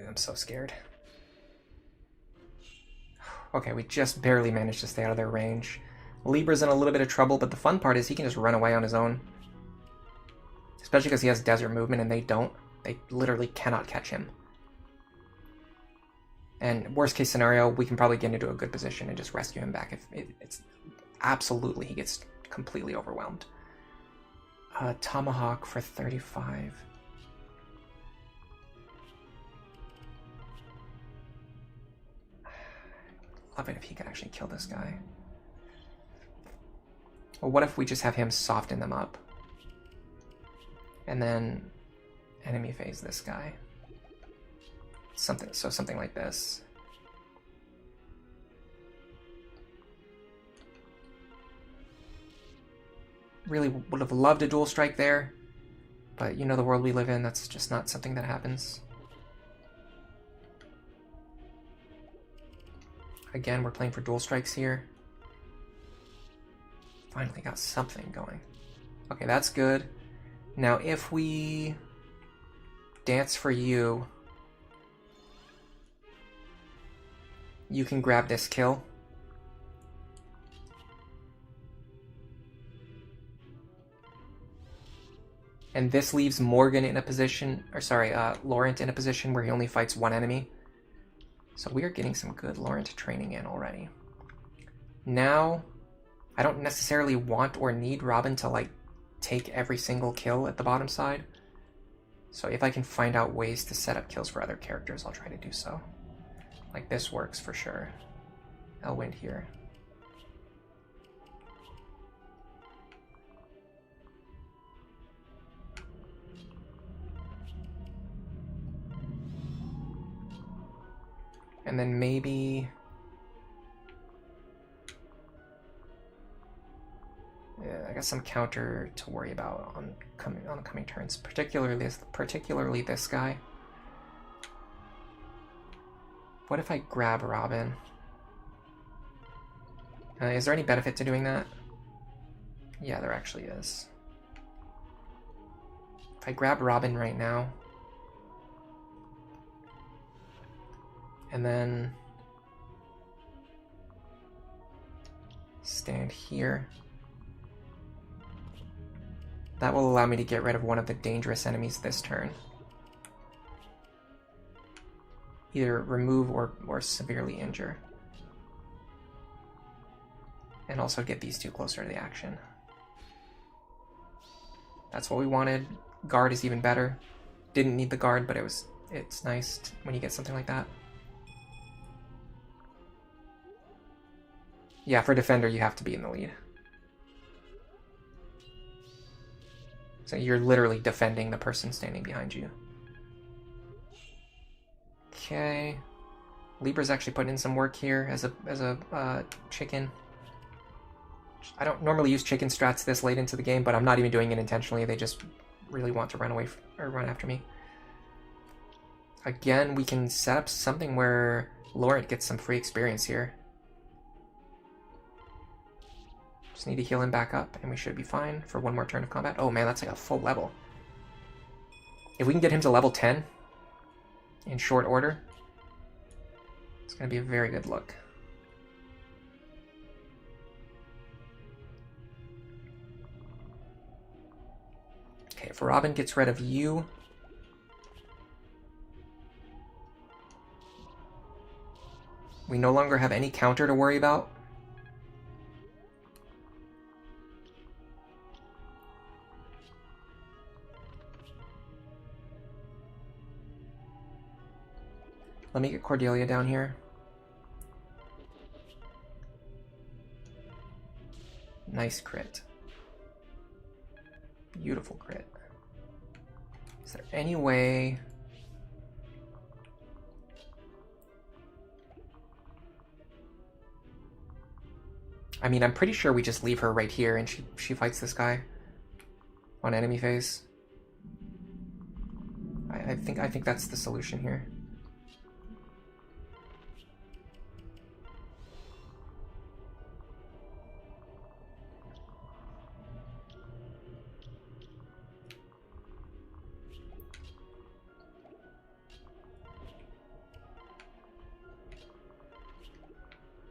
I'm so scared. Okay, we just barely managed to stay out of their range. Libra's in a little bit of trouble, but the fun part is he can just run away on his own. Especially because he has desert movement and they don't. They literally cannot catch him. And worst case scenario, we can probably get into a good position and just rescue him back if it's absolutely he gets completely overwhelmed. Tomahawk for 35. Love it if he could actually kill this guy. Well, what if we just have him soften them up? And then enemy phase this guy. Something like this. Really would have loved a dual strike there, but you know the world we live in, that's just not something that happens. Again, we're playing for dual strikes here. Finally got something going. Okay, that's good. Now if we dance for you, you can grab this kill. And this leaves Morgan in a position, or sorry, Laurent in a position where he only fights one enemy. So we are getting some good Laurent training in already. Now, I don't necessarily want or need Robin to like take every single kill at the bottom side. So if I can find out ways to set up kills for other characters, I'll try to do so. Like this works for sure. Elwind here. And then maybe... yeah, I got some counter to worry about on the coming turns, particularly this guy. What if I grab Robin? Is there any benefit to doing that? Yeah, there actually is. If I grab Robin right now, and then stand here, that will allow me to get rid of one of the dangerous enemies this turn. Either remove or severely injure. And also get these two closer to the action. That's what we wanted. Guard is even better. Didn't need the guard, but it's nice when you get something like that. Yeah, for defender you have to be in the lead. So you're literally defending the person standing behind you. Okay. Libra's actually putting in some work here as a chicken. I don't normally use chicken strats this late into the game, but I'm not even doing it intentionally. They just really want to run away or run after me. Again, we can set up something where Laurent gets some free experience here. Just need to heal him back up, and we should be fine for one more turn of combat. Oh man, that's like a full level. If we can get him to level 10 in short order, it's going to be a very good look. Okay, if Robin gets rid of you, we no longer have any counter to worry about. Let me get Cordelia down here. Nice crit. Beautiful crit. Is there any way... I mean, I'm pretty sure we just leave her right here and she fights this guy on enemy phase. I think that's the solution here.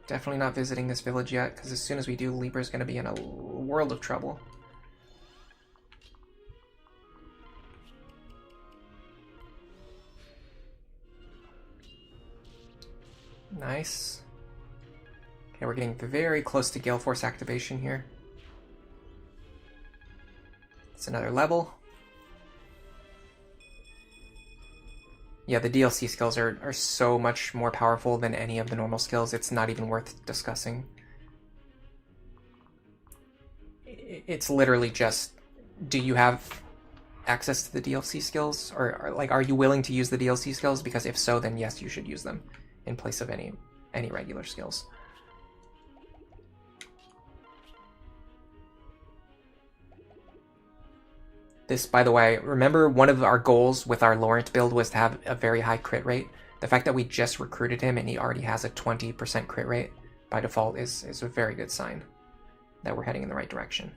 Definitely not visiting this village yet, because as soon as we do, Libra's going to be in a world of trouble. Nice. Okay, we're getting very close to Gale Force activation here. It's another level. Yeah, the DLC skills are so much more powerful than any of the normal skills, it's not even worth discussing. It's literally just, do you have access to the DLC skills? Or like, are you willing to use the DLC skills? Because if so, then yes, you should use them in place of any regular skills. This, by the way, remember one of our goals with our Laurent build was to have a very high crit rate. The fact that we just recruited him and he already has a 20% crit rate by default is a very good sign that we're heading in the right direction.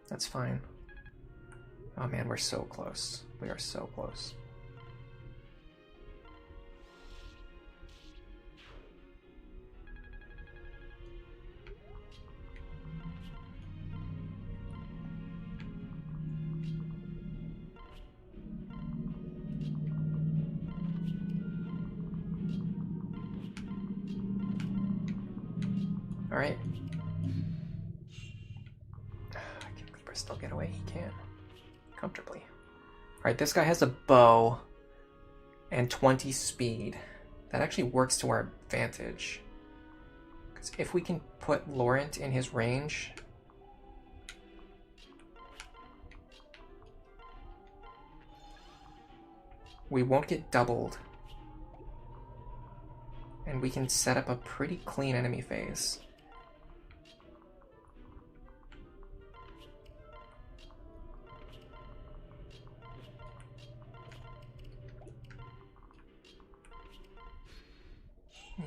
That's fine. Oh man, we're so close. We are so close. All right. Can Libra still get away? He can. Comfortably. All right, this guy has a bow and 20 speed. That actually works to our advantage. Because if we can put Laurent in his range, we won't get doubled. And we can set up a pretty clean enemy phase.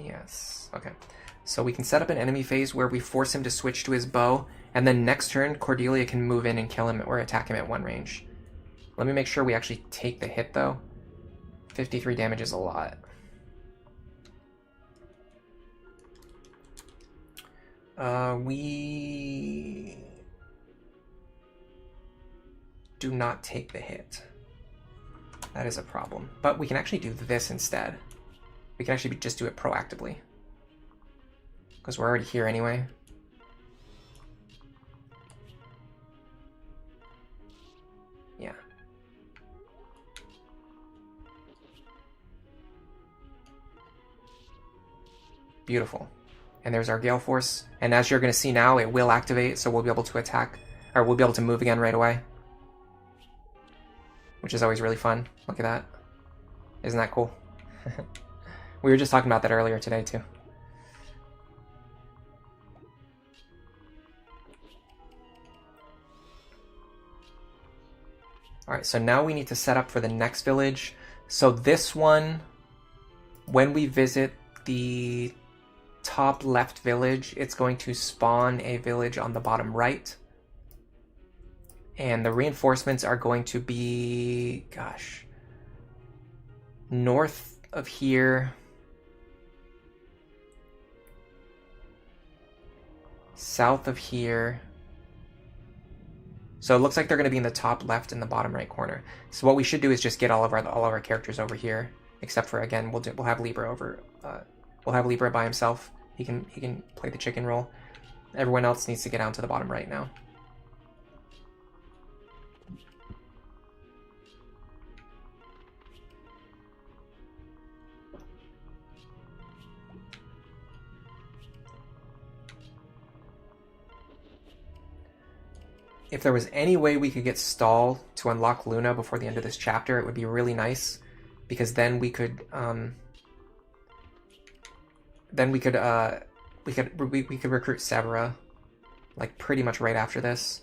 Yes, okay. So we can set up an enemy phase where we force him to switch to his bow, and then next turn, Cordelia can move in and kill him or attack him at one range. Let me make sure we actually take the hit, though. 53 damage is a lot. We do not take the hit. That is a problem. But we can actually do this instead. We can actually just do it proactively. Because we're already here anyway. Yeah. Beautiful. And there's our Gale Force. And as you're going to see now, it will activate, so we'll be able to attack, or we'll be able to move again right away. Which is always really fun. Look at that. Isn't that cool? We were just talking about that earlier today, too. Alright, so now we need to set up for the next village. So this one, when we visit the top left village, it's going to spawn a village on the bottom right. And the reinforcements are going to be, gosh, north of here, south of here. So it looks like they're going to be in the top left and the bottom right corner. So what we should do is just get all of our characters over here, except for, again, we'll have Libra over. We'll have Libra by himself. He can play the chicken role. Everyone else needs to get down to the bottom right now. If there was any way we could get Stall to unlock Luna before the end of this chapter, it would be really nice, because then we could recruit Severa, like pretty much right after this.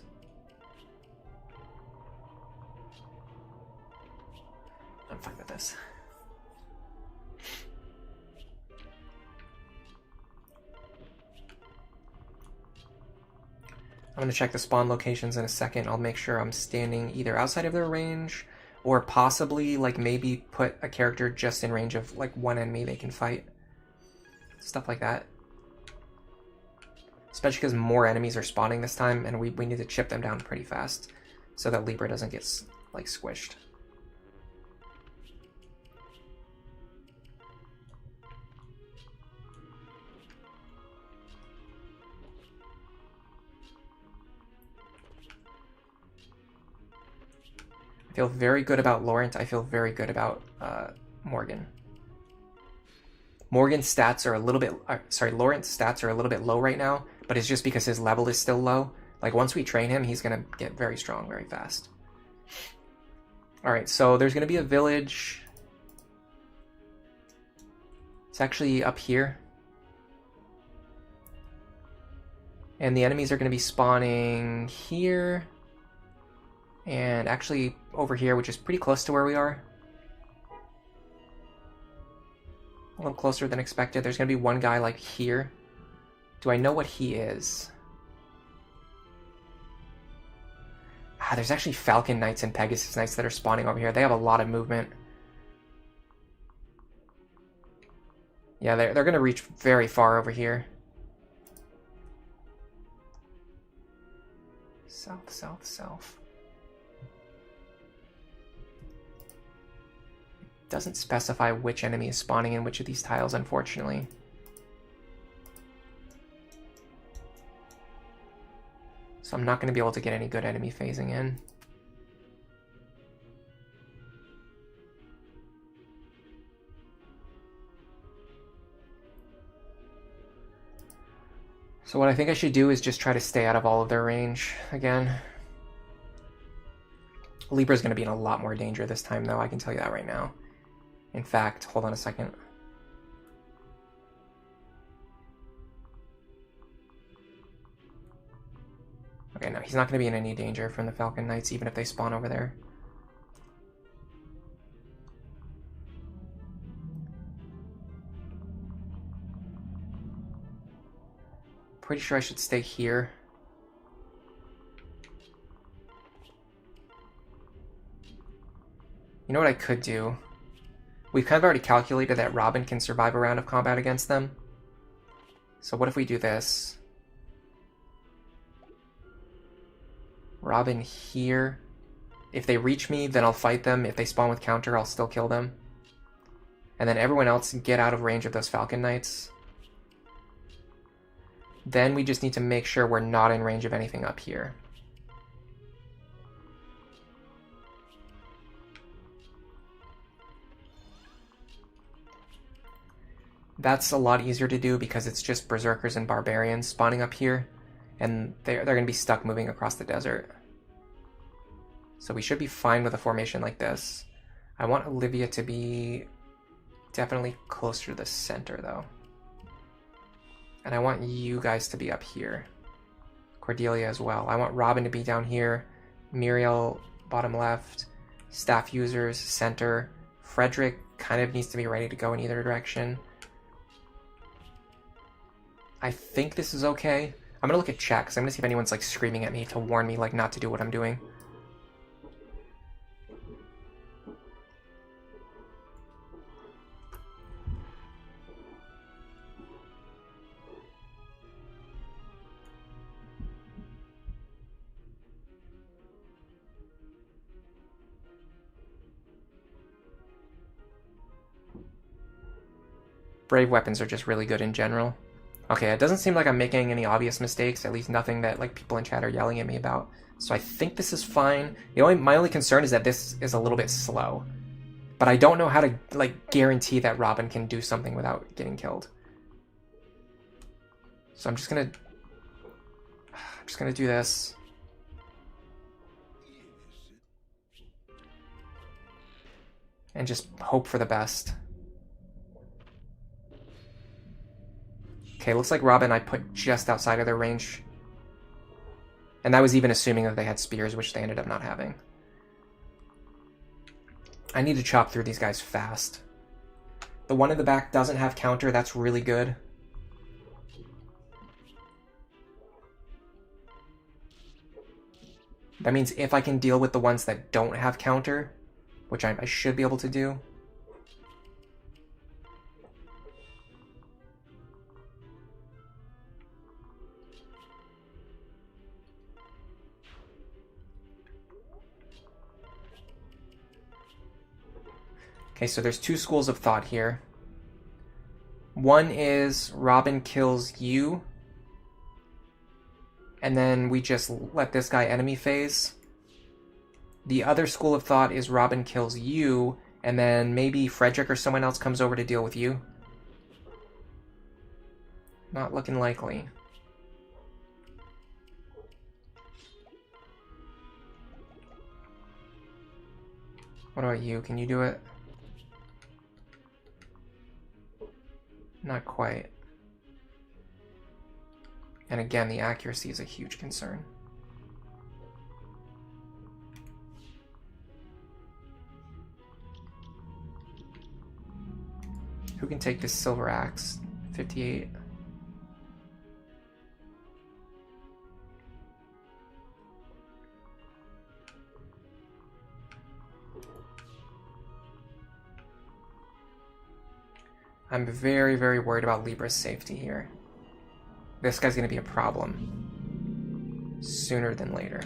I'm fine with this. I'm going to check the spawn locations in a second. I'll make sure I'm standing either outside of their range, or possibly, like, maybe put a character just in range of, like, one enemy they can fight. Stuff like that. Especially because more enemies are spawning this time, and we need to chip them down pretty fast, so that Libra doesn't get, like, squished. I feel very good about Laurent. I feel very good about Morgan. Morgan's stats are a little bit, Lawrence's stats are a little bit low right now, but it's just because his level is still low. Like, once we train him, he's going to get very strong very fast. Alright, so there's going to be a village. It's actually up here. And the enemies are going to be spawning here. And actually over here, which is pretty close to where we are. A little closer than expected. There's going to be one guy like here. Do I know what he is? Ah, there's actually Falcon Knights and Pegasus Knights that are spawning over here. They have a lot of movement. Yeah, they're going to reach very far over here. South, south, south. It doesn't specify which enemy is spawning in which of these tiles, unfortunately. So I'm not going to be able to get any good enemy phasing in. So what I think I should do is just try to stay out of all of their range again. Libra's going to be in a lot more danger this time, though, I can tell you that right now. In fact, hold on a second. Okay, no, he's not going to be in any danger from the Falcon Knights, even if they spawn over there. Pretty sure I should stay here. You know what I could do? We've kind of already calculated that Robin can survive a round of combat against them. So what if we do this? Robin here. If they reach me, then I'll fight them. If they spawn with counter, I'll still kill them. And then everyone else get out of range of those Falcon Knights. Then we just need to make sure we're not in range of anything up here. That's a lot easier to do because it's just Berserkers and Barbarians spawning up here. And they're going to be stuck moving across the desert. So we should be fine with a formation like this. I want Olivia to be definitely closer to the center, though. And I want you guys to be up here. Cordelia as well. I want Robin to be down here. Muriel, bottom left. Staff users, center. Frederick kind of needs to be ready to go in either direction. I think this is okay. I'm going to look at chat because I'm going to see if anyone's like screaming at me to warn me like not to do what I'm doing. Brave weapons are just really good in general. Okay, it doesn't seem like I'm making any obvious mistakes, at least nothing that like people in chat are yelling at me about. So I think this is fine. My only concern is that this is a little bit slow. But I don't know how to like guarantee that Robin can do something without getting killed. So I'm just gonna do this. And just hope for the best. Okay, looks like Robin I put just outside of their range. And that was even assuming that they had spears, which they ended up not having. I need to chop through these guys fast. The one in the back doesn't have counter, that's really good. That means if I can deal with the ones that don't have counter, which I should be able to do. Okay, so there's two schools of thought here. One is Robin kills you, and then we just let this guy enemy phase. The other school of thought is Robin kills you, and then maybe Frederick or someone else comes over to deal with you. Not looking likely. What about you? Can you do it? Not quite. And again, the accuracy is a huge concern. Who can take this silver axe? 58. I'm very, very worried about Libra's safety here. This guy's going to be a problem sooner than later.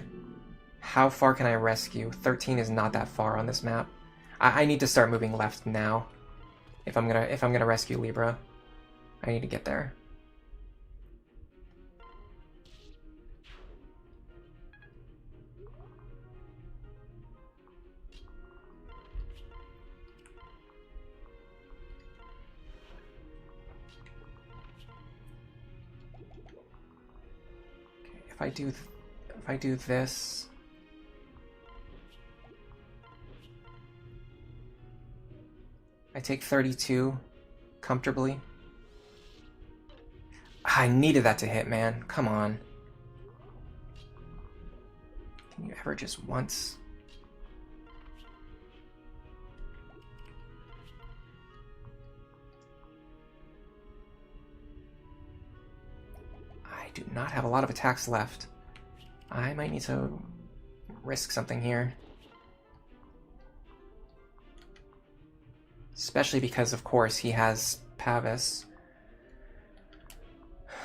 How far can I rescue? 13 is not that far on this map. I need to start moving left now. If I'm gonna rescue Libra, I need to get there. Okay, if I do this. I take 32 comfortably. I needed that to hit, man. Come on. Can you ever just once? I do not have a lot of attacks left. I might need to risk something here. Especially because, of course, he has Pavis.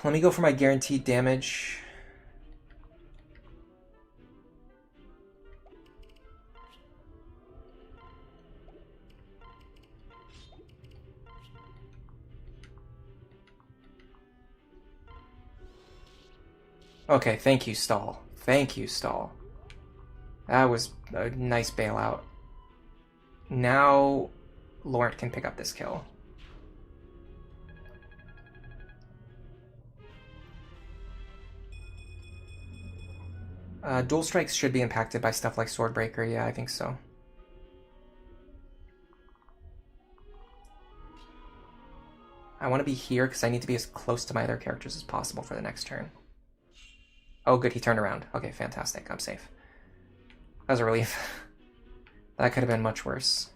Let me go for my guaranteed damage. Okay, thank you, Stall. Thank you, Stall. That was a nice bailout. Now Laurent can pick up this kill. Dual strikes should be impacted by stuff like Swordbreaker. Yeah, I think so. I want to be here because I need to be as close to my other characters as possible for the next turn. Oh, good, he turned around. Okay, fantastic. I'm safe. That was a relief. That could have been much worse.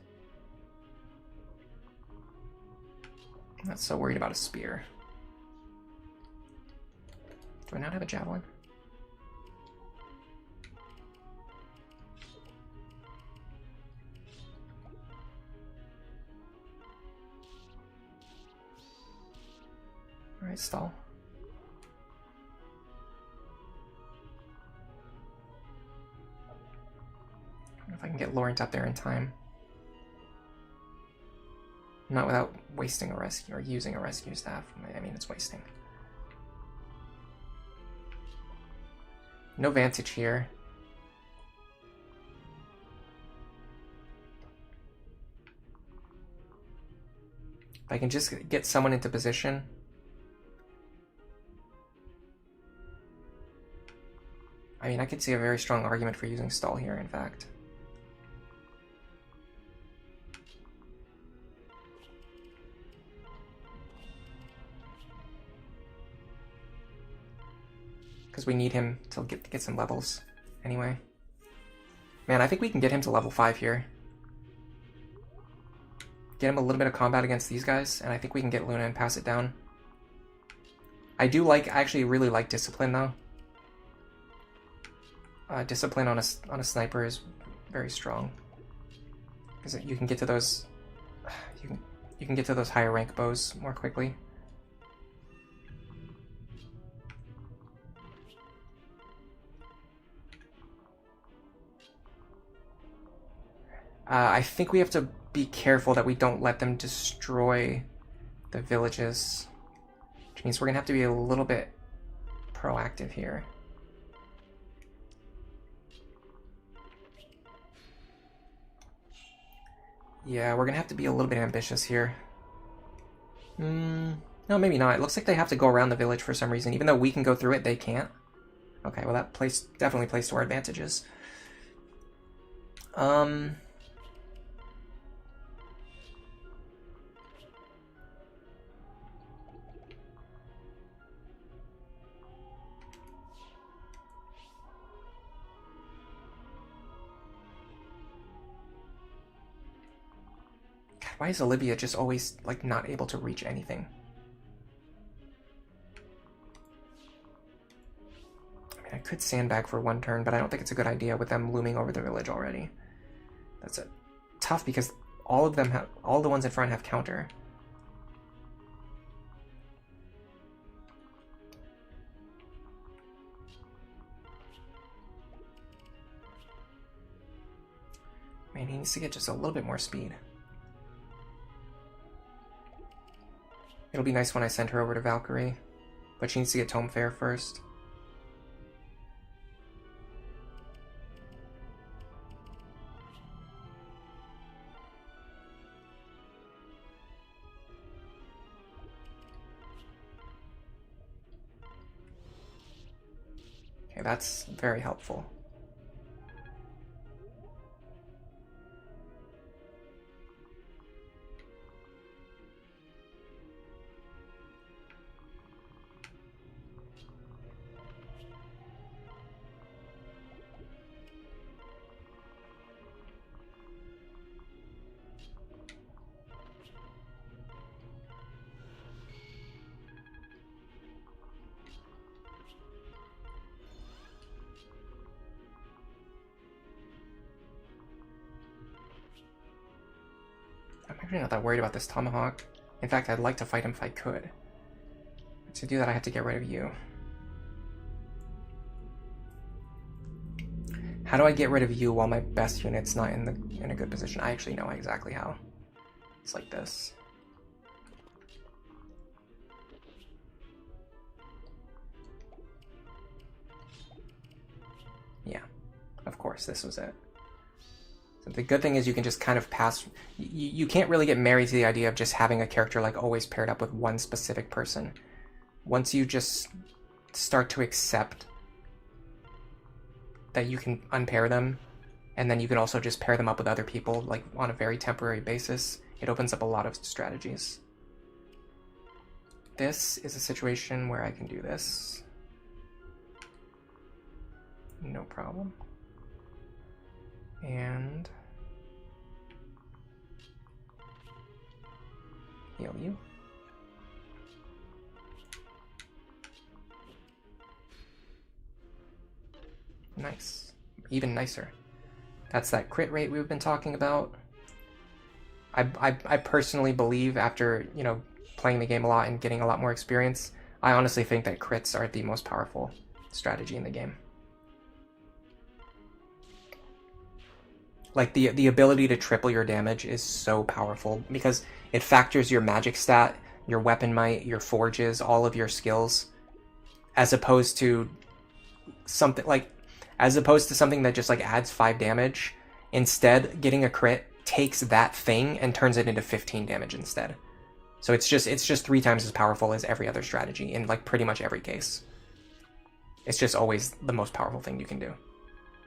I'm not so worried about a spear. Do I not have a javelin? Alright, stall. I don't know if I can get Laurent up there in time. Not without wasting a rescue or using a rescue staff. I mean, it's wasting. No vantage here. If I can just get someone into position. I mean, I could see a very strong argument for using stall here, in fact. Because we need him to get some levels anyway. Man, I think we can get him to level 5 here. Get him a little bit of combat against these guys, and I think we can get Luna and pass it down. I actually really like Discipline, though. Discipline on a sniper is very strong. Because you can get to those... You can get to those higher rank bows more quickly. I think we have to be careful that we don't let them destroy the villages. Which means we're going to have to be a little bit proactive here. Yeah, we're going to have to be a little bit ambitious here. No, maybe not. It looks like they have to go around the village for some reason. Even though we can go through it, they can't. Okay, well that definitely plays to our advantages. Why is Olivia just always, like, not able to reach anything? I mean, I could sandbag for one turn, but I don't think it's a good idea with them looming over the village already. That's tough because all of them have, all the ones in front have counter. Man, he needs to get just a little bit more speed. It'll be nice when I send her over to Valkyrie, but she needs to get Tome Fair first. Okay, that's very helpful. I'm actually not that worried about this Tomahawk. In fact, I'd like to fight him if I could. But to do that, I have to get rid of you. How do I get rid of you while my best unit's not in a good position? I actually know exactly how. It's like this. Yeah, of course, this was it. So the good thing is you can just kind of pass... You can't really get married to the idea of just having a character like always paired up with one specific person. Once you just start to accept that you can unpair them, and then you can also just pair them up with other people like on a very temporary basis, it opens up a lot of strategies. This is a situation where I can do this. No problem. And heal you. Nice. Even nicer. That's that crit rate we've been talking about. I personally believe, after, you know, playing the game a lot and getting a lot more experience, I honestly think that crits are the most powerful strategy in the game. Like, the ability to triple your damage is so powerful because it factors your magic stat, your weapon might, your forges, all of your skills, as opposed to something that just like adds 5 damage. Instead, getting a crit takes that thing and turns it into 15 damage instead. So it's just 3 times as powerful as every other strategy in like pretty much every case. It's just always the most powerful thing you can do,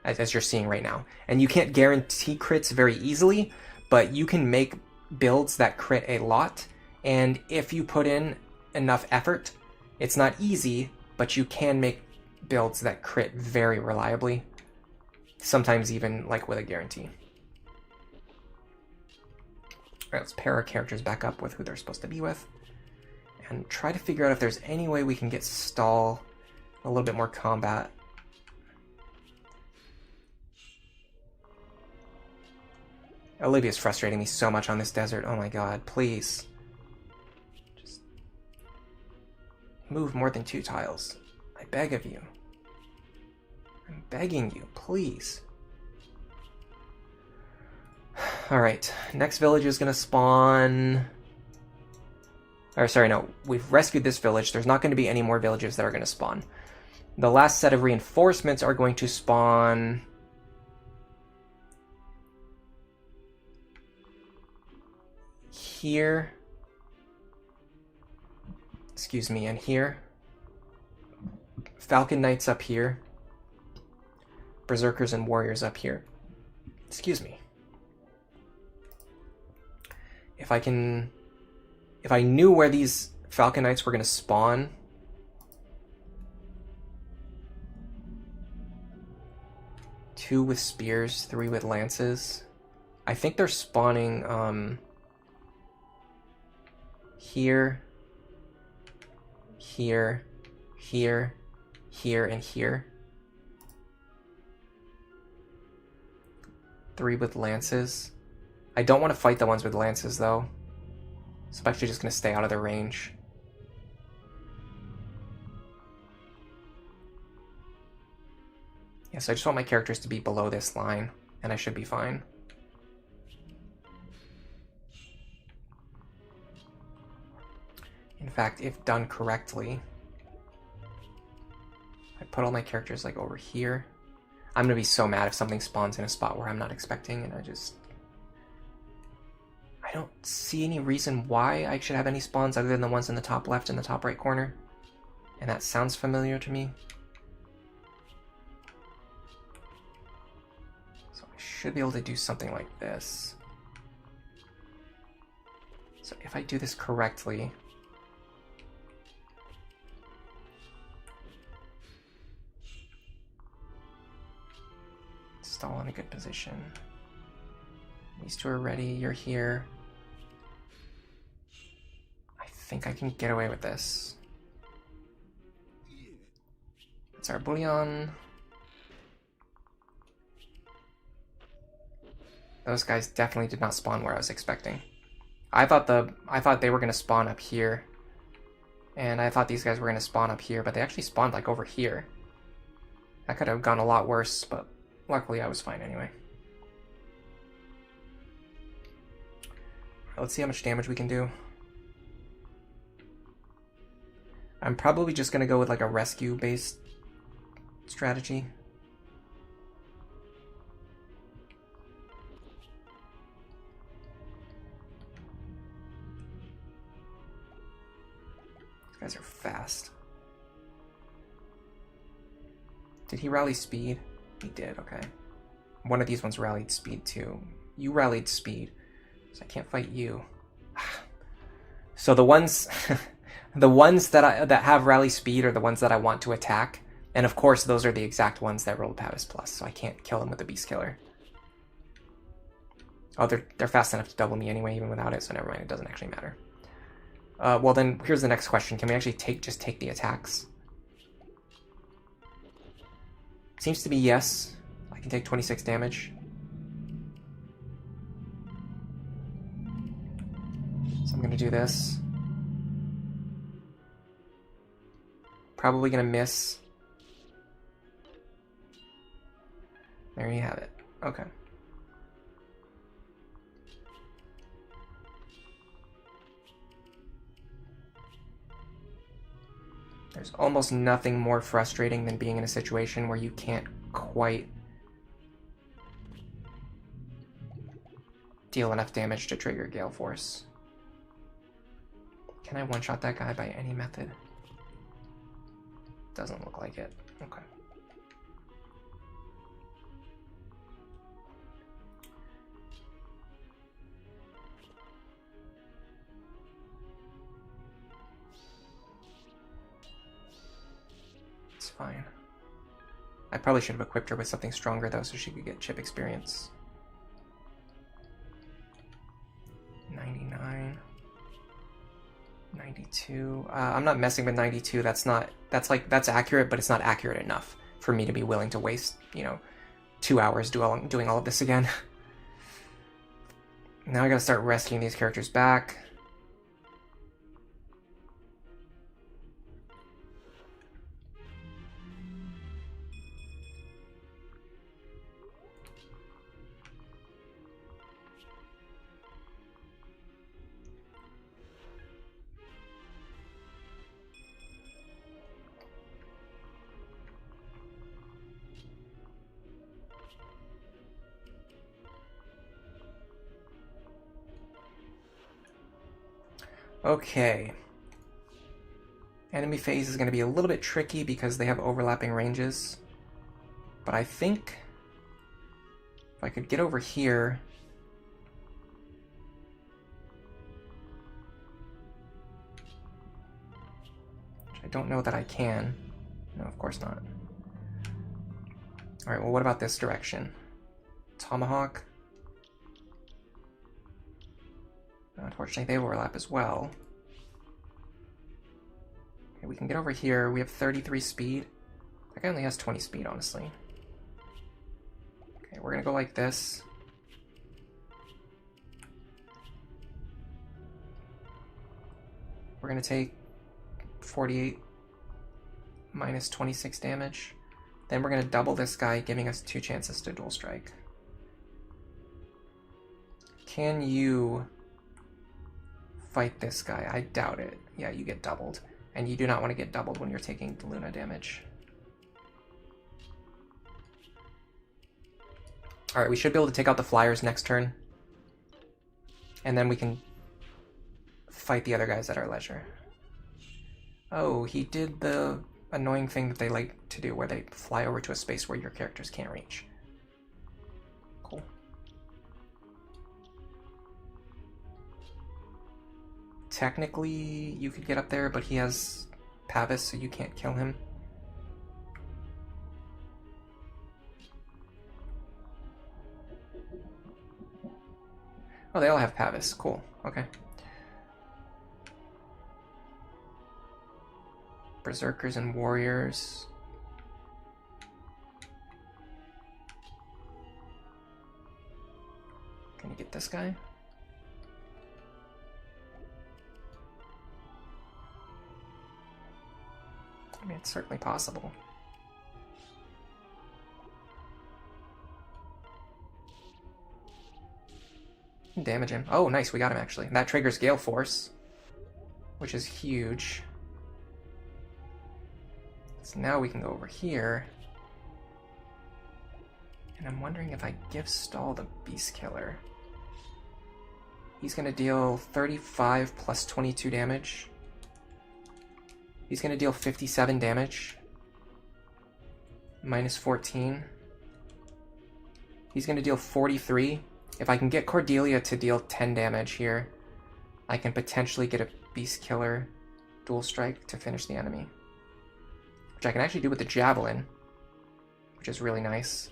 as you're seeing right now. And you can't guarantee crits very easily, but you can make builds that crit a lot, and if you put in enough effort, it's not easy, but you can make builds that crit very reliably, sometimes even like with a guarantee. Alright, let's pair our characters back up with who they're supposed to be with, and try to figure out if there's any way we can get stall a little bit more combat. Olivia's frustrating me so much on this desert. Oh my god, please. Just move more than 2 tiles. I beg of you. I'm begging you, please. Alright, next village is gonna spawn... Or sorry, no, we've rescued this village. There's not going to be any more villages that are going to spawn. The last set of reinforcements are going to spawn... here. excuse me, and here. Falcon Knights up here. Berserkers and Warriors up here. Excuse me. If I knew where these Falcon Knights were going to spawn, two with spears, three with lances. I think they're spawning here, here, here, here, and here. Three with lances. I don't want to fight the ones with lances though, so I'm actually just going to stay out of their range. Yeah, so I just want my characters to be below this line, and I should be fine. In fact, if done correctly, I put all my characters like over here. I'm gonna be so mad if something spawns in a spot where I'm not expecting, and I don't see any reason why I should have any spawns other than the ones in the top left and the top right corner. And that sounds familiar to me. So I should be able to do something like this. So if I do this correctly, it's all in a good position. These two are ready, you're here. I think I can get away with this. That's our bullion. Those guys definitely did not spawn where I was expecting. I thought they were gonna spawn up here. And I thought these guys were gonna spawn up here, but they actually spawned like over here. That could have gone a lot worse, but luckily I was fine anyway. Let's see how much damage we can do. I'm probably just going to go with like a rescue-based strategy. These guys are fast. Did he rally speed? He did, okay. One of these ones rallied speed too. You rallied speed. So I can't fight you. So the ones the ones that have rally speed are the ones that I want to attack. And of course those are the exact ones that rolled Pavis Plus, so I can't kill them with the Beast Killer. Oh, they're fast enough to double me anyway, even without it, so never mind, it doesn't actually matter. Well then, here's the next question. Can we actually just take the attacks? Seems to be yes. I can take 26 damage. So I'm going to do this. Probably going to miss. There you have it. Okay. There's almost nothing more frustrating than being in a situation where you can't quite deal enough damage to trigger Gale Force. Can I one-shot that guy by any method? Doesn't look like it. Okay. It's fine. I probably should have equipped her with something stronger though so she could get chip experience. 99. 92. I'm not messing with 92. That's accurate, but it's not accurate enough for me to be willing to waste, 2 hours doing all of this again. Now I gotta start rescuing these characters back. Okay. Enemy phase is going to be a little bit tricky because they have overlapping ranges. But I think if I could get over here... Which I don't know that I can. No, of course not. Alright, well what about this direction? Tomahawk. Unfortunately, they overlap as well. Okay, we can get over here. We have 33 speed. That guy only has 20 speed, honestly. Okay, we're gonna go like this. We're gonna take 48 minus 26 damage. Then we're gonna double this guy, giving us 2 chances to dual strike. Can you fight this guy? I doubt it. Yeah, you get doubled. And you do not want to get doubled when you're taking the Luna damage. Alright, we should be able to take out the flyers next turn. And then we can fight the other guys at our leisure. Oh, he did the annoying thing that they like to do, where they fly over to a space where your characters can't reach. Cool. Technically, you could get up there, but he has Pavis, so you can't kill him. Oh, they all have Pavis. Cool. Okay. Berserkers and warriors. Can you get this guy? I mean, it's certainly possible. Damage him. Oh, nice, we got him actually. That triggers Gale Force, which is huge. So now we can go over here. And I'm wondering if I give Stall the Beast Killer. He's going to deal 35 plus 22 damage. He's going to deal 57 damage. Minus 14. He's going to deal 43. If I can get Cordelia to deal 10 damage here, I can potentially get a Beast Killer dual strike to finish the enemy. Which I can actually do with the Javelin, which is really nice.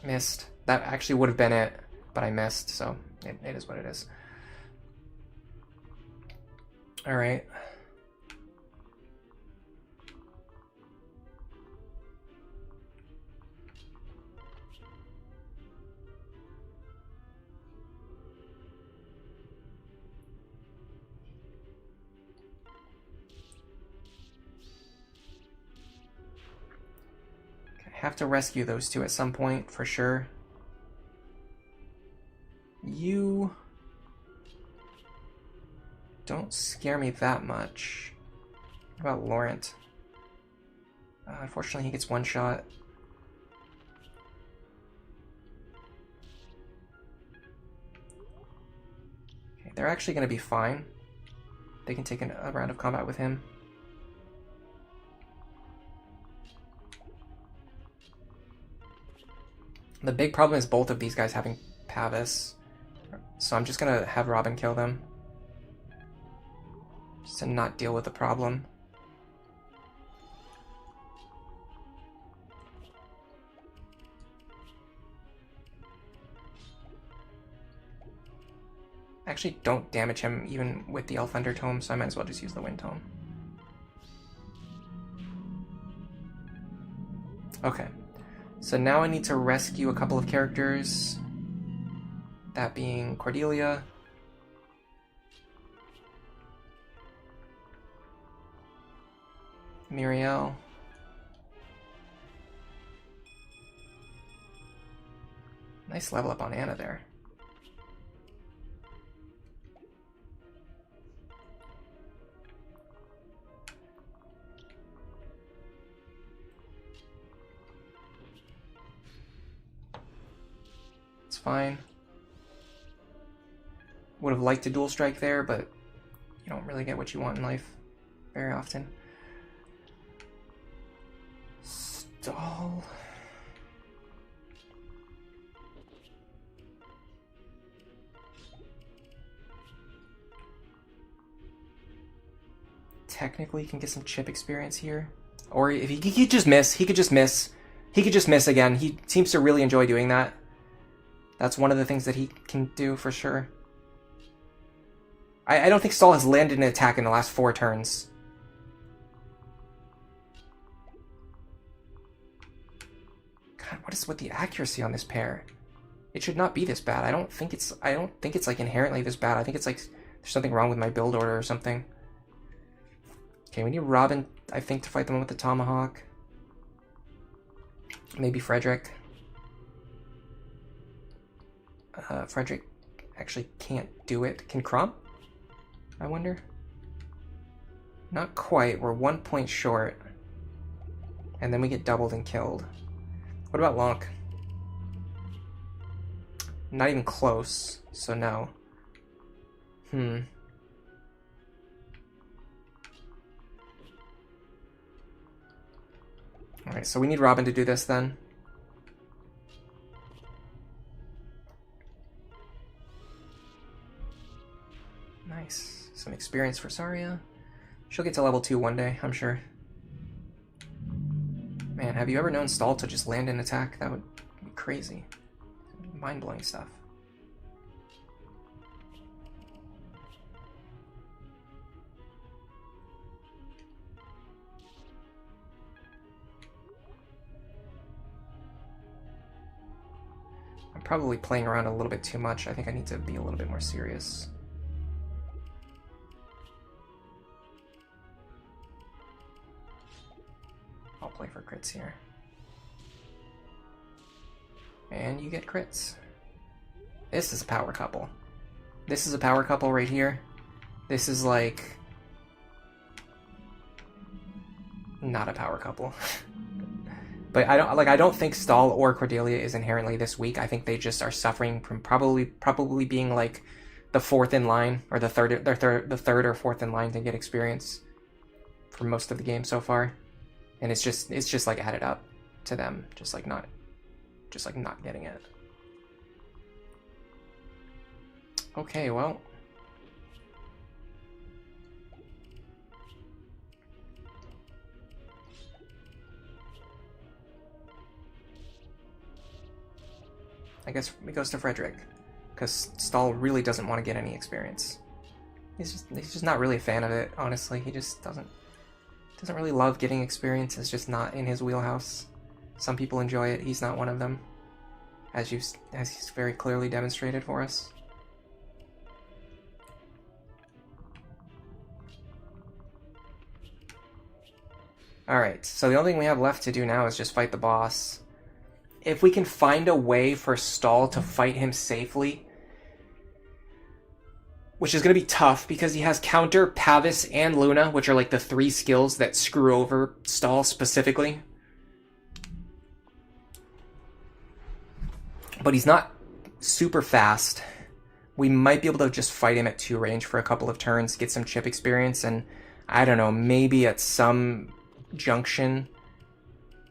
Missed. That actually would have been it, but I missed, so it is what it is. Alright. Have to rescue those two at some point, for sure. You don't scare me that much. What about Laurent? Unfortunately, he gets one shot. Okay, they're actually going to be fine. They can take a round of combat with him. The big problem is both of these guys having Pavis, so I'm just gonna have Robin kill them, just to not deal with the problem. Actually, don't damage him even with the Elf Thunder Tome, so I might as well just use the Wind Tome. Okay. So now I need to rescue a couple of characters, that being Cordelia, Muriel, nice level up on Anna there. Fine. Would have liked to dual strike there, but you don't really get what you want in life very often. Stall. Technically can get some chip experience here. Or if he could just miss, he could just miss. He could just miss again. He seems to really enjoy doing that. That's one of the things that he can do for sure. I don't think Stall has landed an attack in the last 4 turns. God, what is with the accuracy on this pair? It should not be this bad. I don't think it's like inherently this bad. I think it's like there's something wrong with my build order or something. Okay, we need Robin, I think, to fight them with the Tomahawk. Maybe Frederick. Frederick actually can't do it. Can Crump? I wonder. Not quite. We're 1 point short. And then we get doubled and killed. What about Lonk? Not even close, so no. Alright, so we need Robin to do this then. Nice. Some experience for Saria. She'll get to level 2 one day, I'm sure. Man, have you ever known Stall to just land an attack? That would be crazy. Mind-blowing stuff. I'm probably playing around a little bit too much. I think I need to be a little bit more serious. I'll play for crits here. And you get crits. This is a power couple. This is a power couple right here. This is like... not a power couple. But I don't think Stall or Cordelia is inherently this weak. I think they just are suffering from probably being like the 4th in line, or the third or 4th in line to get experience for most of the game so far. And it's just like added up to them, just like not getting it. Okay, well. I guess it goes to Frederick, because Stall really doesn't want to get any experience. He's just not really a fan of it, honestly. He just doesn't really love getting experience. It's just not in his wheelhouse. Some people enjoy it. He's not one of them, as he's very clearly demonstrated for us. Alright, so the only thing we have left to do now is just fight the boss. If we can find a way for Stall to fight him safely, which is going to be tough because he has Counter, Pavis, and Luna, which are like the 3 skills that screw over Stall specifically. But he's not super fast. We might be able to just fight him at 2 range for a couple of turns, get some chip experience, and I don't know, maybe at some junction,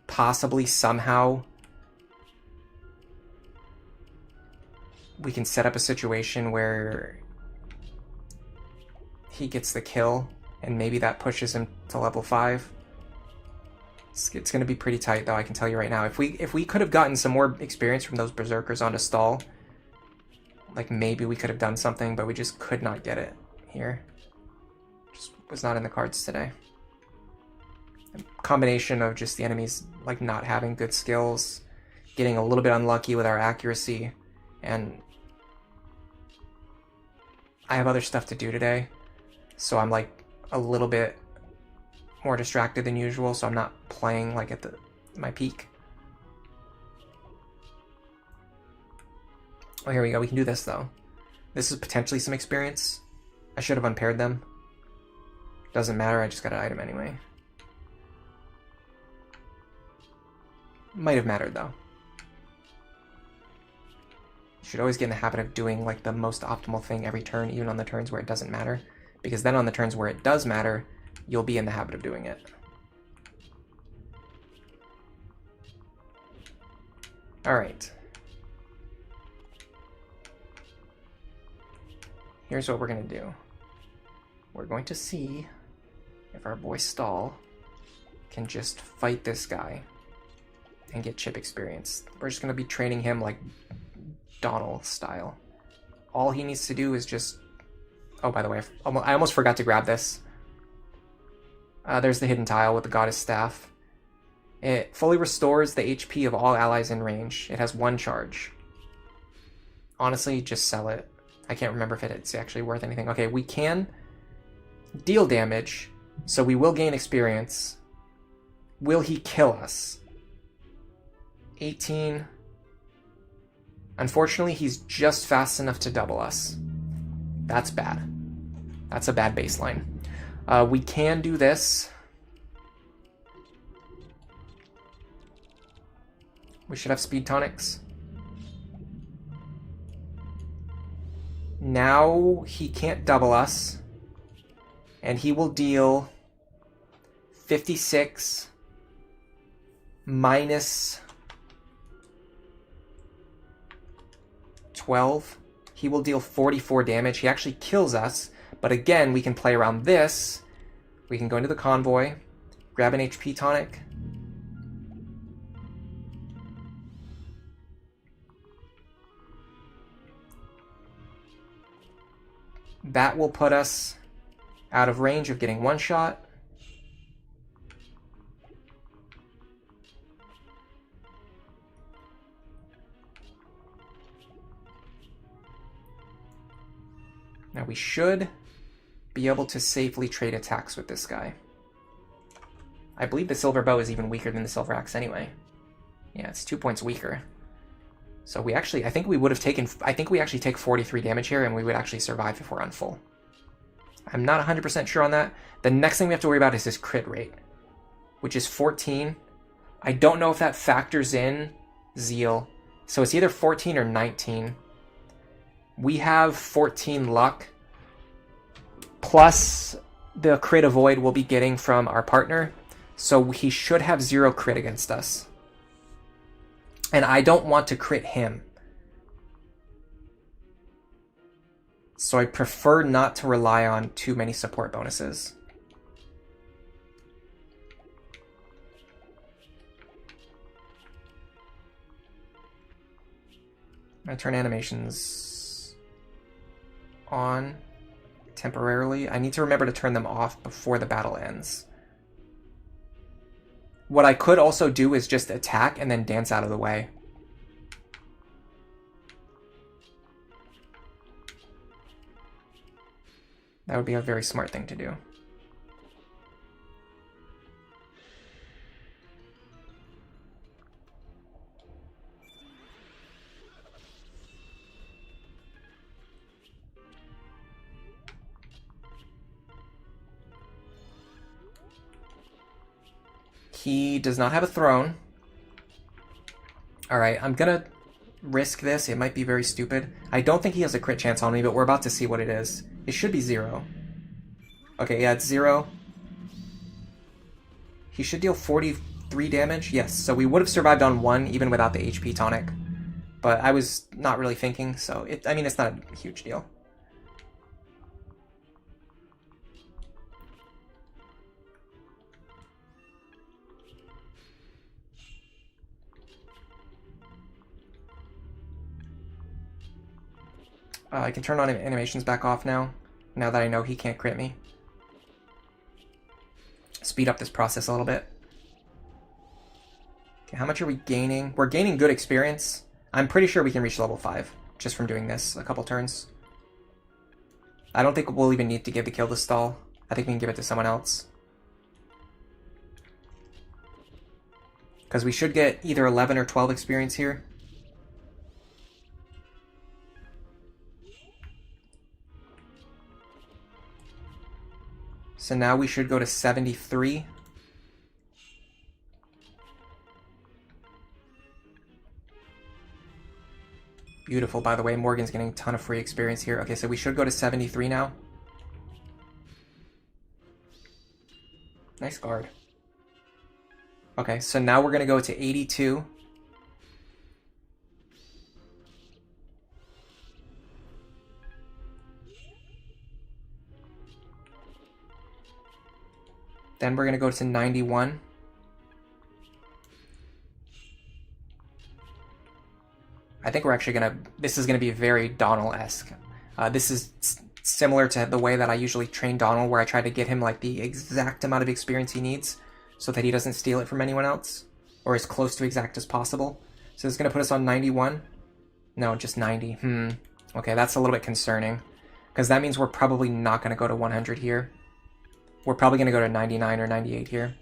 possibly somehow, we can set up a situation where he gets the kill, and maybe that pushes him to level 5. It's going to be pretty tight, though, I can tell you right now. If we could have gotten some more experience from those Berserkers onto Stall, like maybe we could have done something, but we just could not get it here. Just was not in the cards today. A combination of just the enemies like not having good skills, getting a little bit unlucky with our accuracy, and I have other stuff to do today, so I'm like a little bit more distracted than usual, so I'm not playing like at my peak. Oh, here we go. We can do this though. This is potentially some experience. I should have unpaired them. Doesn't matter, I just got an item anyway. Might have mattered though. Should always get in the habit of doing like the most optimal thing every turn, even on the turns where it doesn't matter. Because then on the turns where it does matter, you'll be in the habit of doing it. Alright. Here's what we're going to do. We're going to see if our boy Stall can just fight this guy and get chip experience. We're just going to be training him like Donald style. All he needs to do is just... Oh, by the way, I almost forgot to grab this. There's the hidden tile with the Goddess Staff. It fully restores the HP of all allies in range. It has 1 charge. Honestly, just sell it. I can't remember if it's actually worth anything. Okay, we can deal damage, so we will gain experience. Will he kill us? 18. Unfortunately, he's just fast enough to double us. That's bad. That's a bad baseline. We can do this. We should have speed tonics. Now he can't double us. And he will deal 56 minus 12. He will deal 44 damage. He actually kills us. But again, we can play around this. We can go into the convoy, grab an HP tonic. That will put us out of range of getting 1 shot. Now we should be able to safely trade attacks with this guy. I believe the silver bow is even weaker than the silver axe anyway. Yeah, it's 2 points weaker. So we actually, I think we would have taken, I think we actually take 43 damage here and we would actually survive if we're on full. I'm not 100% sure on that. The next thing we have to worry about is his crit rate, which is 14. I don't know if that factors in Zeal. So it's either 14 or 19. We have 14 luck, plus the crit avoid we'll be getting from our partner. So he should have 0 crit against us. And I don't want to crit him. So I prefer not to rely on too many support bonuses. I'm going to turn animations on temporarily. I need to remember to turn them off before the battle ends. What I could also do is just attack and then dance out of the way. That would be a very smart thing to do. He does not have a throne. Alright, I'm gonna risk this. It might be very stupid. I don't think he has a crit chance on me, but we're about to see what it is. It should be 0. Okay, yeah, it's 0. He should deal 43 damage. Yes, so we would have survived on 1 even without the HP tonic. But I was not really thinking, so I mean, it's not a huge deal. I can turn on animations back off now that I know he can't crit me. Speed up this process a little bit. Okay, how much are we gaining? We're gaining good experience. I'm pretty sure we can reach level 5 just from doing this a couple turns. I don't think we'll even need to give the kill to Stall. I think we can give it to someone else. Because we should get either 11 or 12 experience here. So now we should go to 73. Beautiful, by the way. Morgan's getting a ton of free experience here. Okay, so we should go to 73 now. Nice guard. Okay, so now we're going to go to 82. Then we're going to go to 91. I think we're actually going to... This is going to be very Donald-esque. This is similar to the way that I usually train Donald, where I try to get him like the exact amount of experience he needs so that he doesn't steal it from anyone else, or as close to exact as possible. So it's going to put us on 91. No, just 90. Okay, that's a little bit concerning, because that means we're probably not going to go to 100 here. We're probably going to go to 99 or 98 here.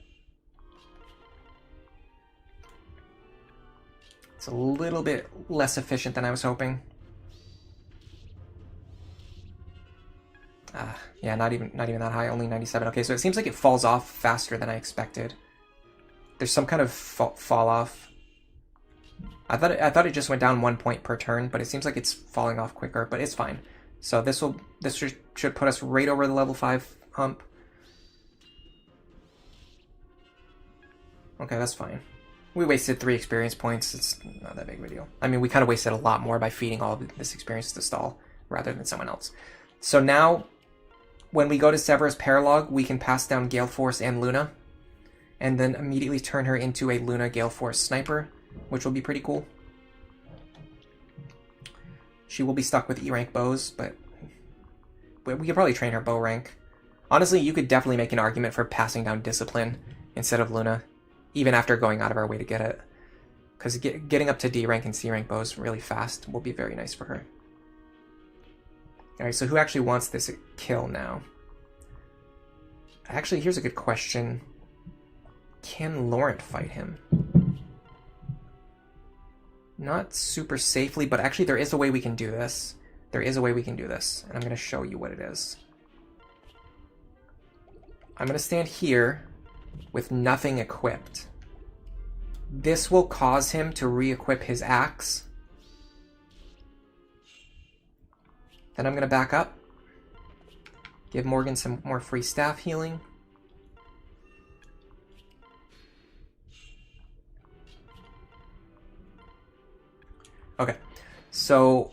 It's a little bit less efficient than I was hoping. Yeah, not even that high, only 97. Okay, so it seems like it falls off faster than I expected. There's some kind of fall off. I thought it just went down 1 point per turn, but it seems like it's falling off quicker, but it's fine. So this should put us right over the level 5 hump. Okay, that's fine. We wasted 3 experience points. It's not that big of a deal. I mean, we kind of wasted a lot more by feeding all of this experience to Stall rather than someone else. So now, when we go to Severus Paralog, we can pass down Gale Force and Luna, and then immediately turn her into a Luna Gale Force sniper, which will be pretty cool. She will be stuck with E-rank bows, but we could probably train her bow rank. Honestly, you could definitely make an argument for passing down Discipline instead of Luna, even after going out of our way to get it. Because getting up to D rank and C rank bows really fast will be very nice for her. Alright, so who actually wants this kill now? Actually, here's a good question. Can Laurent fight him? Not super safely, but actually there is a way we can do this. There is a way we can do this, and I'm going to show you what it is. I'm going to stand here with nothing equipped. This will cause him to re-equip his axe. Then I'm going to back up. Give Morgan some more free staff healing. Okay, so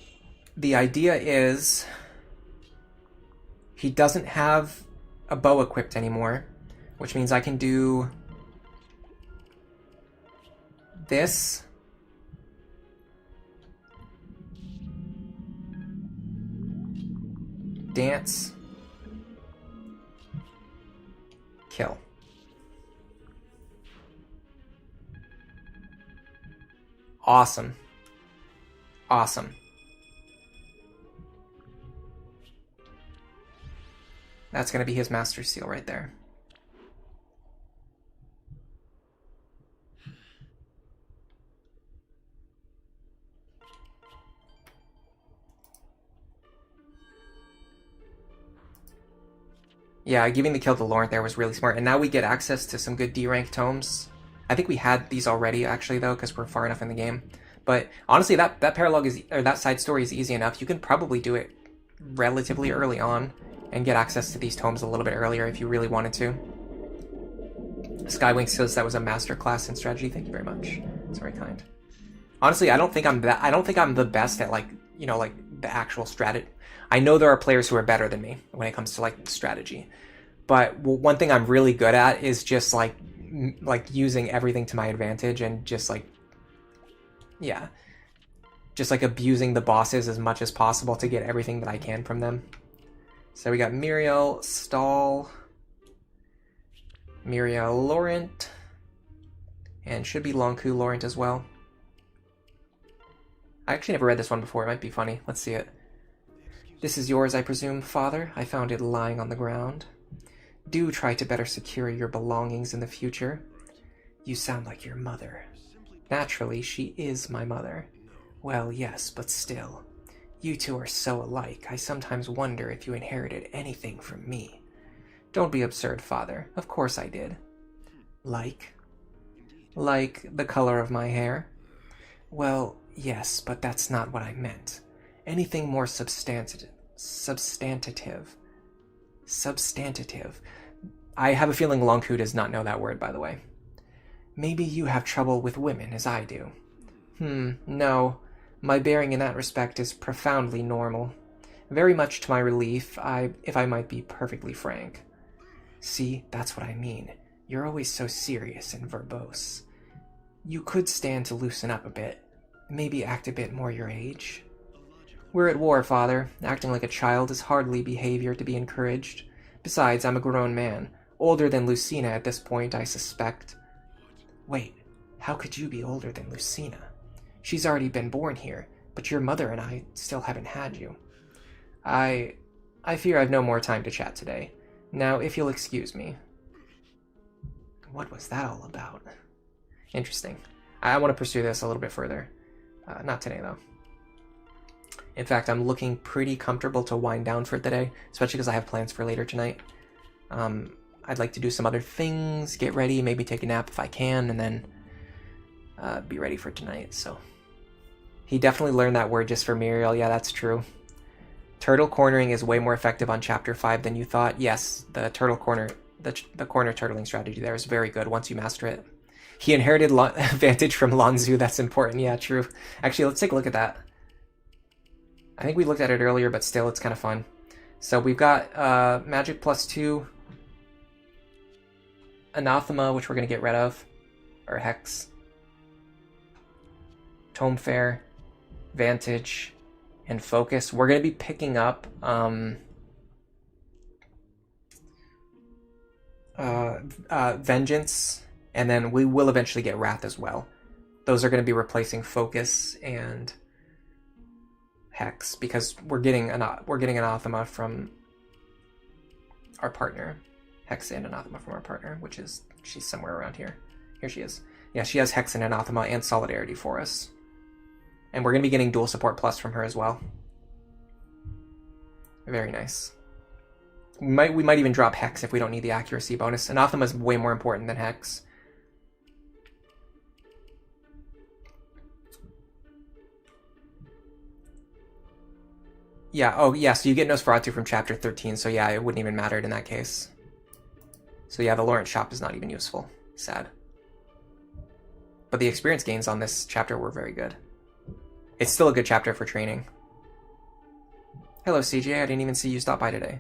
the idea is he doesn't have a bow equipped anymore, which means I can do this. Dance. Kill. Awesome. Awesome. That's going to be his Master Seal right there. Yeah, giving the kill to Laurent there was really smart. And now we get access to some good D-rank tomes. I think we had these already, actually, though, because we're far enough in the game. But honestly, that paralog is, or that side story is easy enough. You can probably do it relatively early on and get access to these tomes a little bit earlier if you really wanted to. Skywing says that was a masterclass in strategy. Thank you very much. It's very kind. Honestly, I don't think I'm the best at, like, you know, like the actual strategy. I know there are players who are better than me when it comes to like strategy, but one thing I'm really good at is just like using everything to my advantage and just like, yeah, just like abusing the bosses as much as possible to get everything that I can from them. So we got Muriel, Stall, Muriel, Laurent, and should be Lonku Laurent as well. I actually never read this one before. It might be funny. Let's see it. This is yours, I presume, Father. I found it lying on the ground. Do try to better secure your belongings in the future. You sound like your mother. Naturally, she is my mother. Well, yes, but still. You two are so alike, I sometimes wonder if you inherited anything from me. Don't be absurd, Father. Of course I did. Like? Like the color of my hair? Well, Yes, but that's not what I meant. Anything more substantive. Substantive. Substantive. I have a feeling Longku does not know that word, by the way. Maybe you have trouble with women, as I do. No. My bearing in that respect is profoundly normal. Very much to my relief, if I might be perfectly frank. See, that's what I mean. You're always so serious and verbose. You could stand to loosen up a bit. Maybe act a bit more your age. We're at war, Father. Acting like a child is hardly behavior to be encouraged. Besides, I'm a grown man. Older than Lucina at this point, I suspect. Wait, how could you be older than Lucina? She's already been born here, but your mother and I still haven't had you. I fear I've no more time to chat today. Now, if you'll excuse me. What was that all about? Interesting. I want to pursue this a little bit further. Not today, though. In fact, I'm looking pretty comfortable to wind down for today, especially because I have plans for later tonight. I'd like to do some other things, get ready, maybe take a nap if I can, and then be ready for tonight, so. He definitely learned that word just for Muriel. Yeah, that's true. Turtle cornering is way more effective on Chapter 5 than you thought. Yes, the turtle corner, the corner turtling strategy there is very good once you master it. He inherited advantage from Lonzu. That's important. Yeah, true. Actually, let's take a look at that. I think we looked at it earlier, but still, it's kind of fun. So we've got Magic +2, Anathema, which we're going to get rid of, or Hex, Tome Fair, Vantage, and Focus. We're going to be picking up Vengeance, and then we will eventually get Wrath as well. Those are going to be replacing Focus and Hex, because we're getting Anathema from our partner. Hex and Anathema from our partner, which is, she's somewhere around here. Here she is. Yeah, she has Hex and Anathema and Solidarity for us. And we're going to be getting Dual Support Plus from her as well. Very nice. We might even drop Hex if we don't need the accuracy bonus. Anathema is way more important than Hex. Yeah, oh yeah, so you get Nosferatu from Chapter 13, so yeah, it wouldn't even matter in that case. So yeah, the Lawrence shop is not even useful. Sad. But the experience gains on this chapter were very good. It's still a good chapter for training. Hello, CJ. I didn't even see you stop by today.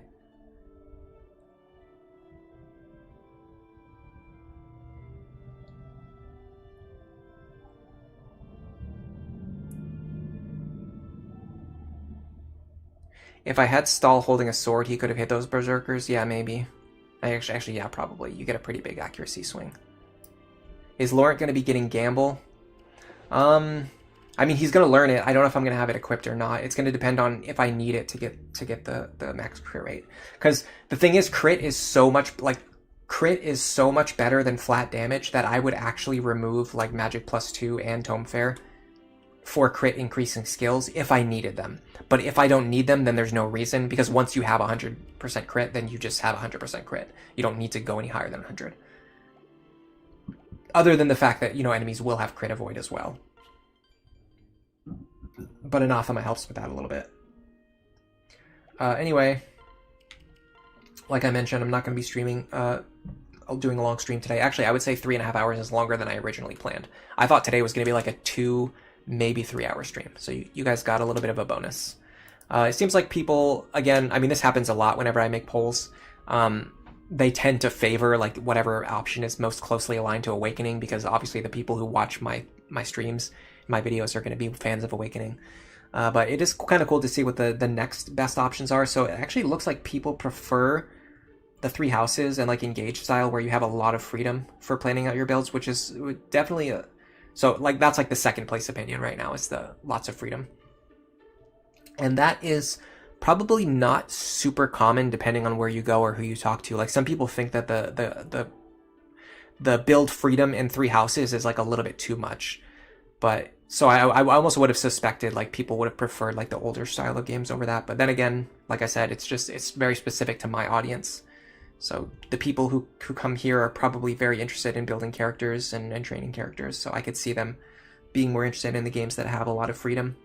If I had Stahl holding a sword, he could have hit those berserkers. Yeah, maybe. Actually, yeah, probably. You get a pretty big accuracy swing. Is Laurent going to be getting Gamble? I mean, he's going to learn it. I don't know if I'm going to have it equipped or not. It's going to depend on if I need it to get the max crit rate. Because the thing is, crit is so much better than flat damage that I would actually remove like Magic +2 and Tome Fair for crit increasing skills if I needed them. But if I don't need them, then there's no reason, because once you have 100% crit, then you just have 100% crit. You don't need to go any higher than 100. Other than the fact that, you know, enemies will have crit avoid as well. But Anathema helps with that a little bit. Anyway, like I mentioned, I'm not going to be streaming, doing a long stream today. Actually, I would say 3.5 hours is longer than I originally planned. I thought today was going to be like a 2, maybe 3 hour stream. So you guys got a little bit of a bonus. It seems like people, again, I mean, this happens a lot whenever I make polls. They tend to favor like whatever option is most closely aligned to Awakening, because obviously the people who watch my streams, my videos, are going to be fans of Awakening. But it is kind of cool to see what the next best options are. So it actually looks like people prefer the 3 houses and like Engage style, where you have a lot of freedom for planning out your builds, which is definitely so like that's like the second place opinion right now, is the lots of freedom. And that is probably not super common depending on where you go or who you talk to. Like some people think that the build freedom in 3 houses is like a little bit too much. But so I almost would have suspected like people would have preferred like the older style of games over that. But then again, like I said, it's very specific to my audience. So the people who come here are probably very interested in building characters and training characters. So I could see them being more interested in the games that have a lot of freedom.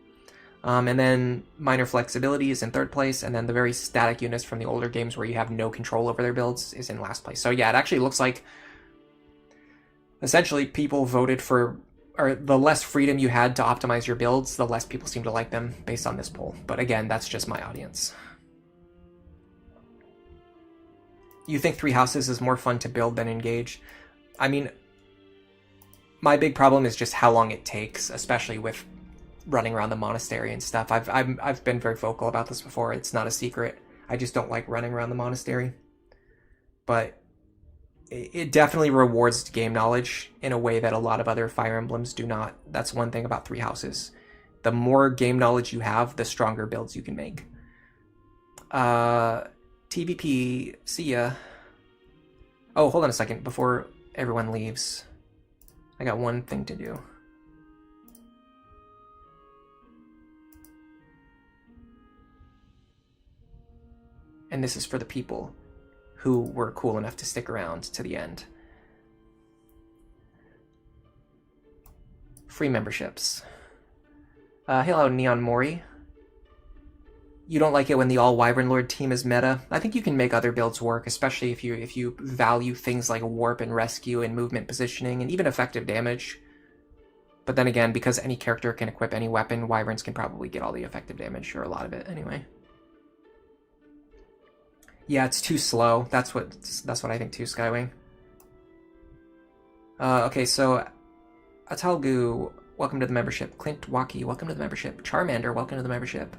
And then minor flexibility is in third place, and then the very static units from the older games where you have no control over their builds is in last place. So yeah, it actually looks like essentially people voted for, or the less freedom you had to optimize your builds, the less people seem to like them based on this poll. But again, that's just my audience. You think Three Houses is more fun to build than Engage? I mean, my big problem is just how long it takes, especially with running around the monastery and stuff. I've been very vocal about this before. It's not a secret. I just don't like running around the monastery. But it definitely rewards game knowledge in a way that a lot of other Fire Emblems do not. That's one thing about Three Houses. The more game knowledge you have, the stronger builds you can make. TVP, see ya. Oh, hold on a second before everyone leaves. I got one thing to do. And this is for the people who were cool enough to stick around to the end. Free memberships. Hello, Neon Mori. You don't like it when the all Wyvern Lord team is meta? I think you can make other builds work, especially if you value things like warp and rescue and movement positioning and even effective damage. But then again, because any character can equip any weapon, Wyverns can probably get all the effective damage, or a lot of it anyway. Yeah, it's too slow. That's what I think too, Skywing. Okay, so Atalgu, welcome to the membership. Clint Waki, welcome to the membership. Charmander, welcome to the membership.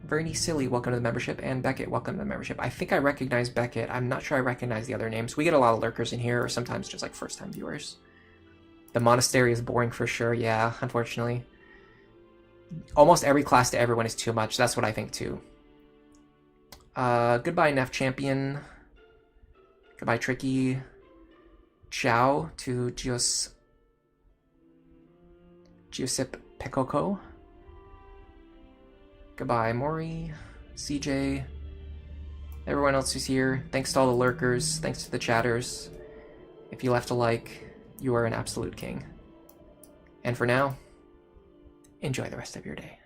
Bernie Silly, welcome to the membership. And Beckett, welcome to the membership. I think I recognize Beckett. I'm not sure I recognize the other names. We get a lot of lurkers in here, or sometimes just like first-time viewers. The monastery is boring for sure, yeah, unfortunately. Almost every class to everyone is too much. That's what I think too. Goodbye, Neff Champion. Goodbye, Tricky. Ciao to Giusip Pekoko. Goodbye, Mori, CJ, everyone else who's here. Thanks to all the lurkers. Thanks to the chatters. If you left a like, you are an absolute king. And for now, enjoy the rest of your day.